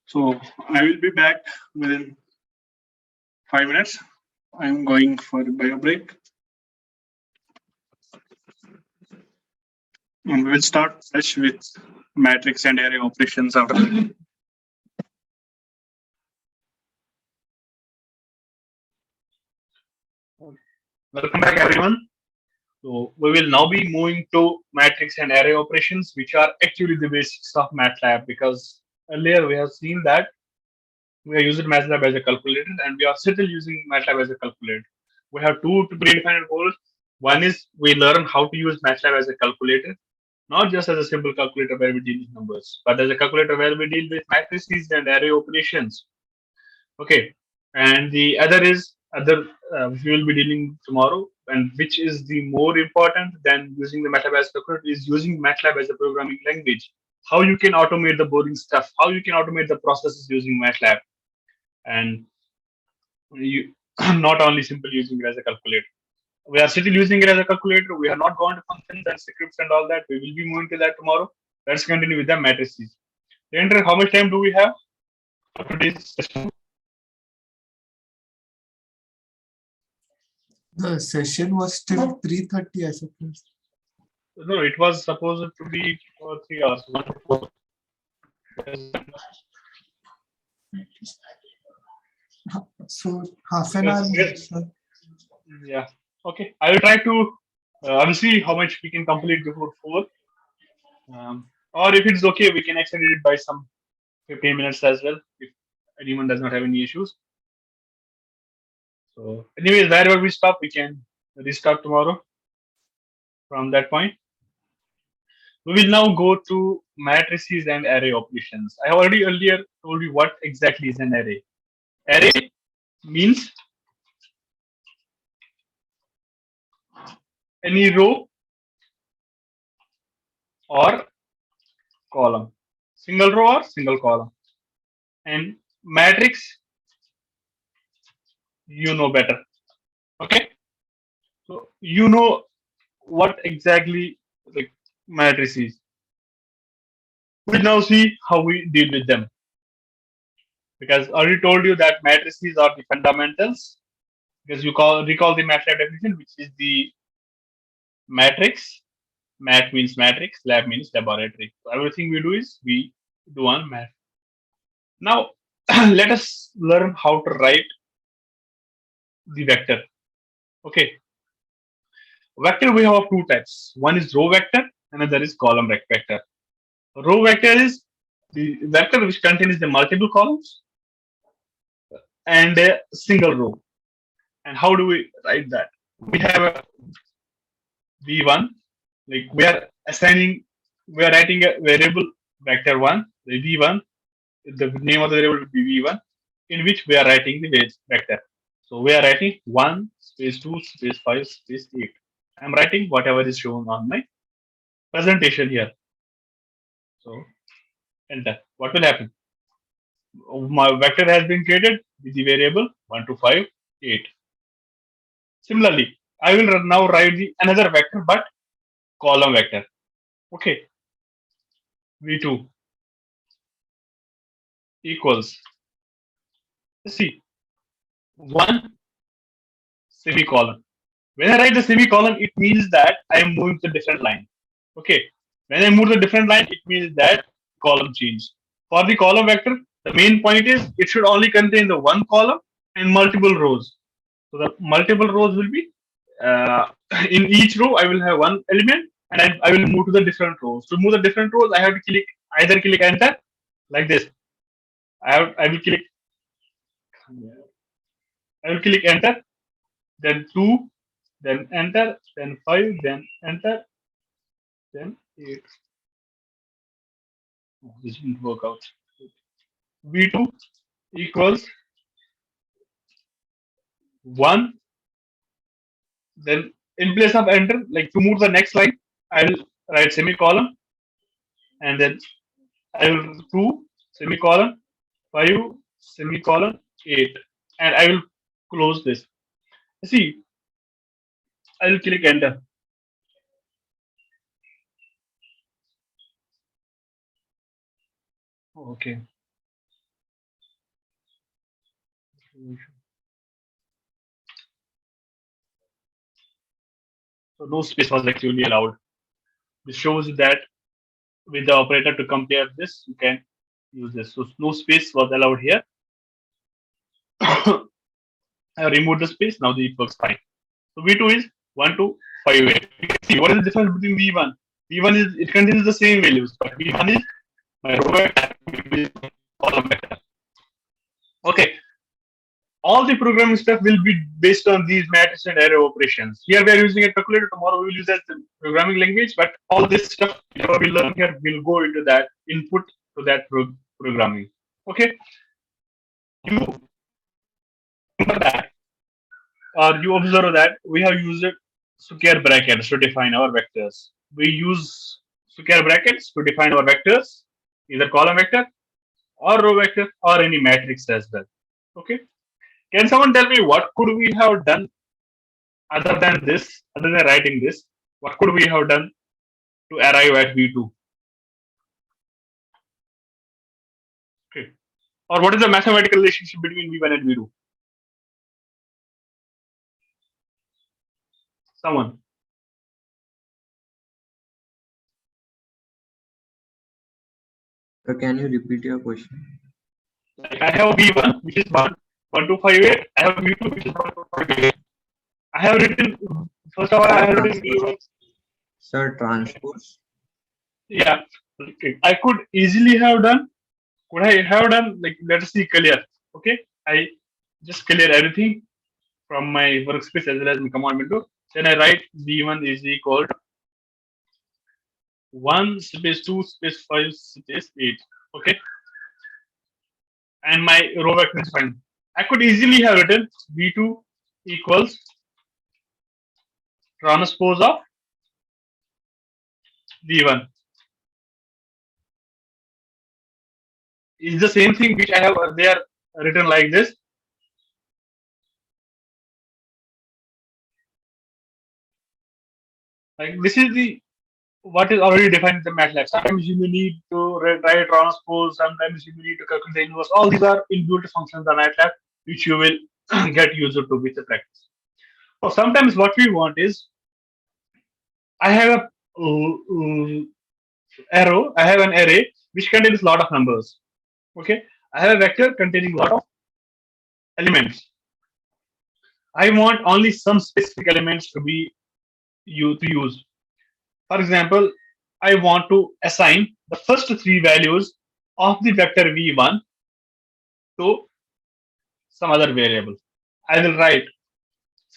So I will be back within 5 minutes. I'm going for a bio break. And we'll start fresh with matrix and array operations after that. Welcome back, everyone. So we will now be moving to matrix and array operations, which are actually the basics of MATLAB. Because earlier we have seen that we are using MATLAB as a calculator, and we are still using MATLAB as a calculator. We have two predefined goals. One is we learn how to use MATLAB as a calculator, not just as a simple calculator where we deal with numbers, but as a calculator where we deal with matrices and array operations. Okay, and the other is other we will be dealing tomorrow, and which is the more important than using the MATLAB as a calculator is using MATLAB as a programming language. How you can automate the boring stuff, how you can automate the processes using MATLAB, and you not only simply using it as a calculator. We are still using it as a calculator. We have not gone to functions and scripts and all that. We will be moving to that tomorrow. Let's continue with the matrices. Enter, how much time do we have for today's session? The session was till 3:30, I suppose. No, it was supposed to be for 3 hours. 1 to 4. So half an hour. Yes. Sir. Yeah. Okay. I will try to. I will see how much we can complete before 4. Or if it's okay, we can extend it by some 15 minutes as well, if anyone does not have any issues. So, anyways, wherever we stop, we can restart tomorrow from that point. We will now go to matrices and array operations. I have already earlier told you what exactly is an array. Array means any row or column, single row or single column. And matrix, you know better. Okay, so you know what exactly the matrix is. We'll now see how we deal with them. Because I already told you that matrices are the fundamentals. Because you recall the MATLAB definition, which is the matrix. Mat means matrix, lab means laboratory. So everything we do is we do on math. Now let us learn how to write the vector. Okay. Vector we have of two types. One is row vector, another is column vector. Row vector is the vector which contains the multiple columns and a single row. And how do we write that? We have a v1, like we are writing a variable vector 1, the v1, the name of the variable would be v1, in which we are writing the vector. So we are writing 1 space 2 space 5 space 8. I'm writing whatever is shown on my presentation here. So enter. What will happen? My vector has been created with the variable 1 to 5, 8. Similarly, I will now write the another vector but column vector. Okay. v2 equals, see, 1 semicolon. When I write the semicolon, it means that I am moving to a different line. Okay. When I move to a different line, it means that column change. For the column vector, the main point is it should only contain the one column and multiple rows. So the multiple rows will be in each row. I will have one element, and I will move to the different rows. To move the different rows, I have to either click enter like this. I will click enter, then 2, then enter, then 5, then enter, then 8. This didn't work out. V2 equals 1. Then in place of enter, like to move the next line, I will write semicolon, and then I will 2 semicolon 5 semicolon 8, and I will close this. See, I will click enter. Okay. So no space was actually allowed. This shows that with the operator to compare this, you can use this. So no space was allowed here. I removed the space. Now it works fine. So V2 is 1 to 5 8. See what is the difference between V1? V1 is it contains the same values, but V1 is my row vector, V2 is my column vector. Okay. All the programming stuff will be based on these matrix and array operations. Here we are using a calculator. Tomorrow we will use that programming language, but all this stuff we learn here will go into that input to that programming. Okay. You remember that, or you observe that we have used square brackets to define our vectors. We use square brackets to define our vectors, either column vector or row vector or any matrix as well. Okay. Can someone tell me what could we have done other than this, other than writing this? What could we have done to arrive at V2? Okay. Or what is the mathematical relationship between V1 and V2? Someone. So can you repeat your question? Like I have V1, which is 1 to 5 8. I have V2, which is 1 to 5 8. I have written, first of all, I have written V1. Sir, transpose. Yeah. Okay. I could easily have done, could I have done, like, let us see, clear. Okay. I just clear everything from my workspace as well as my command window. Then I write V1 is equal to 1 space 2 space 5 space 8. Okay. And my row vector is fine. I could easily have written V2 equals transpose of V1. Is the same thing which I have there written like this. Like this is the what is already defined in the MATLAB. Sometimes you may need to write transpose, sometimes you may need to calculate the inverse. All these are inbuilt functions in MATLAB which you will get used to with the practice. So sometimes what we want is I have a arrow, I have an array which contains a lot of numbers. Okay, I have a vector containing a lot of elements. I want only some specific elements to be used. For example, I want to assign the first 3 values of the vector v1 to some other variable. I will write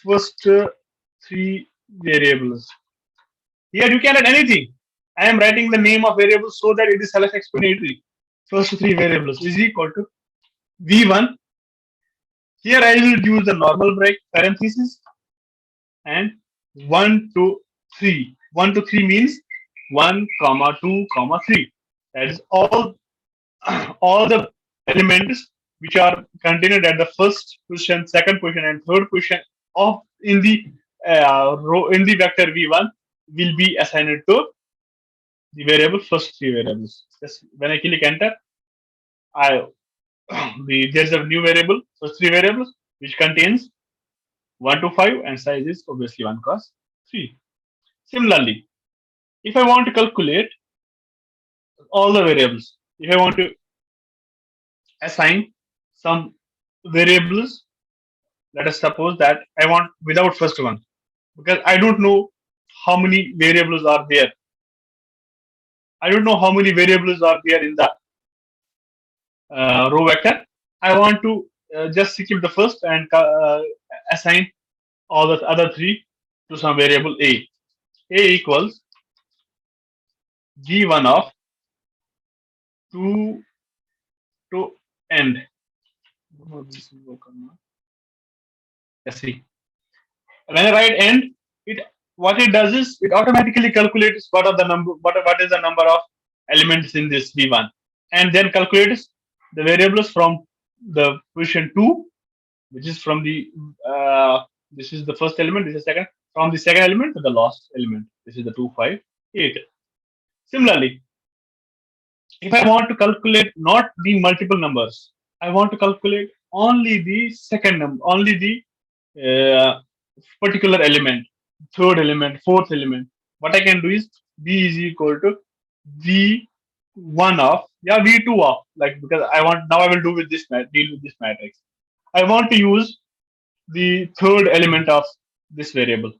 first 3 variables. Here you can add anything. I am writing the name of variables so that it is self-explanatory. First 3 variables is equal to v1. Here I will use the normal break parenthesis and 1 to 3. 1 to 3 means 1 comma 2 comma 3. That is all the elements which are contained at the first position, second position, and third position of in the row in the vector v1 will be assigned to the variable first 3 variables. Just when I click enter, there's a new variable, first 3 variables, which contains 1 to 5 and size is obviously 1 cos 3. Similarly, if I want to calculate all the variables, if I want to assign some variables, let us suppose that I want without first one, because I don't know how many variables are there. I don't know how many variables are there in the row vector. I want to just skip the first and assign all the other 3 to some variable a. A equals v1 of to end. Oh, this will work or not. Let's see. When I write end, it what it does is it automatically calculates what is the number of elements in this V1, and then calculates the variables from the position 2, which is from the this is the first element, this is second, from the second element to the last element. This is the 2, 5, 8. Similarly, if I want to calculate not the multiple numbers, I want to calculate only the second number, only the particular element, third element, fourth element. What I can do is B is equal to V1 of, yeah, V2 of, like, because I want, now I will do with this, deal with this matrix. I want to use the third element of this variable,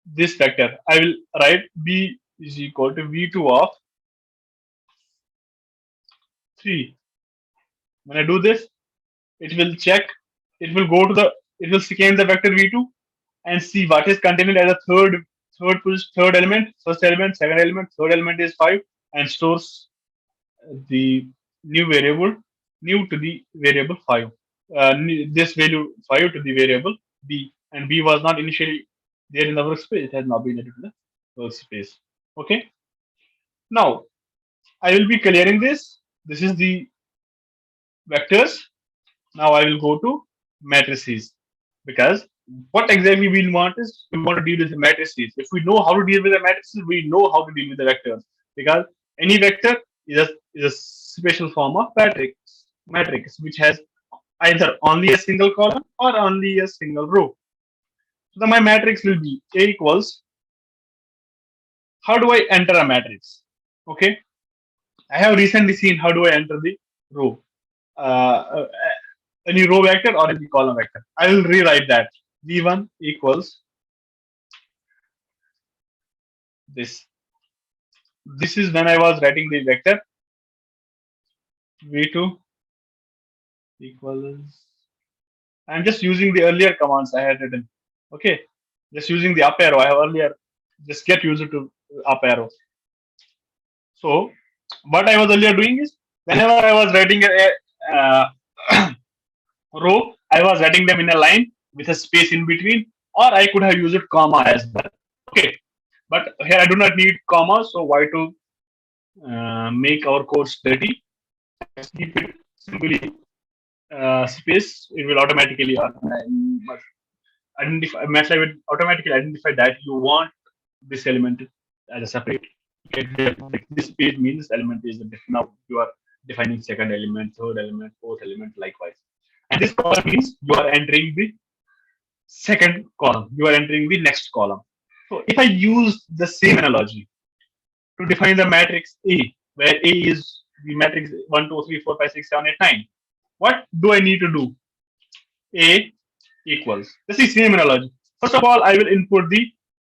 this vector. I will write B is equal to V2 of 3. When I do this, it will check, it will go to the, it will scan the vector V2 and see what is contained as a third element, first element, second element, third element is 5, and stores the new variable, new to the variable 5. This value 5 to the variable B, and B was not initially there in the workspace, it has now been added to the workspace. Okay. Now I will be clearing this. This is the vectors. Now I will go to matrices, because what exactly we want is we want to deal with the matrices. If we know how to deal with the matrices, we know how to deal with the vectors, because any vector is a special form of matrix which has either only a single column or only a single row. So my matrix will be A equals. How do I enter a matrix? Okay, I have recently seen how do I enter the row. Any row vector or any column vector. I will rewrite that. V1 equals this. This is when I was writing the vector. V2 equals. I'm just using the earlier commands I had written. Okay, just using the up arrow. I have earlier just get used to up arrow. So what I was earlier doing is whenever I was writing a row, I was writing them in a line with a space in between, or I could have used comma as well. Okay, but here I do not need comma, so why to make our codes dirty? Just keep it simply space. It will automatically identify. MATLAB will automatically identify that you want this element as a separate. Like this page means element is now you are defining second element, third element, fourth element, likewise. And this column means you are entering the second column, you are entering the next column. So if I use the same analogy to define the matrix A, where A is the matrix 1, 2, 3, 4, 5, 6, 7, 8, 9, what do I need to do? A equals. This is same analogy. First of all, I will input the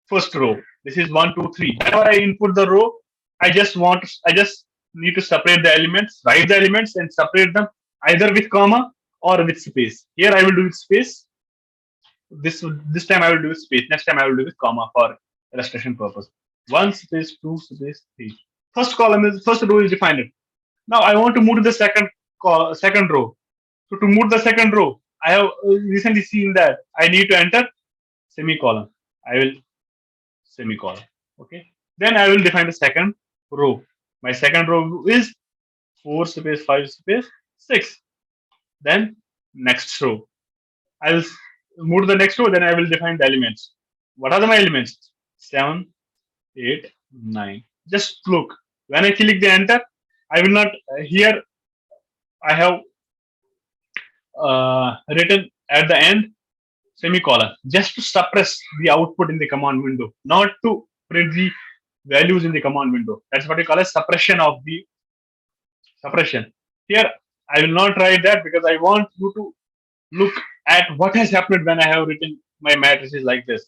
first row. This is 1, 2, 3. Whenever I input the row, I just need to separate the elements, write the elements and separate them either with comma or with space. Here I will do with space. This time I will do with space. Next time I will do with comma for illustration purpose. 1 space, 2 space, 3. First row is defined. Now I want to move to the second row. So to move the second row, I have recently seen that I need to enter semicolon. I will semicolon. Okay. Then I will define the second row. My second row is 4 space 5 space 6. Then next row. I will move to the next row. Then I will define the elements. What are my elements? 7, 8, 9. Just look. When I click the enter, I will not here. I have written at the end semicolon just to suppress the output in the command window, not to print the values in the command window. That's what we call a suppression of the suppression. Here I will not write that because I want you to look at what has happened when I have written my matrices like this.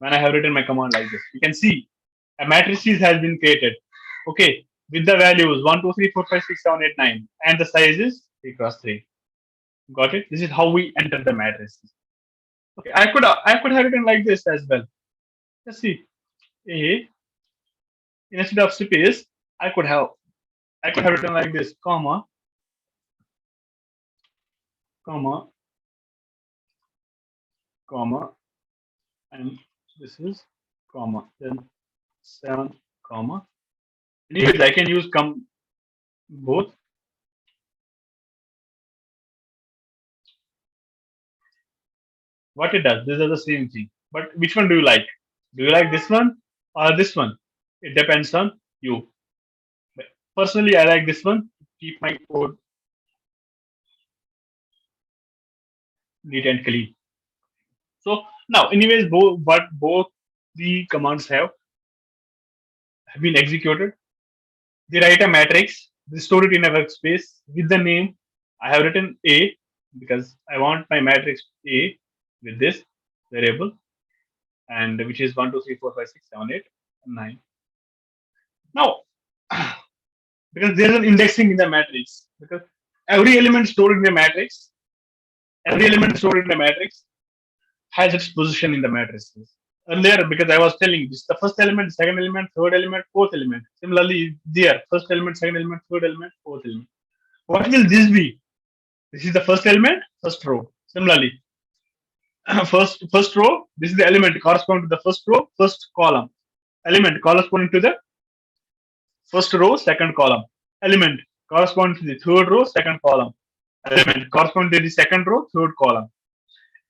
When I have written my command like this, you can see a matrices has been created. Okay, with the values 1, 2, 3, 4, 5, 6, 7, 8, 9, and the size is 3 cross 3. Got it? This is how we enter the matrices. Okay, I could have written like this as well. Let's see. A instead of space, I could have I could have written like this, comma, comma, comma, and this is comma, then 7, comma. Anyways, I can use both. What it does, these are the same thing. But which one do you like? Do you like this one or this one? It depends on you. But personally, I like this one to keep my code neat and clean. So now, anyways, both the commands have been executed. They write a matrix, they store it in a workspace with the name. I have written A because I want my matrix A with this variable, and which is 1, 2, 3, 4, 5, 6, 7, 8, 9. Now, because there is an indexing in the matrix, because every element stored in the matrix, has its position in the matrices. Earlier, because I was telling this, the first element, second element, third element, fourth element. Similarly, there, first element, second element, third element, fourth element. What will this be? This is the first element, first row. Similarly, first row, this is the element corresponding to the first row, first column. Element corresponding to the first row, second column. Element corresponding to the third row, second column. Element corresponding to the second row, third column.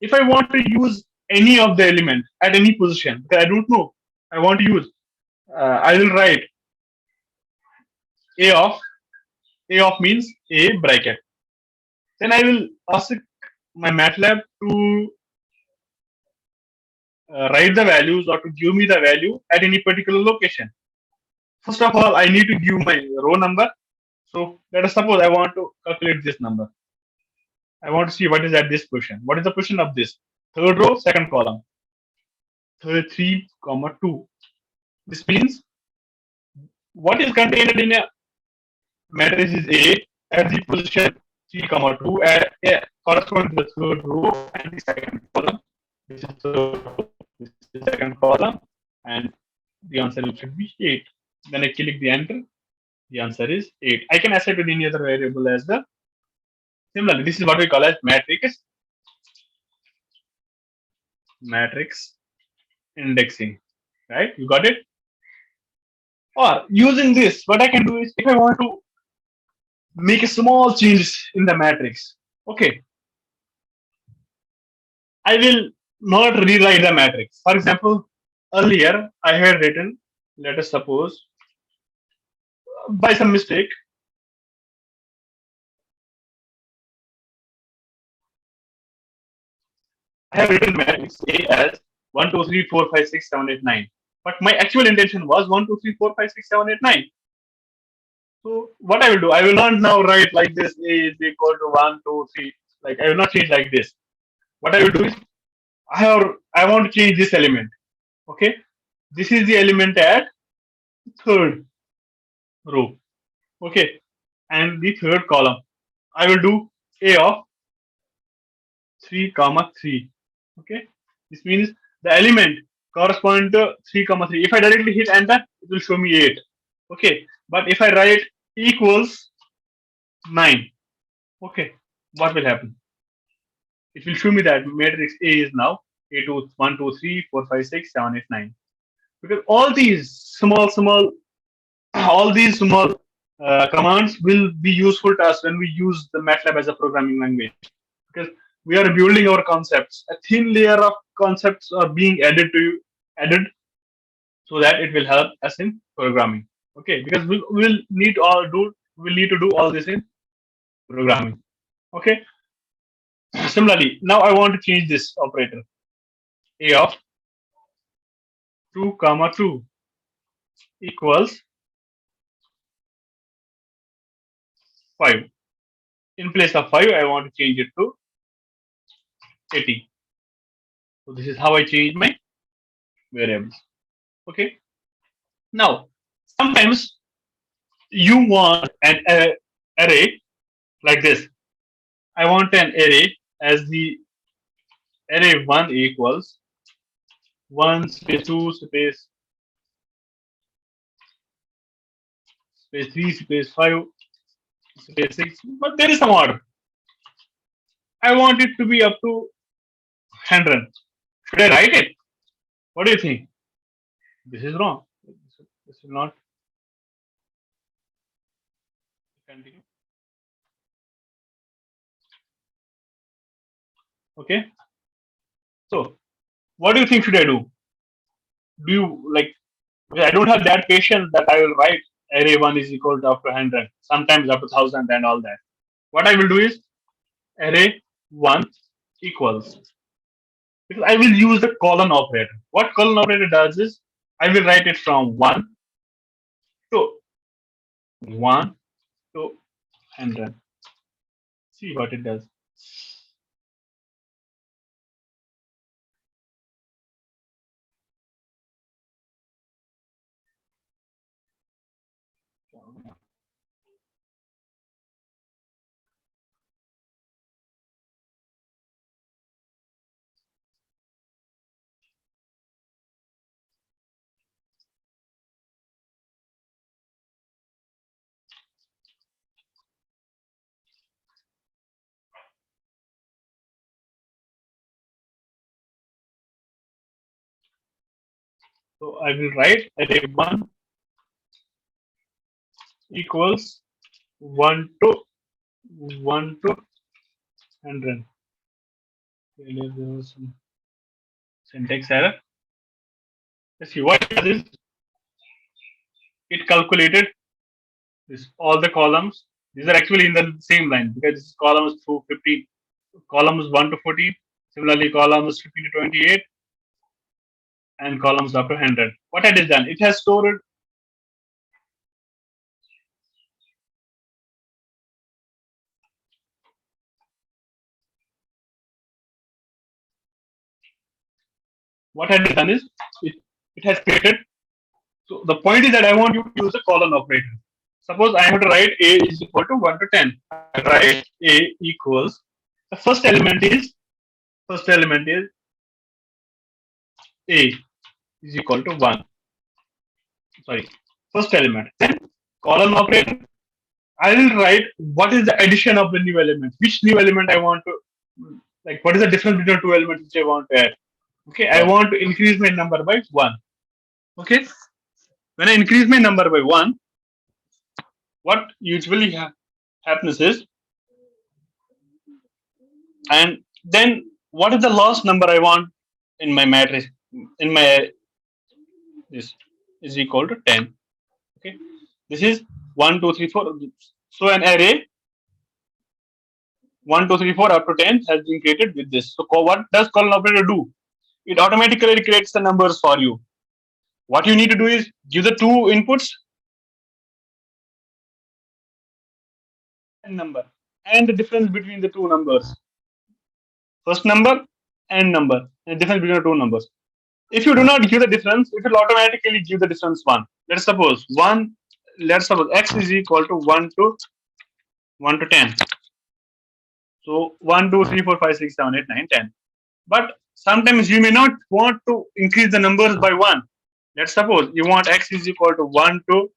If I want to use any of the element at any position, because I don't know, I want to use, I will write A of means A bracket. Then I will ask my MATLAB to write the values or to give me the value at any particular location. First of all, I need to give my row number. So let us suppose I want to calculate this number. I want to see what is at this position. What is the position of this? Third row, second column. 3, 2. This means what is contained in a matrix is A at the position 3, 2 at corresponding to the third row and the second column. This is third row, this is the second column, and the answer should be 8. Then I click the enter. The answer is 8. I can assign to any other variable as well. Similarly, this is what we call as matrix indexing. Right? You got it? Or using this, what I can do is if I want to make a small change in the matrix, okay, I will not rewrite the matrix. For example, earlier I had written, let us suppose, by some mistake, I have written matrix A as 1, 2, 3, 4, 5, 6, 7, 8, 9. But my actual intention was 1, 2, 3, 4, 5, 6, 7, 8, 9. So what I will do, I will not now write like this, A is equal to 1, 2, 3. Like I will not change like this. What I will do is, I want to change this element. Okay, this is the element at third row. Okay, and the third column, I will do A of 3, 3. Okay, this means the element corresponding to 3, 3. If I directly hit enter, it will show me 8. Okay, but if I write equals 9, okay, what will happen? It will show me that matrix A is now A2 1, 2, 3, 4, 5, 6, 7, 8, 9. Because all these small commands will be useful to us when we use the MATLAB as a programming language, because we are building our concepts. A thin layer of concepts are being added so that it will help us in programming. Okay, because we'll need to do all this in programming. Okay. Similarly, now I want to change this operator. A of 2, 2 equals 5. In place of 5, I want to change it to 80. So this is how I change my variables. Okay. Now, sometimes you want an array like this. I want an array as the array 1 equals 1 space 2 space space 3, space 5, space 6, but there is some order. I want it to be up to 100. Should I write it? What do you think? This is wrong. This will not continue. Okay. So, what do you think should I do? Do you like? Because I don't have that patience that I will write array 1 is equal to up to 100, sometimes up to 1000 and all that. What I will do is array 1 equals, because I will use the colon operator. What colon operator does is I will write it from 1 to 100. See what it does. So I will write array 1 equals 1 to 100. There was some syntax error. Let's see what it does is it calculated this all the columns. These are actually in the same line because this is columns through 15, columns 1 to 14. Similarly, columns 15 to 28, and columns up to 100. What it has done? It has stored what it has done is it has created. So the point is that I want you to use a colon operator. Suppose I have to write a is equal to 1 to 10. I write a equals, the first element is a is equal to 1. Sorry, first element. Then colon operator. I will write what is the addition of the new element. Which new element I want to, like, what is the difference between two elements which I want to add? Okay, I want to increase my number by 1. Okay, when I increase my number by 1, what usually happens is, and then what is the last number I want in my matrix? In my this is equal to 10. Okay, this is 1, 2, 3, 4. So an array 1, 2, 3, 4 up to 10 has been created with this. So what does colon operator do? It automatically creates the numbers for you. What you need to do is give the two inputs and number and the difference between the two numbers. First number and number and the difference between the two numbers. If you do not give the difference, it will automatically give the difference 1. Let's suppose x is equal to 1 to 10. So 1, 2, 3, 4, 5, 6, 7, 8, 9, 10. But sometimes you may not want to increase the numbers by 1. Let's suppose you want x is equal to 1 to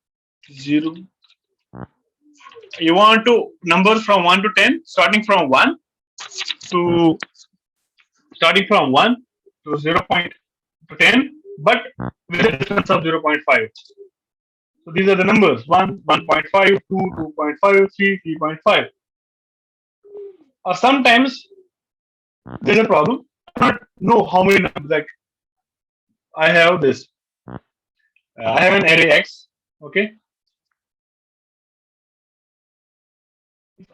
0. You want to numbers from 1 to 10, starting from 1 to 0. To 10, but with a difference of 0.5. So these are the numbers 1, 1.5, 2, 2.5, 3, 3.5. Or sometimes there's a problem. I don't know how many numbers. Like I have this. I have an array x. Okay.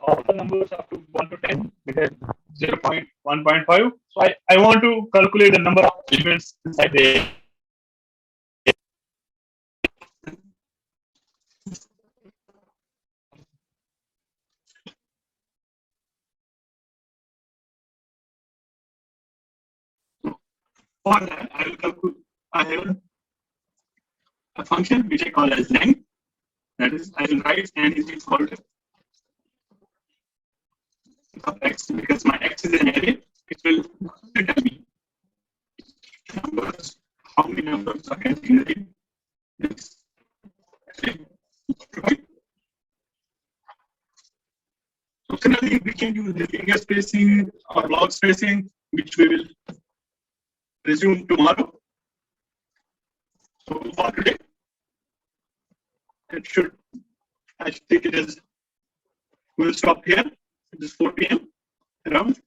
All the numbers up to 1 to 10 because 0.1.5. So I want to calculate the number of elements inside the array. For that, I will calculate. I have a function which I call as length. That is, I will write n is equal to of x, because my x is an array. It will tell me numbers, how many numbers are contained in this array. Right? Optionally, we can use the linear spacing or log spacing, which we will resume tomorrow. So for today, I think it is, we'll stop here. It is 4 p.m. around.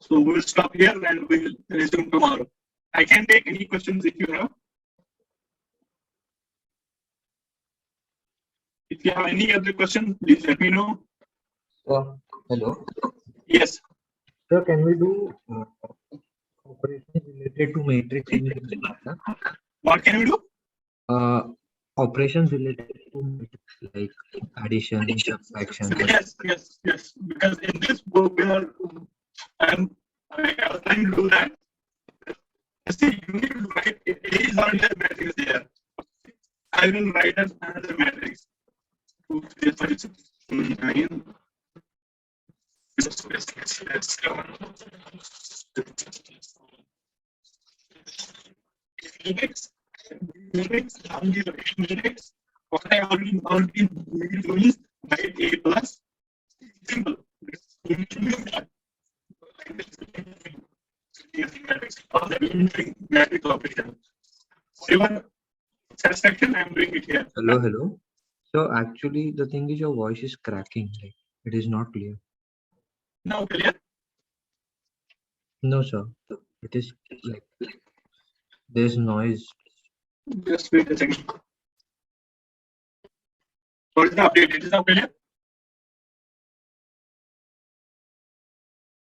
So we'll stop here and we'll resume tomorrow. I can take any questions if you have. If you have any other questions, please let me know. Hello. Yes. Sir, can we do operations related to matrix in MATLAB? What can we do? Operations related to matrix like addition, subtraction. Yes. Because in this book, I was trying to do that. See, you need to write A is not a matrix there. I will write another matrix. 2, 3, 5, 6, 7, 9. What I already need to do is write A plus. Simple. Matrix operation. Even satisfaction, I'm doing it here. Hello. So actually, the thing is, your voice is cracking. Like it is not clear. Now clear? No, sir. It is like there's noise. Just wait a second. What is the update? It is now clear?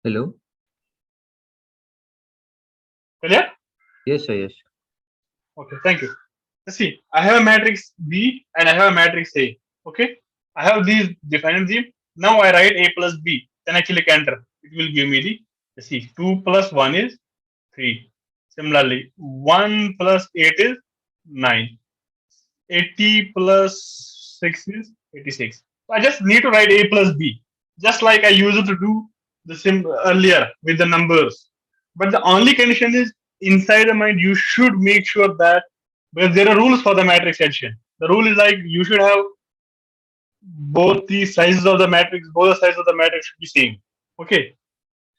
Hello. Clear? Yes, sir. Yes. Okay, thank you. Let's see. I have a matrix B and I have a matrix A. Okay. I have these defined them. Now I write A plus B. Then I click enter. It will give me the, let's see, 2 plus 1 is 3. Similarly, 1 plus 8 is 9. 80 plus 6 is 86. So I just need to write A plus B, just like I used to do the sim earlier with the numbers. But the only condition is inside the mind, you should make sure that, because there are rules for the matrix addition. The rule is like you should have both the sizes of the matrix, both the sizes of the matrix should be same. Okay.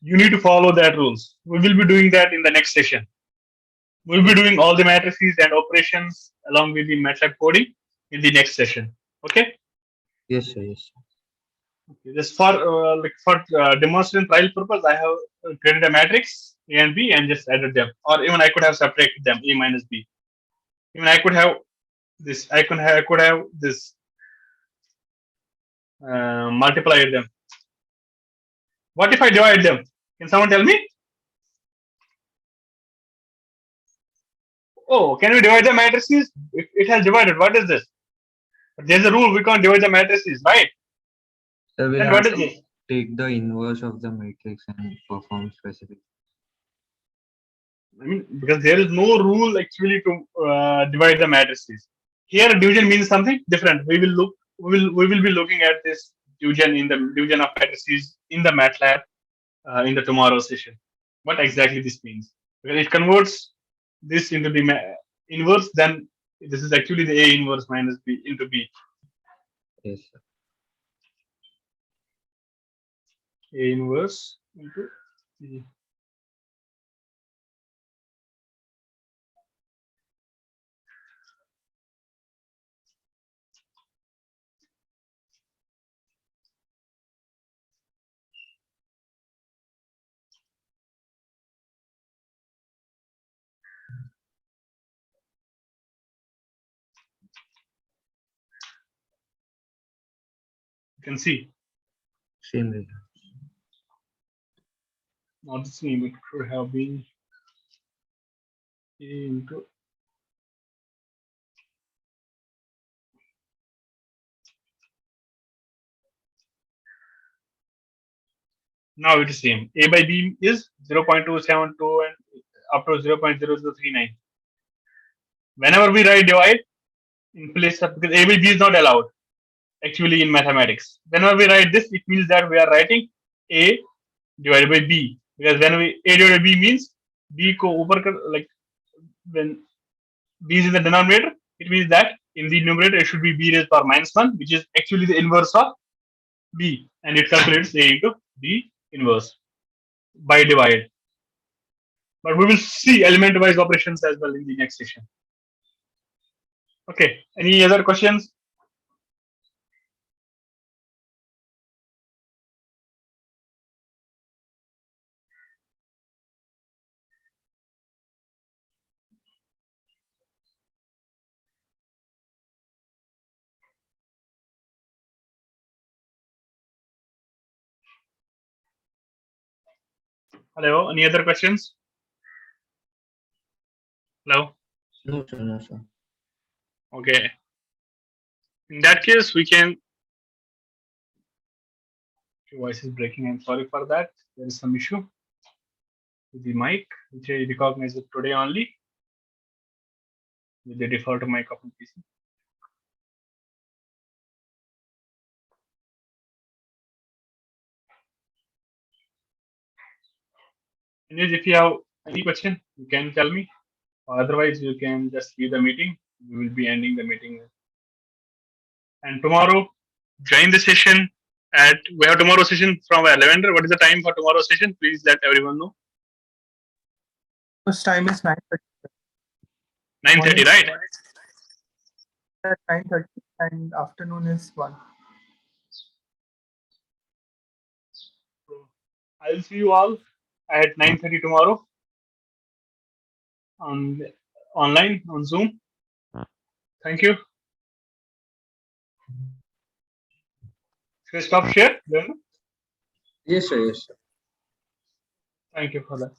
You need to follow that rules. We will be doing that in the next session. We'll be doing all the matrices and operations along with the MATLAB coding in the next session. Okay. Yes, sir. Yes. Okay. Just for demonstration trial purpose, I have created a matrix A and B and just added them, or even I could have subtracted them, A minus B. Even I could have this. I could have this. Multiplied them. What if I divide them? Can someone tell me? Oh, can we divide the matrices? If it has divided, what is this? There's a rule, we can't divide the matrices, right? So we And have what is to this? take the inverse of the matrix and perform specific. I mean, because there is no rule actually to divide the matrices. Here, division means something different. We will be looking at this division in the division of matrices in the MATLAB in the tomorrow session. What exactly this means? Because it converts this into the inverse, then this is actually the A inverse minus B into B. Yes, sir. A inverse into B. You can see. Same result. Not the same, it could have been A into now it is same. A by B is 0.272 and up to 0.0039. Whenever we write divide in place of, because A by B is not allowed actually in mathematics. Whenever we write this, it means that we are writing A divided by B, because when we A divided by B means B ko upar like when B is in the denominator, it means that in the numerator it should be B raised power minus 1, which is actually the inverse of B, and it calculates A into B inverse by divide. But we will see element-wise operations as well in the next session. Okay. Any other questions? Hello. Any other questions? Hello. No, sir, no, sir. Okay. In that case, we can. Your voice is breaking. I'm sorry for that. There is some issue with the mic, which I recognized today only with the default mic of my PC. Anyways, if you have any question, you can tell me. Or otherwise, you can just leave the meeting. We will be ending the meeting. And tomorrow, join the session at. We have tomorrow session from Lavender. What is the time for tomorrow session? Please let everyone know. First time is 9:30. 9:30, right? 9:30 and afternoon is 1. I'll see you all at 9:30 tomorrow on online on Zoom. Thank you. Should I stop share? Yes, sir. Yes, sir. Thank you for that.